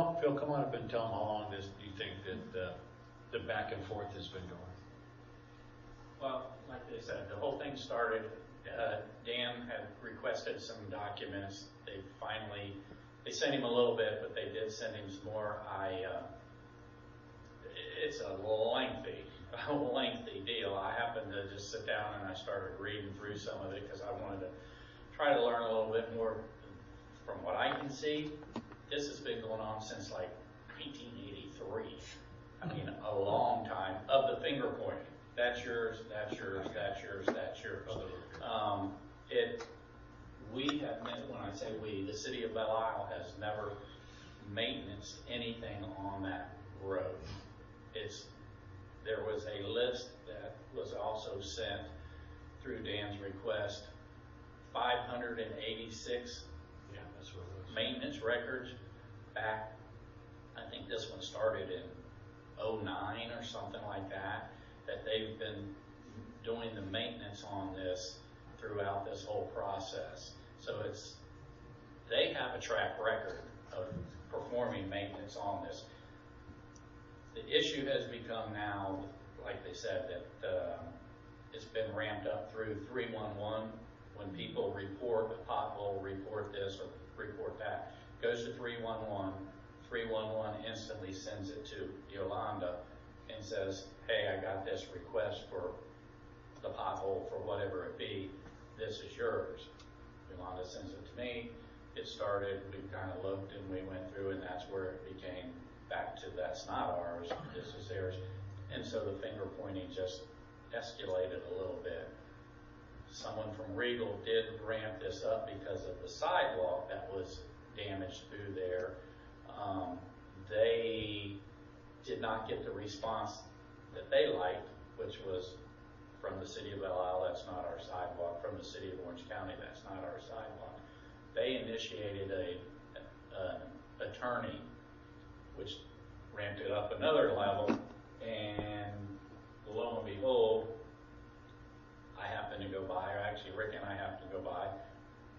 on up and tell them how long do you think that the back and forth has been going? Well, like they said, the whole thing started, Dan had requested some documents. They sent him a little bit, but they did send him some more. It's a lengthy deal. I happened to just sit down and I started reading through some of it because I wanted to try to learn a little bit more. From what I can see, this has been going on since like 1983. I mean, a long time of the finger pointing. That's yours, that's yours, that's yours, that's yours. We have, when I say we, the city of Belle Isle has never maintenanced anything on that road. There was a list that was also sent through Dan's request, 586 that's what it was. maintenance records back. I think this one started in 09 or something like that they've been doing the maintenance on this throughout this whole process. So they have a track record of performing maintenance on this. The issue has become now, like they said, that it's been ramped up through 311. When people report a pothole, report this or report that, goes to 311. 311 instantly sends it to Yolanda and says, hey, I got this request for the pothole for whatever it be. This is yours. Yolanda sends it to me. It started, we kind of looked and we went through, and that's where it became back to that's not ours, this is theirs. And so the finger pointing just escalated a little bit. Someone from Regal did ramp this up because of the sidewalk that was damaged through there. They did not get the response that they liked, which was from the city of Belle Isle, that's not our sidewalk. From the city of Orange County, that's not our sidewalk. They initiated an attorney, which ramped it up another level, and lo and behold, I happened to go by, or actually Rick and I happened to go by,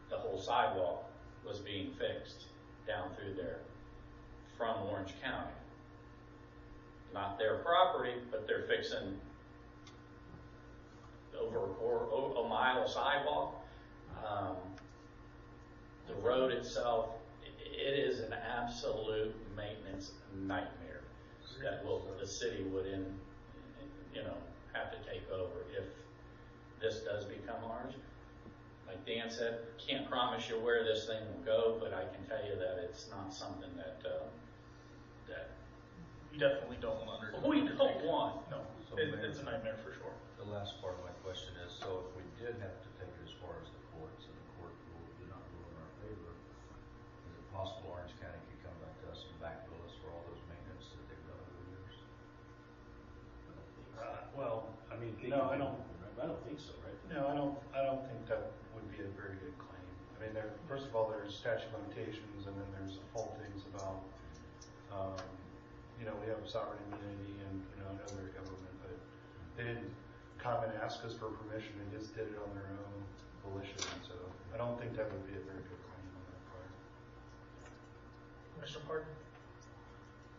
the whole sidewalk was being fixed down through there from Orange County. Not their property, but they're fixing over a mile of sidewalk. The road itself, it is an absolute maintenance nightmare that the city would have to take over if this does become ours. Like Dan said, can't promise you where this thing will go, but I can tell you that it's not something that you definitely don't want to we don't want. No, So it's a nightmare for sure. The last part of my question is, so if we did have to take it as far as the courts and the court did not rule in our favor, is it possible Orange County could come back to us and backbill us for all those maintenance that they've done over the years? Well, I mean, No, I don't think so, right? No, I don't think that would be a very good claim. I mean, first of all, there's statute of limitations, and then there's the whole things about, we have sovereign immunity and, another government, but they didn't come and ask us for permission. They just did it on their own volition. So I don't think that would be a very good claim on that part. Mr. Pardon?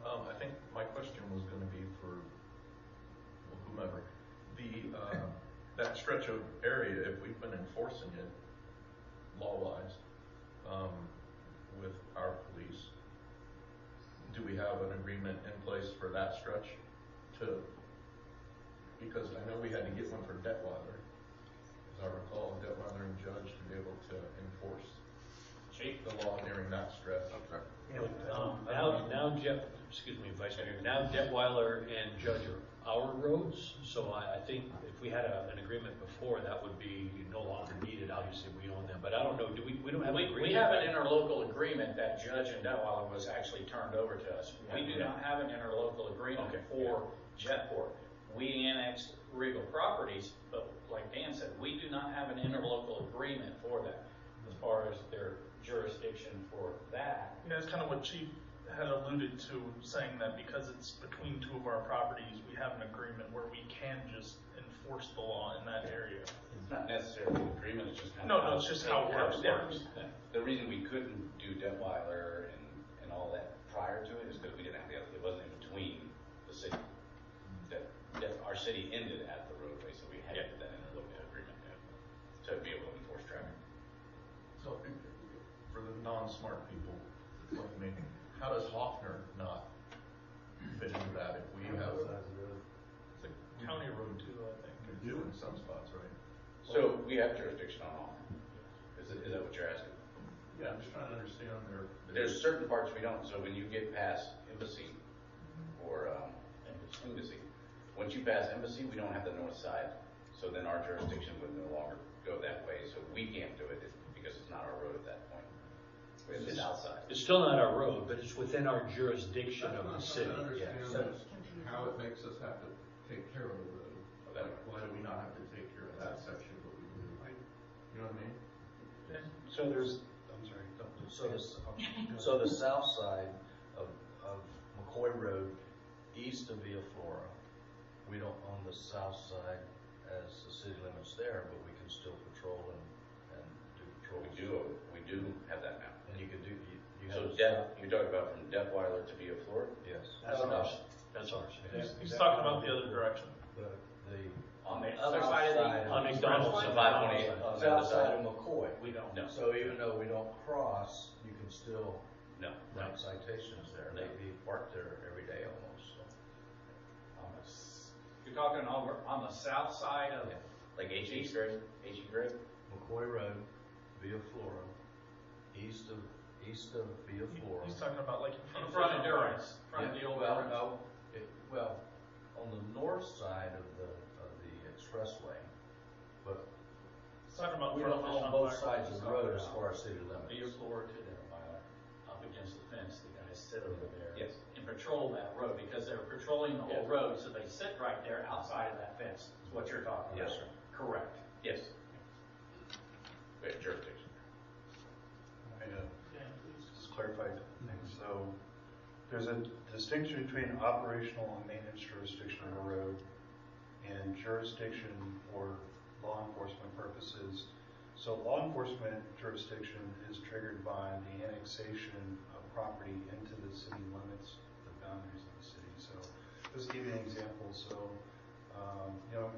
I think my question was going to be for whomever. That stretch of area, if we've been enforcing it law-wise with our police, do we have an agreement in place for that stretch because I know we had to get one for Detweiler, as I recall, Detweiler and Judge to be able to enforce the law during that stretch. Now Jeff, excuse me, Vice Mayor, now Detweiler and Judge are our roads, so I think if we had an agreement before, that would be no longer needed. Obviously, we own them, but I don't know, we don't have an agreement? We have an interlocal agreement that Judge and Detweiler was actually turned over to us. We do not have an interlocal agreement for Jetport. We annexed Regal Properties, but like Dan said, we do not have an interlocal agreement for that as far as their jurisdiction for that. Yeah, that's kind of what Chief had alluded to, saying that because it's between two of our properties, we have an agreement where we can just enforce the law in that area. It's not necessarily an agreement, it's just kind No, of it's just how it works. Yeah. The reason we couldn't do Detweiler and all that prior to it is because we didn't have it wasn't in between the city. That our city ended at the roadway, so we had to get that interlocal agreement to be able to enforce traffic. So for the non-smart people like me, how does Hoffner not fit into that if we have It's a county road too, I think. we do in some spots, right? So we have jurisdiction on all. Is that what you're asking? Yeah, I'm just trying to understand There's certain parts we don't. So when you get past Embassy or Embassy, once you pass Embassy, we don't have the north side. So then our jurisdiction would no longer go that way. So we can't do it because it's not our road at that point. We have the south side. It's still not our road, but it's within our jurisdiction of the city. How it makes us have to take care of the road. Like, why do we not have to take care of that section, but we do? You know what I mean? So I'm sorry. So the south side of McCoy Road, east of Villa Flora, we don't own the south side as the city limits there, but we can still patrol and do patrols. We do have that now. And you can do, you So have. you're talking about from Detweiler to Via Florida? Yes. That's ours. That's ours. He's talking about the other direction. The On the south other side of the, on McDonald's. So 528 on on the the other other side side? of McCoy. we don't. No. So even though we don't cross, you can still No. write citations there. They'd be parked there every day almost, so. You're talking over on the south side of, Like H.E. Grade? H.E. Grade? McCoy Road, via Flora, east of via Flora. He's talking about like in front of Durance, front of the old Well, Durance. no, well, on the north side of the expressway, but He's talking about we don't own both sides of the road as far as city limits. Via Florida to Detweiler, up against the fence, the guys sit over there. Yes. And patrol that road, because they're patrolling the whole road, so they sit right there outside of that fence, is what you're talking about. Yes, sir. Correct. Yes. We have jurisdiction. Just clarify a couple things. So there's a distinction between operational and maintenance jurisdiction of a road and jurisdiction for law enforcement purposes. So law enforcement jurisdiction is triggered by the annexation of property into the city limits, the boundaries of the city. So just to give you an example, so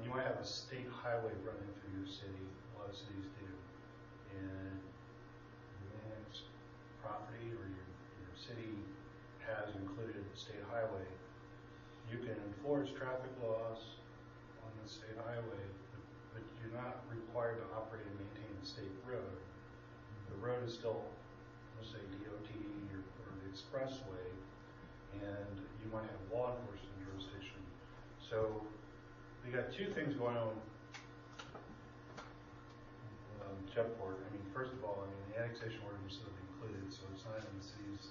you might have a state highway running through your city. A lot of cities do, and you annex property, or your city has included the state highway. You can enforce traffic laws on the state highway, but you're not required to operate and maintain the state road. The road is still, let's say, DOT or the expressway, and you might have law enforcement jurisdiction. So we got two things going on. Jetport. I mean, first of all, the annexation ordinance is included, so it's not in the city's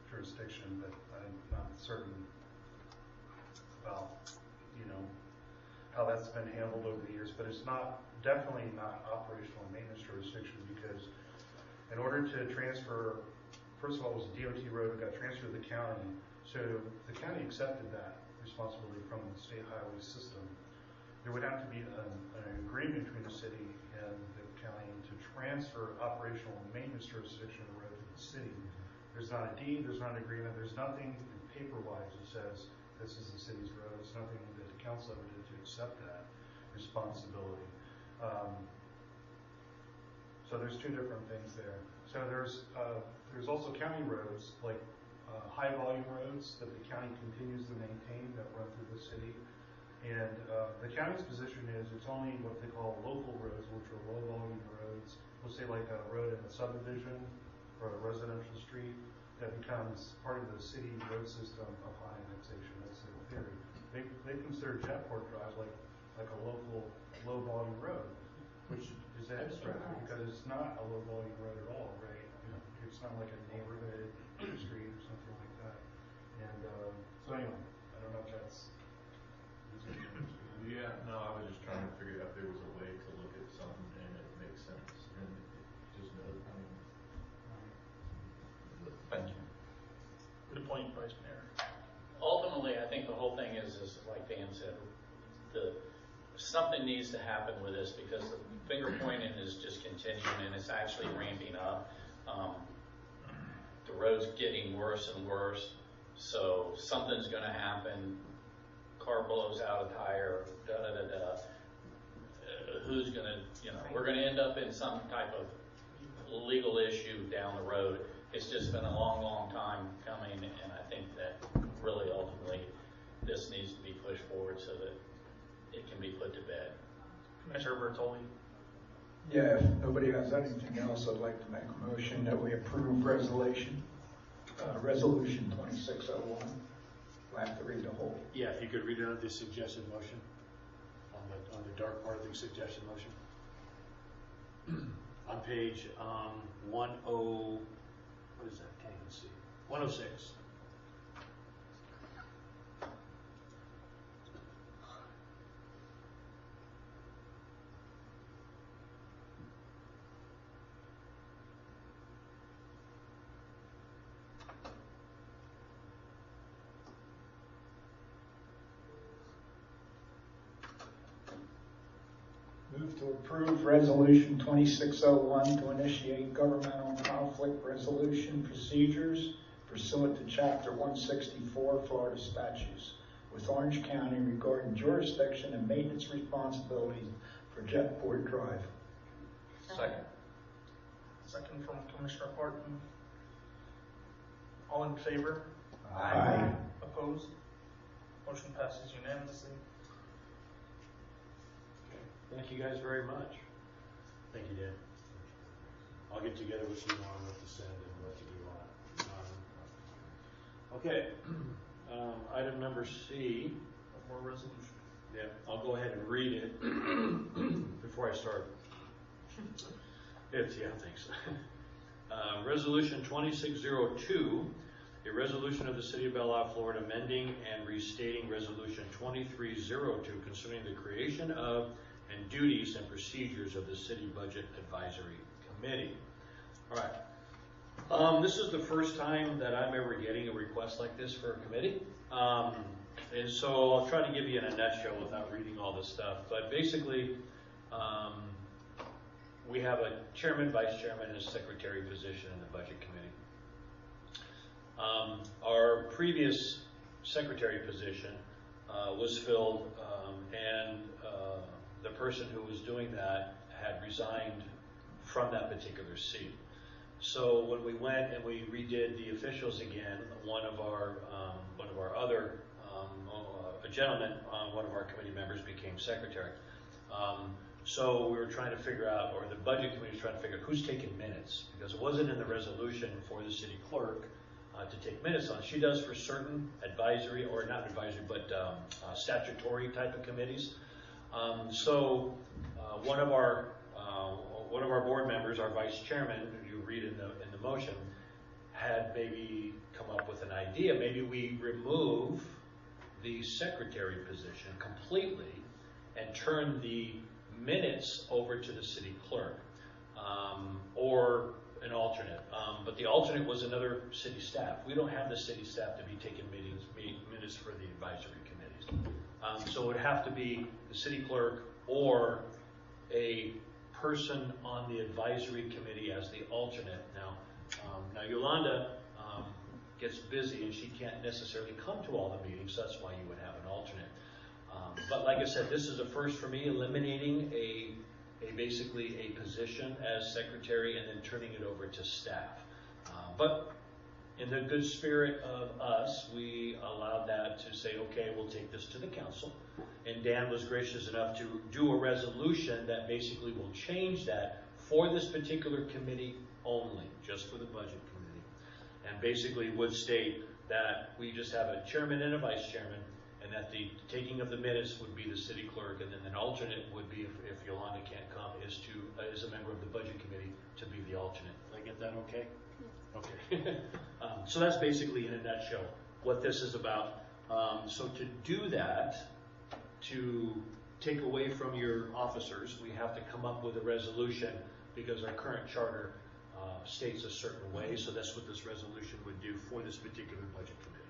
jurisdiction, but I'm not certain about, how that's been handled over the years. But it's definitely not operational and maintenance jurisdiction, because in order to transfer, first of all, it was a DOT road, it got transferred to the county, so the county accepted that responsibility from the state highway system. There would have to be an agreement between the city and the county to transfer operational and maintenance jurisdiction of the road to the city. There's not a deed, there's not an agreement, there's nothing paper-wise that says this is the city's road. It's nothing that the council ever did to accept that responsibility. So there's two different things there. So there's also county roads, like high-volume roads that the county continues to maintain that run through the city. And the county's position is it's only what they call local roads, which are low-volume roads. Let's say like a road in a subdivision or a residential street that becomes part of the city road system upon annexation. That's their theory. They consider Jetport Drive like a local low-volume road, which is abstract because it's not a low-volume road at all, right? It's not like a neighborhood street or something like that. And so anyway, I don't know if that's. Yeah, no, I was just trying to figure out if there was a way to look at something and it makes sense, and it just does. Thank you. Good point, Vice Mayor. Ultimately, I think the whole thing is like Dan said, something needs to happen with this, because the finger pointing is just continuing and it's actually ramping up. The road's getting worse and worse, so something's going to happen. Car blows out a tire, who's going to, we're going to end up in some type of legal issue down the road. It's just been a long, long time coming, and I think that really ultimately this needs to be pushed forward so that it can be put to bed. Commissioner Bertoli. Yeah, if nobody has anything else, I'd like to make a motion that we approve resolution 2601. I have to read the whole. Yeah, if you could read out the suggested motion on the dark part of the suggested motion. On page 106. to approve Resolution 2601 to initiate governmental conflict resolution procedures pursuant to Chapter 164 Florida statutes with Orange County regarding jurisdiction and maintenance responsibilities for Jetport Drive. Second. Second from Commissioner Horton. All in favor? Aye. Opposed? Motion passes unanimously. Thank you guys very much. Thank you, Dan. I'll get together with you on what to send and what to do on it. Okay. Item number C. One more resolution. Yeah, I'll go ahead and read it before I start. Thanks. Resolution 2602, a resolution of the City of Belle Isle, Florida, amending and restating Resolution 2302 concerning the creation of and duties and procedures of the City Budget Advisory Committee. All right. This is the first time that I'm ever getting a request like this for a committee. And so I'll try to give you in a nutshell without reading all this stuff. But basically, we have a chairman, vice chairman, and a secretary position in the budget committee. Our previous secretary position was filled, and the person who was doing that had resigned from that particular seat. So when we went and we redid the officials again, one of our other a gentleman, one of our committee members, became secretary. So we were trying to figure out, or the budget committee was trying to figure out who's taking minutes, because it wasn't in the resolution for the city clerk to take minutes on. She does for certain advisory, or not advisory, but statutory type of committees. So one of our board members, our vice chairman, you read in the motion, had maybe come up with an idea. Maybe we remove the secretary position completely and turn the minutes over to the city clerk, or an alternate. But the alternate was another city staff. We don't have the city staff to be taking minutes for the advisory committees. So it would have to be the city clerk or a person on the advisory committee as the alternate. Now Yolanda gets busy and she can't necessarily come to all the meetings, so that's why you would have an alternate. But like I said, this is a first for me, eliminating basically a position as secretary and then turning it over to staff. But in the good spirit of us, we allowed that to say, okay, we'll take this to the council. And Dan was gracious enough to do a resolution that basically will change that for this particular committee only, just for the budget committee. And basically would state that we just have a chairman and a vice chairman, and that the taking of the minutes would be the city clerk, and then an alternate would be, if Yolanda can't come, is a member of the budget committee to be the alternate. Did I get that okay? Okay. So that's basically in a nutshell what this is about. So to do that, to take away from your officers, we have to come up with a resolution, because our current charter states a certain way. So that's what this resolution would do for this particular budget committee.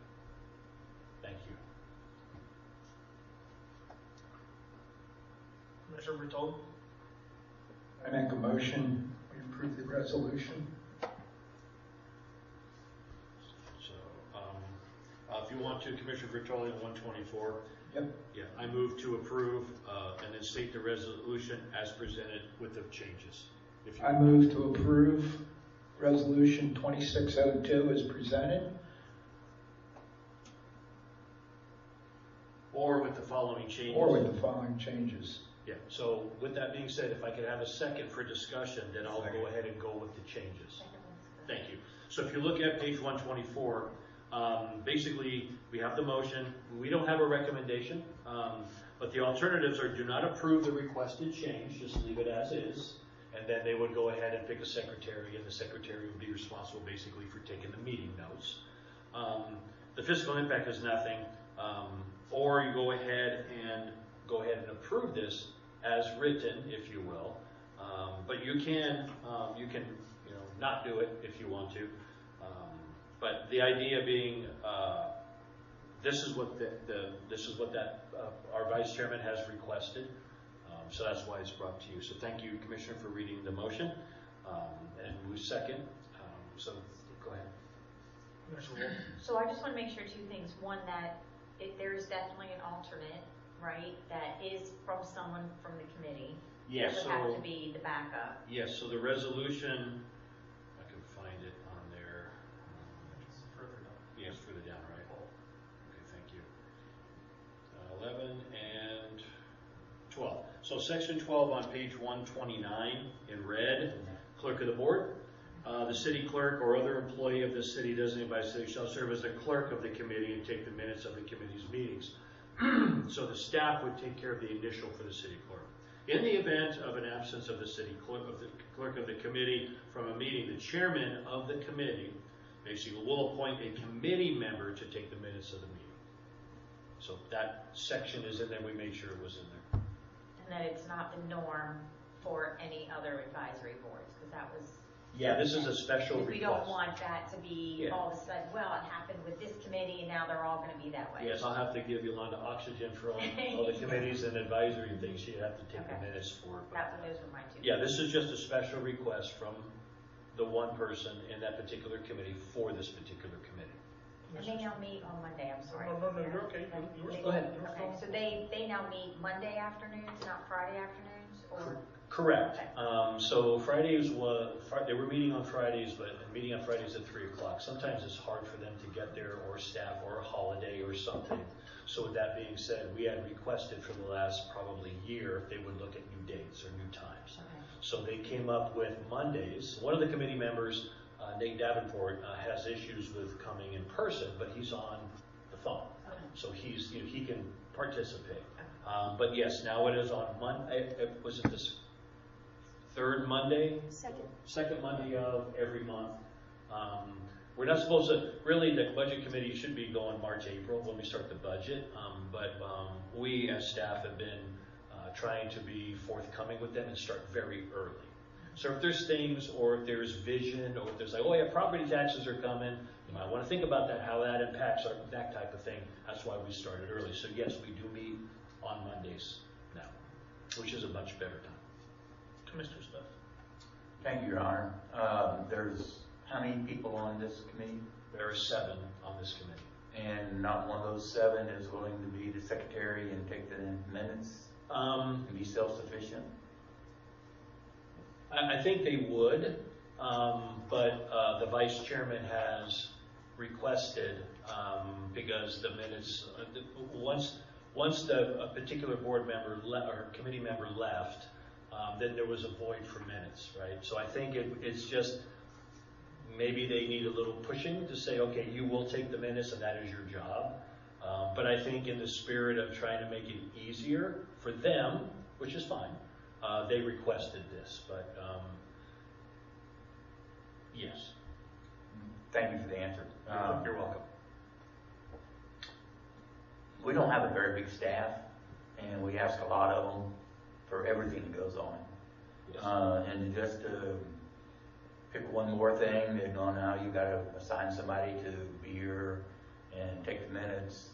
Thank you. Commissioner Bertoldi? I make a motion, we approve the resolution. So, if you want to, Commissioner Bertoldi, 124. Yep. Yeah, I move to approve and then state the resolution as presented with the changes. I move to approve Resolution 2602 as presented. Or with the following changes. Or with the following changes. Yeah, so with that being said, if I could have a second for discussion, then I'll go ahead and go with the changes. Thank you. So if you look at page 124, basically we have the motion. We don't have a recommendation, but the alternatives are: do not approve the requested change, just leave it as is, and then they would go ahead and pick a secretary, and the secretary would be responsible basically for taking the meeting notes. The fiscal impact is nothing, or you go ahead and approve this as written, if you will. But you can not do it if you want to. But the idea being, this is what our vice chairman has requested. So that's why it's brought to you. So thank you, Commissioner, for reading the motion. And we second. So go ahead. So I just want to make sure two things. One, that there is definitely an alternate, right, that is from someone from the committee. Yes. That would have to be the backup. Yes, so the resolution, I can find it on there. It's further down. Yes, further down, right? Okay, thank you. 11 and 12. So section 12 on page 129 in red, clerk of the board. The city clerk or other employee of the city designated by the city shall serve as the clerk of the committee and take the minutes of the committee's meetings. So the staff would take care of the initial for the city clerk. In the event of an absence of the city clerk of the committee from a meeting, the chairman of the committee basically will appoint a committee member to take the minutes of the meeting. So that section is in there. We made sure it was in there. And that it's not the norm for any other advisory boards, because that was. Yeah, this is a special request. We don't want that to be all of a sudden, well, it happened with this committee and now they're all going to be that way. Yes, I'll have to give Yolanda oxygen for all the committees and advisory things you have to take the minutes for. Those were mine too. Yeah, this is just a special request from the one person in that particular committee for this particular committee. And they now meet on Monday, I'm sorry. No, you're okay. Go ahead. Okay, so they now meet Monday afternoons, not Friday afternoons? Or? Correct. So Fridays they were meeting on Fridays, but meeting on Fridays at 3 o'clock. Sometimes it's hard for them to get there, or staff, or a holiday, or something. So with that being said, we had requested for the last probably year if they would look at new dates or new times. Okay. So they came up with Mondays. One of the committee members, Nate Davenport, has issues with coming in person, but he's on the phone. Okay. So he can participate. But yes, now it is on Monday. Was it this third Monday? Second Monday of every month. We're not supposed to, really the budget committee should be going March, April when we start the budget. But we as staff have been trying to be forthcoming with them and start very early. So if there's things, or if there's vision, or if there's like, oh yeah, property taxes are coming, you might want to think about that, how that impacts that type of thing. That's why we started early. So yes, we do meet on Mondays now, which is a much better time. Commissioner Smith. Thank you, Your Honor. There's how many people on this committee? There are 7 on this committee. And not one of those 7 is willing to be the secretary and take the minutes and be self-sufficient? I think they would, but the vice chairman has requested, because the minutes, once a particular board member or committee member left, then there was a void for minutes, right? So I think it's just, maybe they need a little pushing to say, okay, you will take the minutes and that is your job. But I think in the spirit of trying to make it easier for them, which is fine, they requested this, but yes. Thank you for the answer. You're welcome. We don't have a very big staff, and we ask a lot of them for everything that goes on. Yes. And just to pick one more thing, that now you got to assign somebody to be here and take the minutes.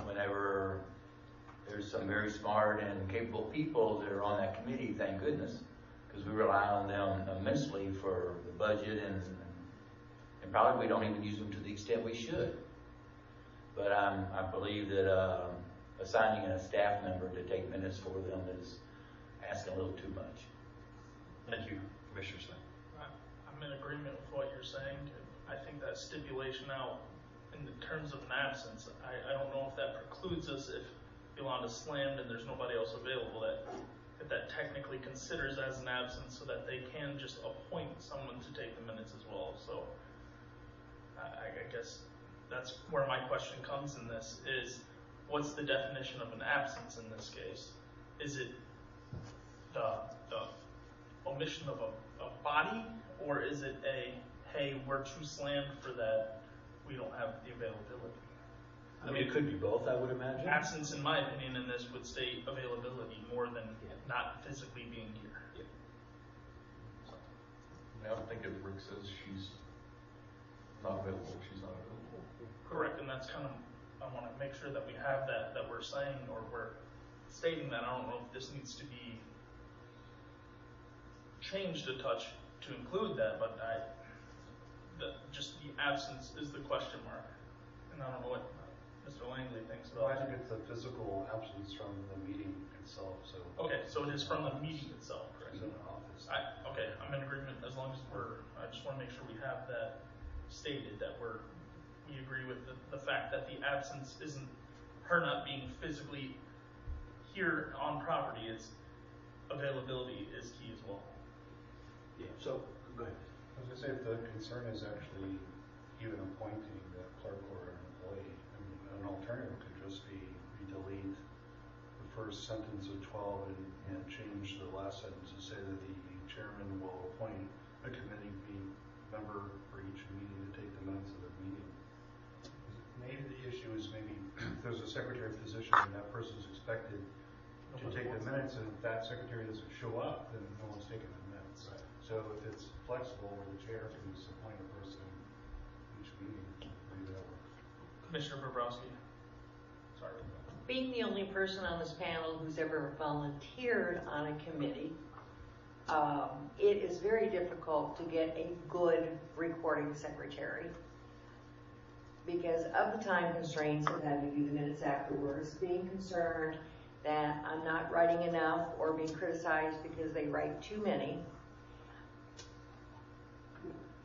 Whenever there's some very smart and capable people that are on that committee, thank goodness, because we rely on them immensely for the budget, and probably we don't even use them to the extent we should. But I believe that assigning a staff member to take minutes for them is asking a little too much. Thank you, Commissioner Smith. I'm in agreement with what you're saying. I think that stipulation out in the terms of an absence, I don't know if that precludes us if Yolanda's slammed and there's nobody else available, that technically considers as an absence, so that they can just appoint someone to take the minutes as well. So I guess that's where my question comes in this, is what's the definition of an absence in this case? Is it the omission of a body, or is it hey, we're too slammed for that, we don't have the availability? I mean, it could be both, I would imagine. Absence, in my opinion, in this would state availability more than not physically being here. I don't think if Rick says she's not available, she's not available. Correct, and that's kind of, I want to make sure that we have that we're saying, or we're stating that. I don't know if this needs to be changed a touch to include that, but just the absence is the question mark. And I don't know what Mr. Langley thinks Well, about I that. think it's a physical absence from the meeting itself, so. Okay, so it is from the meeting itself, correct? It's in the office. Okay, I'm in agreement as long as I just want to make sure we have that stated, that we agree with the fact that the absence isn't her not being physically here on property, it's availability is key as well. Yeah, so, go ahead. I was gonna say, if the concern is actually even appointing the clerk or an employee, I mean, an alternative could just be delete the first sentence of 12 and change the last sentence to say that the chairman will appoint a committee member for each meeting to take the minutes of the meeting. Maybe the issue is if there's a secretary position and that person is expected to take the minutes, and if that secretary doesn't show up, then no one's taking the minutes. Right. So if it's flexible, where the chair can just appoint a person each meeting, maybe that works. Commissioner Bobrowski. Sorry. Being the only person on this panel who's ever volunteered on a committee, it is very difficult to get a good recording secretary because of the time constraints of having to do the minutes afterwards, being concerned that I'm not writing enough or being criticized because they write too many.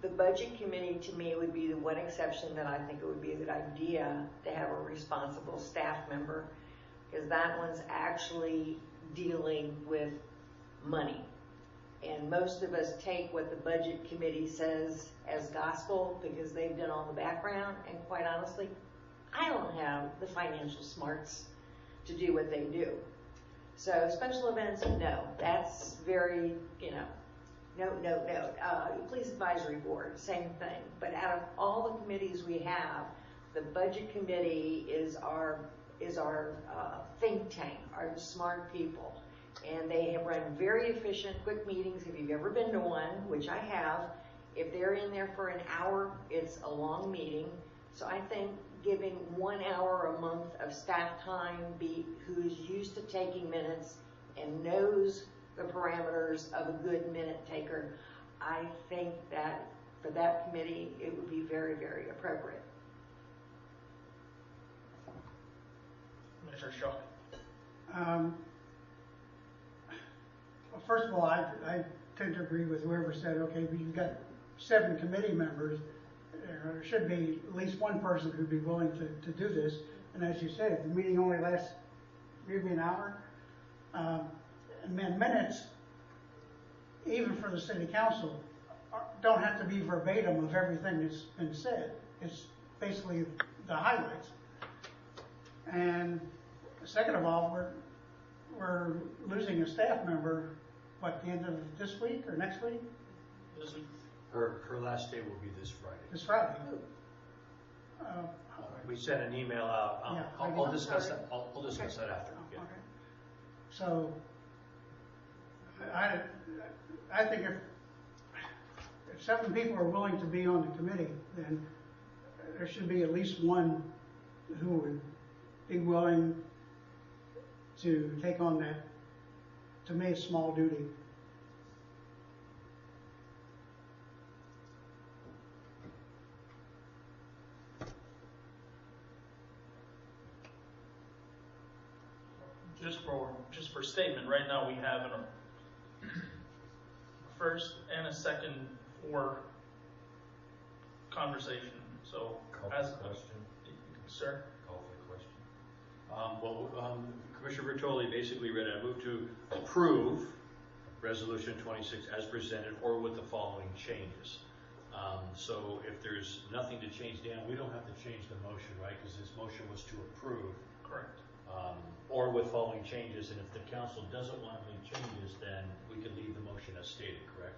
The budget committee to me would be the one exception that I think it would be a good idea to have a responsible staff member, because that one's actually dealing with money. And most of us take what the budget committee says as gospel because they've done all the background, and quite honestly, I don't have the financial smarts to do what they do. So special events, no, that's very, no. Police advisory board, same thing. But out of all the committees we have, the budget committee is our think tank, our smart people. And they have run very efficient, quick meetings. If you've ever been to one, which I have, if they're in there for an hour, it's a long meeting. So I think giving 1 hour a month of staff time, who's used to taking minutes and knows the parameters of a good minute taker, I think that for that committee, it would be very, very appropriate. Commissioner Shaw. Well, first of all, I tend to agree with whoever said, okay, but you've got 7 committee members. There should be at least one person who'd be willing to do this. And as you said, if the meeting only lasts maybe an hour, and minutes, even for the city council, don't have to be verbatim of everything that's been said. It's basically the highlights. And second of all, we're losing a staff member, the end of this week or next week? This week. Her last day will be this Friday. This Friday. We sent an email out. Yeah, I'll discuss that. I'll discuss that after. Yeah. Okay. So, I think if 7 people are willing to be on the committee, then there should be at least one who would be willing to take on that, to me, small duty. Just for statement, right now we have a first and a second for conversation. So, Call for the question. Sir? Call for the question. Commissioner Bertoli basically read it. I move to approve Resolution 26 as presented, or with the following changes. So if there's nothing to change, Dan, we don't have to change the motion, right? Because this motion was to approve. Correct. Or with following changes, and if the council doesn't want to make changes, then we could leave the motion as stated, correct?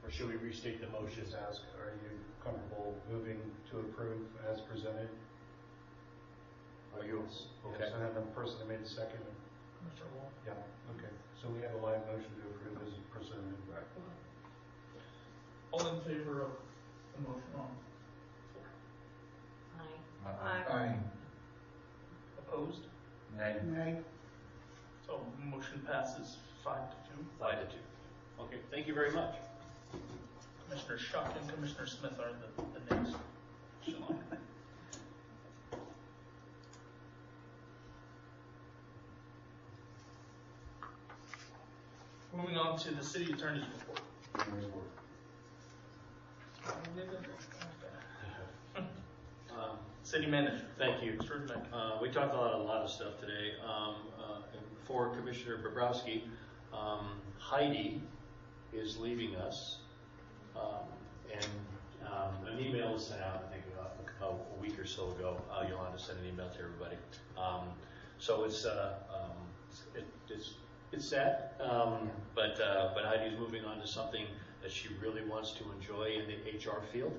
Or should we restate the motion? Just ask, are you comfortable moving to approve as presented? Are you? Okay. Yes, and then the person that made the second. Mr. Wolf? Yeah, okay. So we have a live motion to approve as presented. Right. All in favor of the motion on the floor? Aye. Aye. Opposed? Nay. Nay. passes 5-2. 5-2. Okay, thank you very much. Commissioner Shuck and Commissioner Smith are the names. Shalom. Moving on to the city attorney's report. City manager. Thank you. We talked a lot of stuff today. For Commissioner Bobrowski, Heidi is leaving us, and an email was sent out, I think, a week or so ago. Yolanda sent an email to everybody. So it's sad, but Heidi's moving on to something that she really wants to enjoy in the HR field.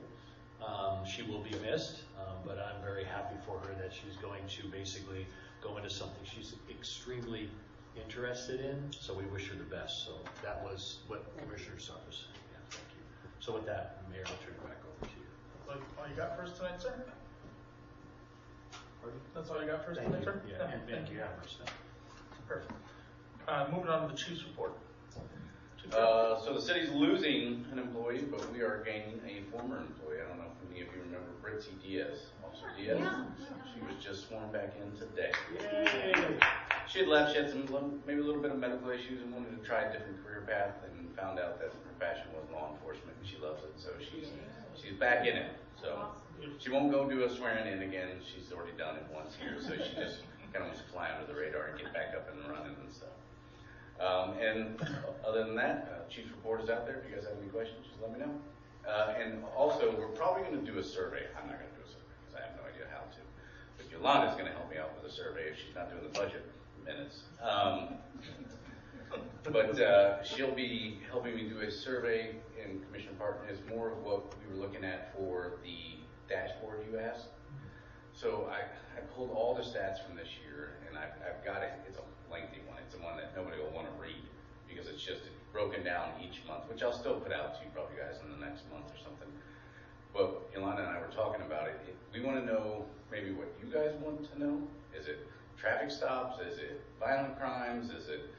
She will be missed, but I'm very happy for her that she's going to basically go into something she's extremely interested in, so we wish her the best. So that was what Commissioner Sutton was saying. Yeah, thank you. So with that, Mayor, I'll turn it back over to you. All you got for us tonight, sir? Pardon? That's all you got for us tonight, sir? Yeah, and thank you. Perfect. Moving on to the chief's report. So the city's losing an employee, but we are gaining a former employee. I don't know if any of you remember Britzy Diaz, Officer Diaz. Yeah. She was just sworn back in today. Yay! She had left. She had maybe a little bit of medical issues and wanted to try a different career path, and found out that her passion was law enforcement, and she loves it. So she's back in it. So she won't go do a swearing in again. She's already done it once here, so she just kind of wants to fly under the radar and get back up and running and stuff. And other than that, chief's report is out there. If you guys have any questions, just let me know. And also, we're probably going to do a survey. I'm not going to do a survey because I have no idea how to. But Yolanda's going to help me out with a survey if she's not doing the budget minutes. But she'll be helping me do a survey, and Commissioner Parton is more of what we were looking at for the dashboard you asked. So I pulled all the stats from this year, and I've got it. It's a lengthy one. It's the one that nobody will want to read because it's just broken down each month, which I'll still put out to you probably guys in the next month or something. But Yolanda and I were talking about it. We want to know maybe what you guys want to know. Is it traffic stops? Is it violent crimes? Is it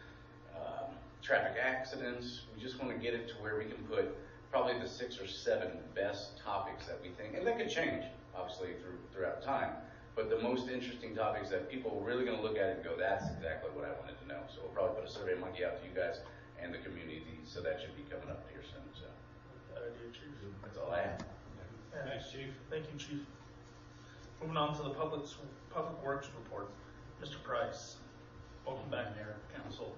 traffic accidents? We just want to get it to where we can put probably the 6 or 7 best topics that we think, and that could change obviously throughout time. But the most interesting topics that people are really going to look at it and go, that's exactly what I wanted to know. So we'll probably put a survey monkey out to you guys and the community, so that should be coming up here soon. So that's all I have. Thanks, Chief. Thank you, Chief. Moving on to the Public Works report. Mr. Price, welcome back, Mayor, Council.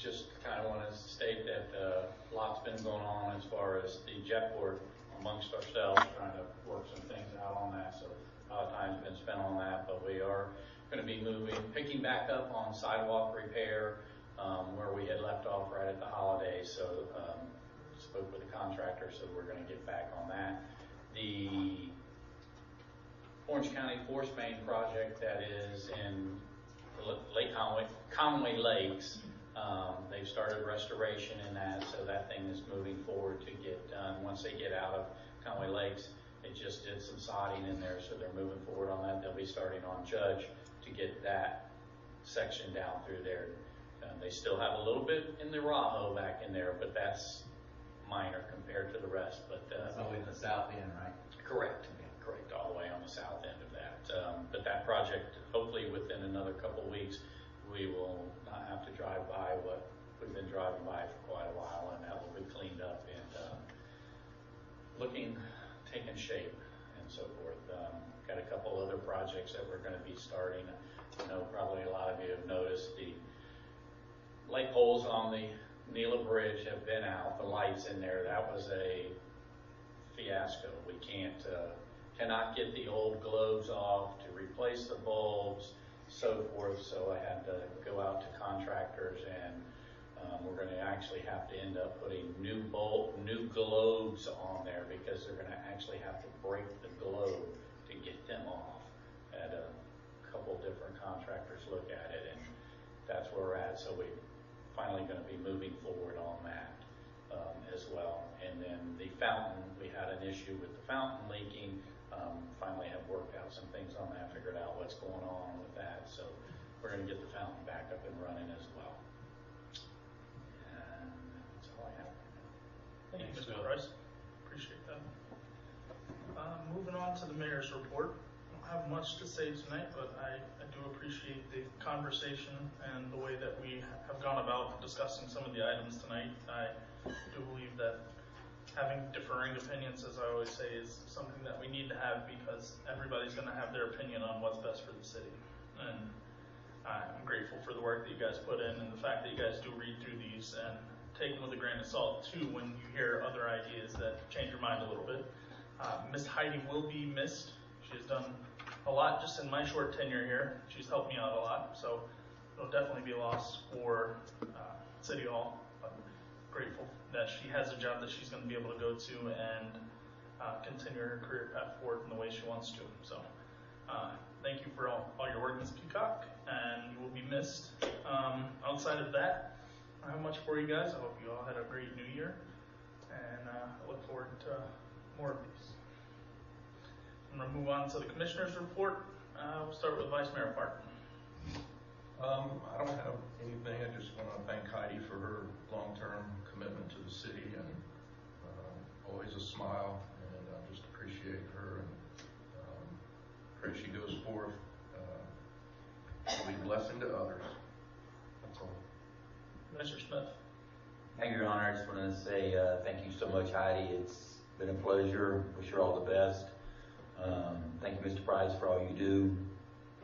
Just kind of want to state that a lot's been going on as far as the jetport amongst ourselves, trying to work some things out on that. So a lot of time's been spent on that, but we are going to be picking back up on sidewalk repair where we had left off right at the holidays. So spoke with the contractor, so we're going to get back on that. The Orange County Force Main project that is in Lake Conway Lakes, they've started restoration in that, so that thing is moving forward to get done. Once they get out of Conway Lakes, they just did some sodding in there, so they're moving forward on that. They'll be starting on Judge to get that section down through there. They still have a little bit in the Raho back in there, but that's minor compared to the rest. But that's all in the south end, right? Correct. Correct, all the way on the south end of that. But that project, hopefully within another couple of weeks, we will not have to drive by what we've been driving by for quite a while, and that will be cleaned up and taking shape and so forth. Got a couple other projects that we're going to be starting. I know probably a lot of you have noticed the light poles on the Neela Bridge have been out, the lights in there. That was a fiasco. We cannot get the old globes off to replace the bulbs, so forth. So I had to go out to contractors, and we're going to actually have to end up putting new globes on there because they're going to actually have to break the globe to get them off. Had a couple different contractors look at it, and that's where we're at. So we're finally going to be moving forward on that as well. And then the fountain, we had an issue with the fountain leaking. Finally have worked out some things on that, figured out what's going on with that. So we're going to get the fountain back up and running as well. all I have. Thank you, Thanks, Mr. Bill. Price. Appreciate that. Moving on to the mayor's report. I don't have much to say tonight, but I do appreciate the conversation and the way that we have gone about discussing some of the items tonight. I do believe that having differing opinions, as I always say, is something that we need to have because everybody's going to have their opinion on what's best for the city. And I'm grateful for the work that you guys put in and the fact that you guys do read through these and take them with a grain of salt too when you hear other ideas that change your mind a little bit. Miss Heidi will be missed. She has done a lot just in my short tenure here. She's helped me out a lot, so it'll definitely be a loss for City Hall. But grateful that she has a job that she's going to be able to go to and continue her career path forward in the way she wants to. So thank you for all your work, Ms. Peacock, and you will be missed. Outside of that, I don't have much for you guys. I hope you all had a great new year, and I look forward to more of these. I'm going to move on to the commissioner's report. We'll start with Vice Mayor Park. I don't have anything. I just want to thank Heidi for her long-term commitment to the city and always a smile, and I just appreciate her and pray she goes forth to be a blessing to others. That's all. Mr. Smith. Thank you, Your Honor. I just wanted to say thank you so much, Heidi. It's been a pleasure. Wish you all the best. Thank you, Mr. Price, for all you do,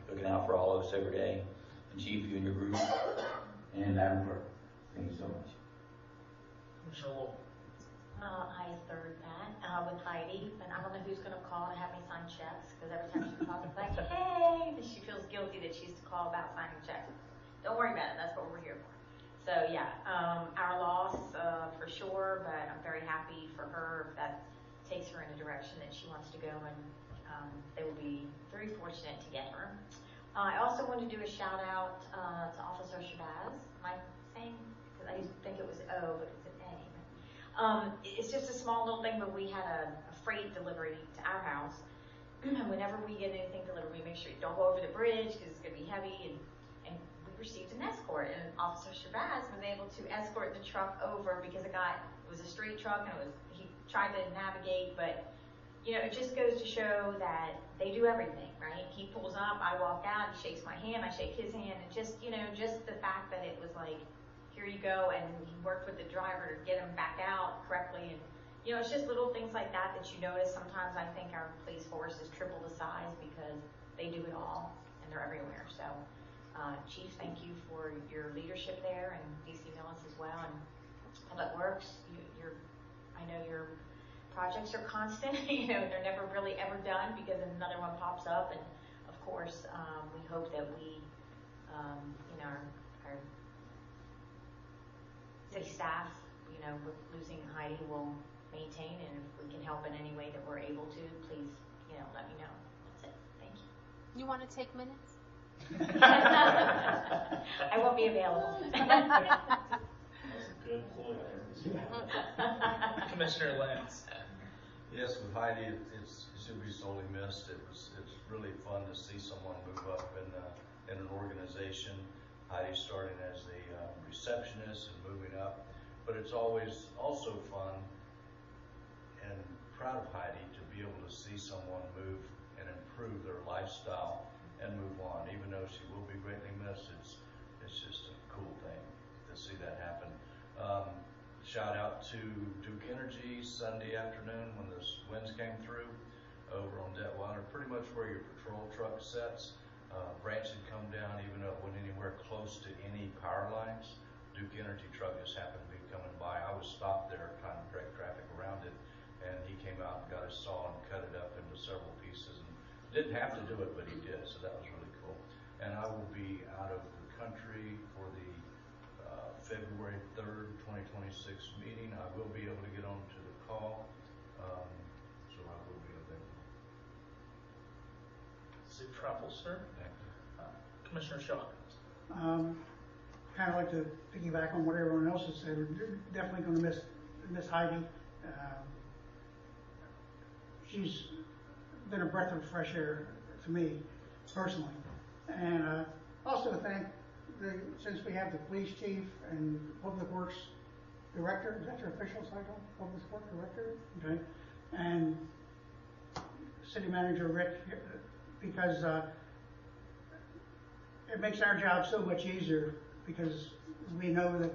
looking out for all of us every day. And Chief, you and your group. And Madam Clerk, thank you so much. Commissioner Lowell. I third that with Heidi, and I don't know who's going to call to have me sign checks, because every time she calls, it's like, hey, and she feels guilty that she used to call about signing checks. Don't worry about it, that's what we're here for. So yeah, our loss for sure, but I'm very happy for her if that takes her in a direction that she wants to go, and they will be very fortunate to get her. I also want to do a shout out to Officer Shabazz. Am I saying? Because I used to think it was O, but it's an A. It's just a small little thing, but we had a freight delivery to our house. And whenever we get anything delivered, we make sure you don't go over the bridge because it's going to be heavy. And we received an escort, and Officer Shabazz was able to escort the truck over because it was a straight truck, and he tried to navigate, but it just goes to show that they do everything, right? He pulls up, I walk out, he shakes my hand, I shake his hand, and just the fact that it was like, here you go, and he worked with the driver to get him back out correctly, and it's just little things like that you notice. Sometimes I think our police force is triple the size because they do it all, and they're everywhere. So, Chief, thank you for your leadership there, and DC Millis as well, and Public Works. I know your projects are constant. They're never really ever done because another one pops up, and of course, we hope that we, our city staff, with losing Heidi, will maintain, and if we can help in any way that we're able to, please, let me know. That's it. Thank you. You want to take minutes? I won't be available. That's a good ploy. Commissioner Lance. Yes, with Heidi, she'll be sorely missed. It's really fun to see someone move up in an organization. Heidi starting as a receptionist and moving up, but it's always also fun and proud of Heidi to be able to see someone move and improve their lifestyle and move on. Even though she will be greatly missed, it's just a cool thing to see that happen. Shout out to Duke Energy Sunday afternoon when the winds came through over on Detweiler, pretty much where your patrol truck sets. Branch had come down, even though it wasn't anywhere close to any power lines. Duke Energy truck just happened to be coming by. I was stopped there trying to direct traffic around it, and he came out and got his saw and cut it up into several pieces. And didn't have to do it, but he did, so that was really cool. And I will be out of the country for the February 3rd, 2026 meeting. I will be able to get on to the call, so I will be available. Safe travels, sir. Thank you. Commissioner Shaw. Kind of like to piggyback on what everyone else has said. We're definitely going to miss Heidi. She's been a breath of fresh air to me personally, and also thank since we have the police chief and public works director, is that your official title? Public Works Director? Okay. And city manager Rick, because it makes our job so much easier because we know that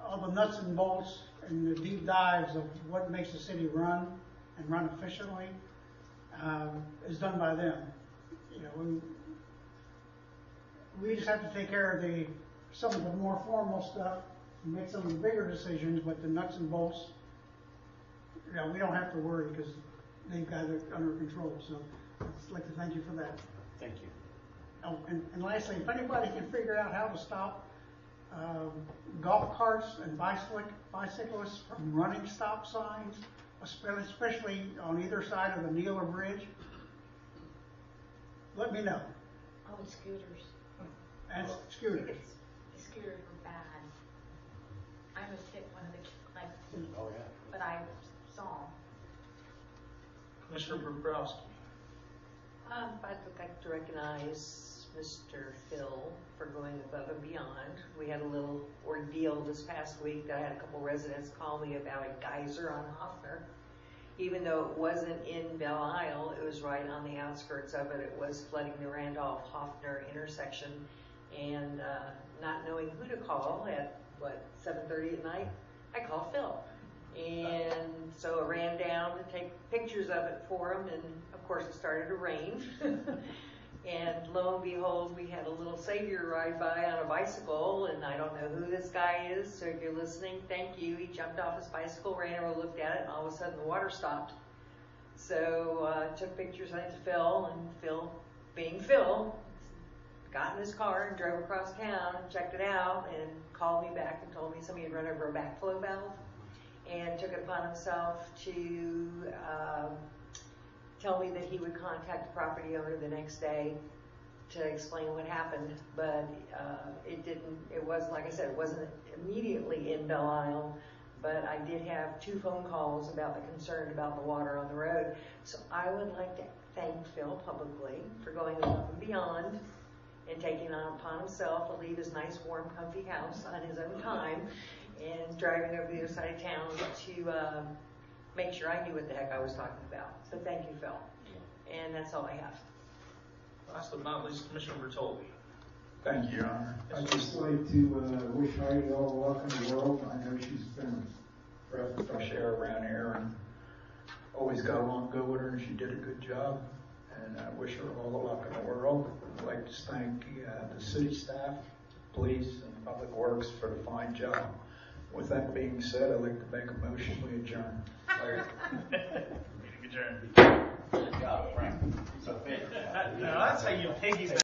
all the nuts and bolts and the deep dives of what makes the city run and run efficiently is done by them. You know, we just have to take care of some of the more formal stuff and make some of the bigger decisions, but the nuts and bolts, you know, we don't have to worry because they've got it under control. So I'd like to thank you for that. Thank you. Oh, and lastly, if anybody can figure out how to stop golf carts and bicyclists from running stop signs, especially on either side of the Neeler Bridge, let me know. Oh, and scooters. And scooters. The scooters were bad. I almost hit one of the, Oh, yeah. but I saw them. Commissioner Bobrowski. I'd like to recognize Mr. Phil for going above and beyond. We had a little ordeal this past week that I had a couple residents call me about a geyser on Hoffner. Even though it wasn't in Belle Isle, it was right on the outskirts of it. It was flooding the Randolph-Hoffner intersection. And not knowing who to call at, 7:30 at night, I called Phil. And so I ran down to take pictures of it for him, and of course it started to rain. And lo and behold, we had a little savior ride by on a bicycle, and I don't know who this guy is, so if you're listening, thank you. He jumped off his bicycle, ran over, looked at it, and all of a sudden the water stopped. So took pictures, sent it to Phil, and Phil, being Phil, got in his car and drove across town and checked it out and called me back and told me somebody had run over a backflow valve, and took it upon himself to tell me that he would contact the property owner the next day to explain what happened. But it was, like I said, it wasn't immediately in Belle Isle, but I did have 2 phone calls about the concern about the water on the road. So I would like to thank Phil publicly for going above and beyond and taking upon himself to leave his nice, warm, comfy house on his own time and driving over the other side of town to make sure I knew what the heck I was talking about. So thank you, Phil. And that's all I have. Last but not least, Commissioner Bertolli. Thank you, Your Honor. I'd just like to wish Heidi all the luck in the world. I know she's been a breath of fresh air around here and always got along good with her, and she did a good job. And I wish her all the luck in the world. I'd like to thank the city staff, police, and public works for the fine job. With that being said, I'd like to make a motion we adjourn. Meeting adjourned. Good job, Frank. No, that's how you piggyback.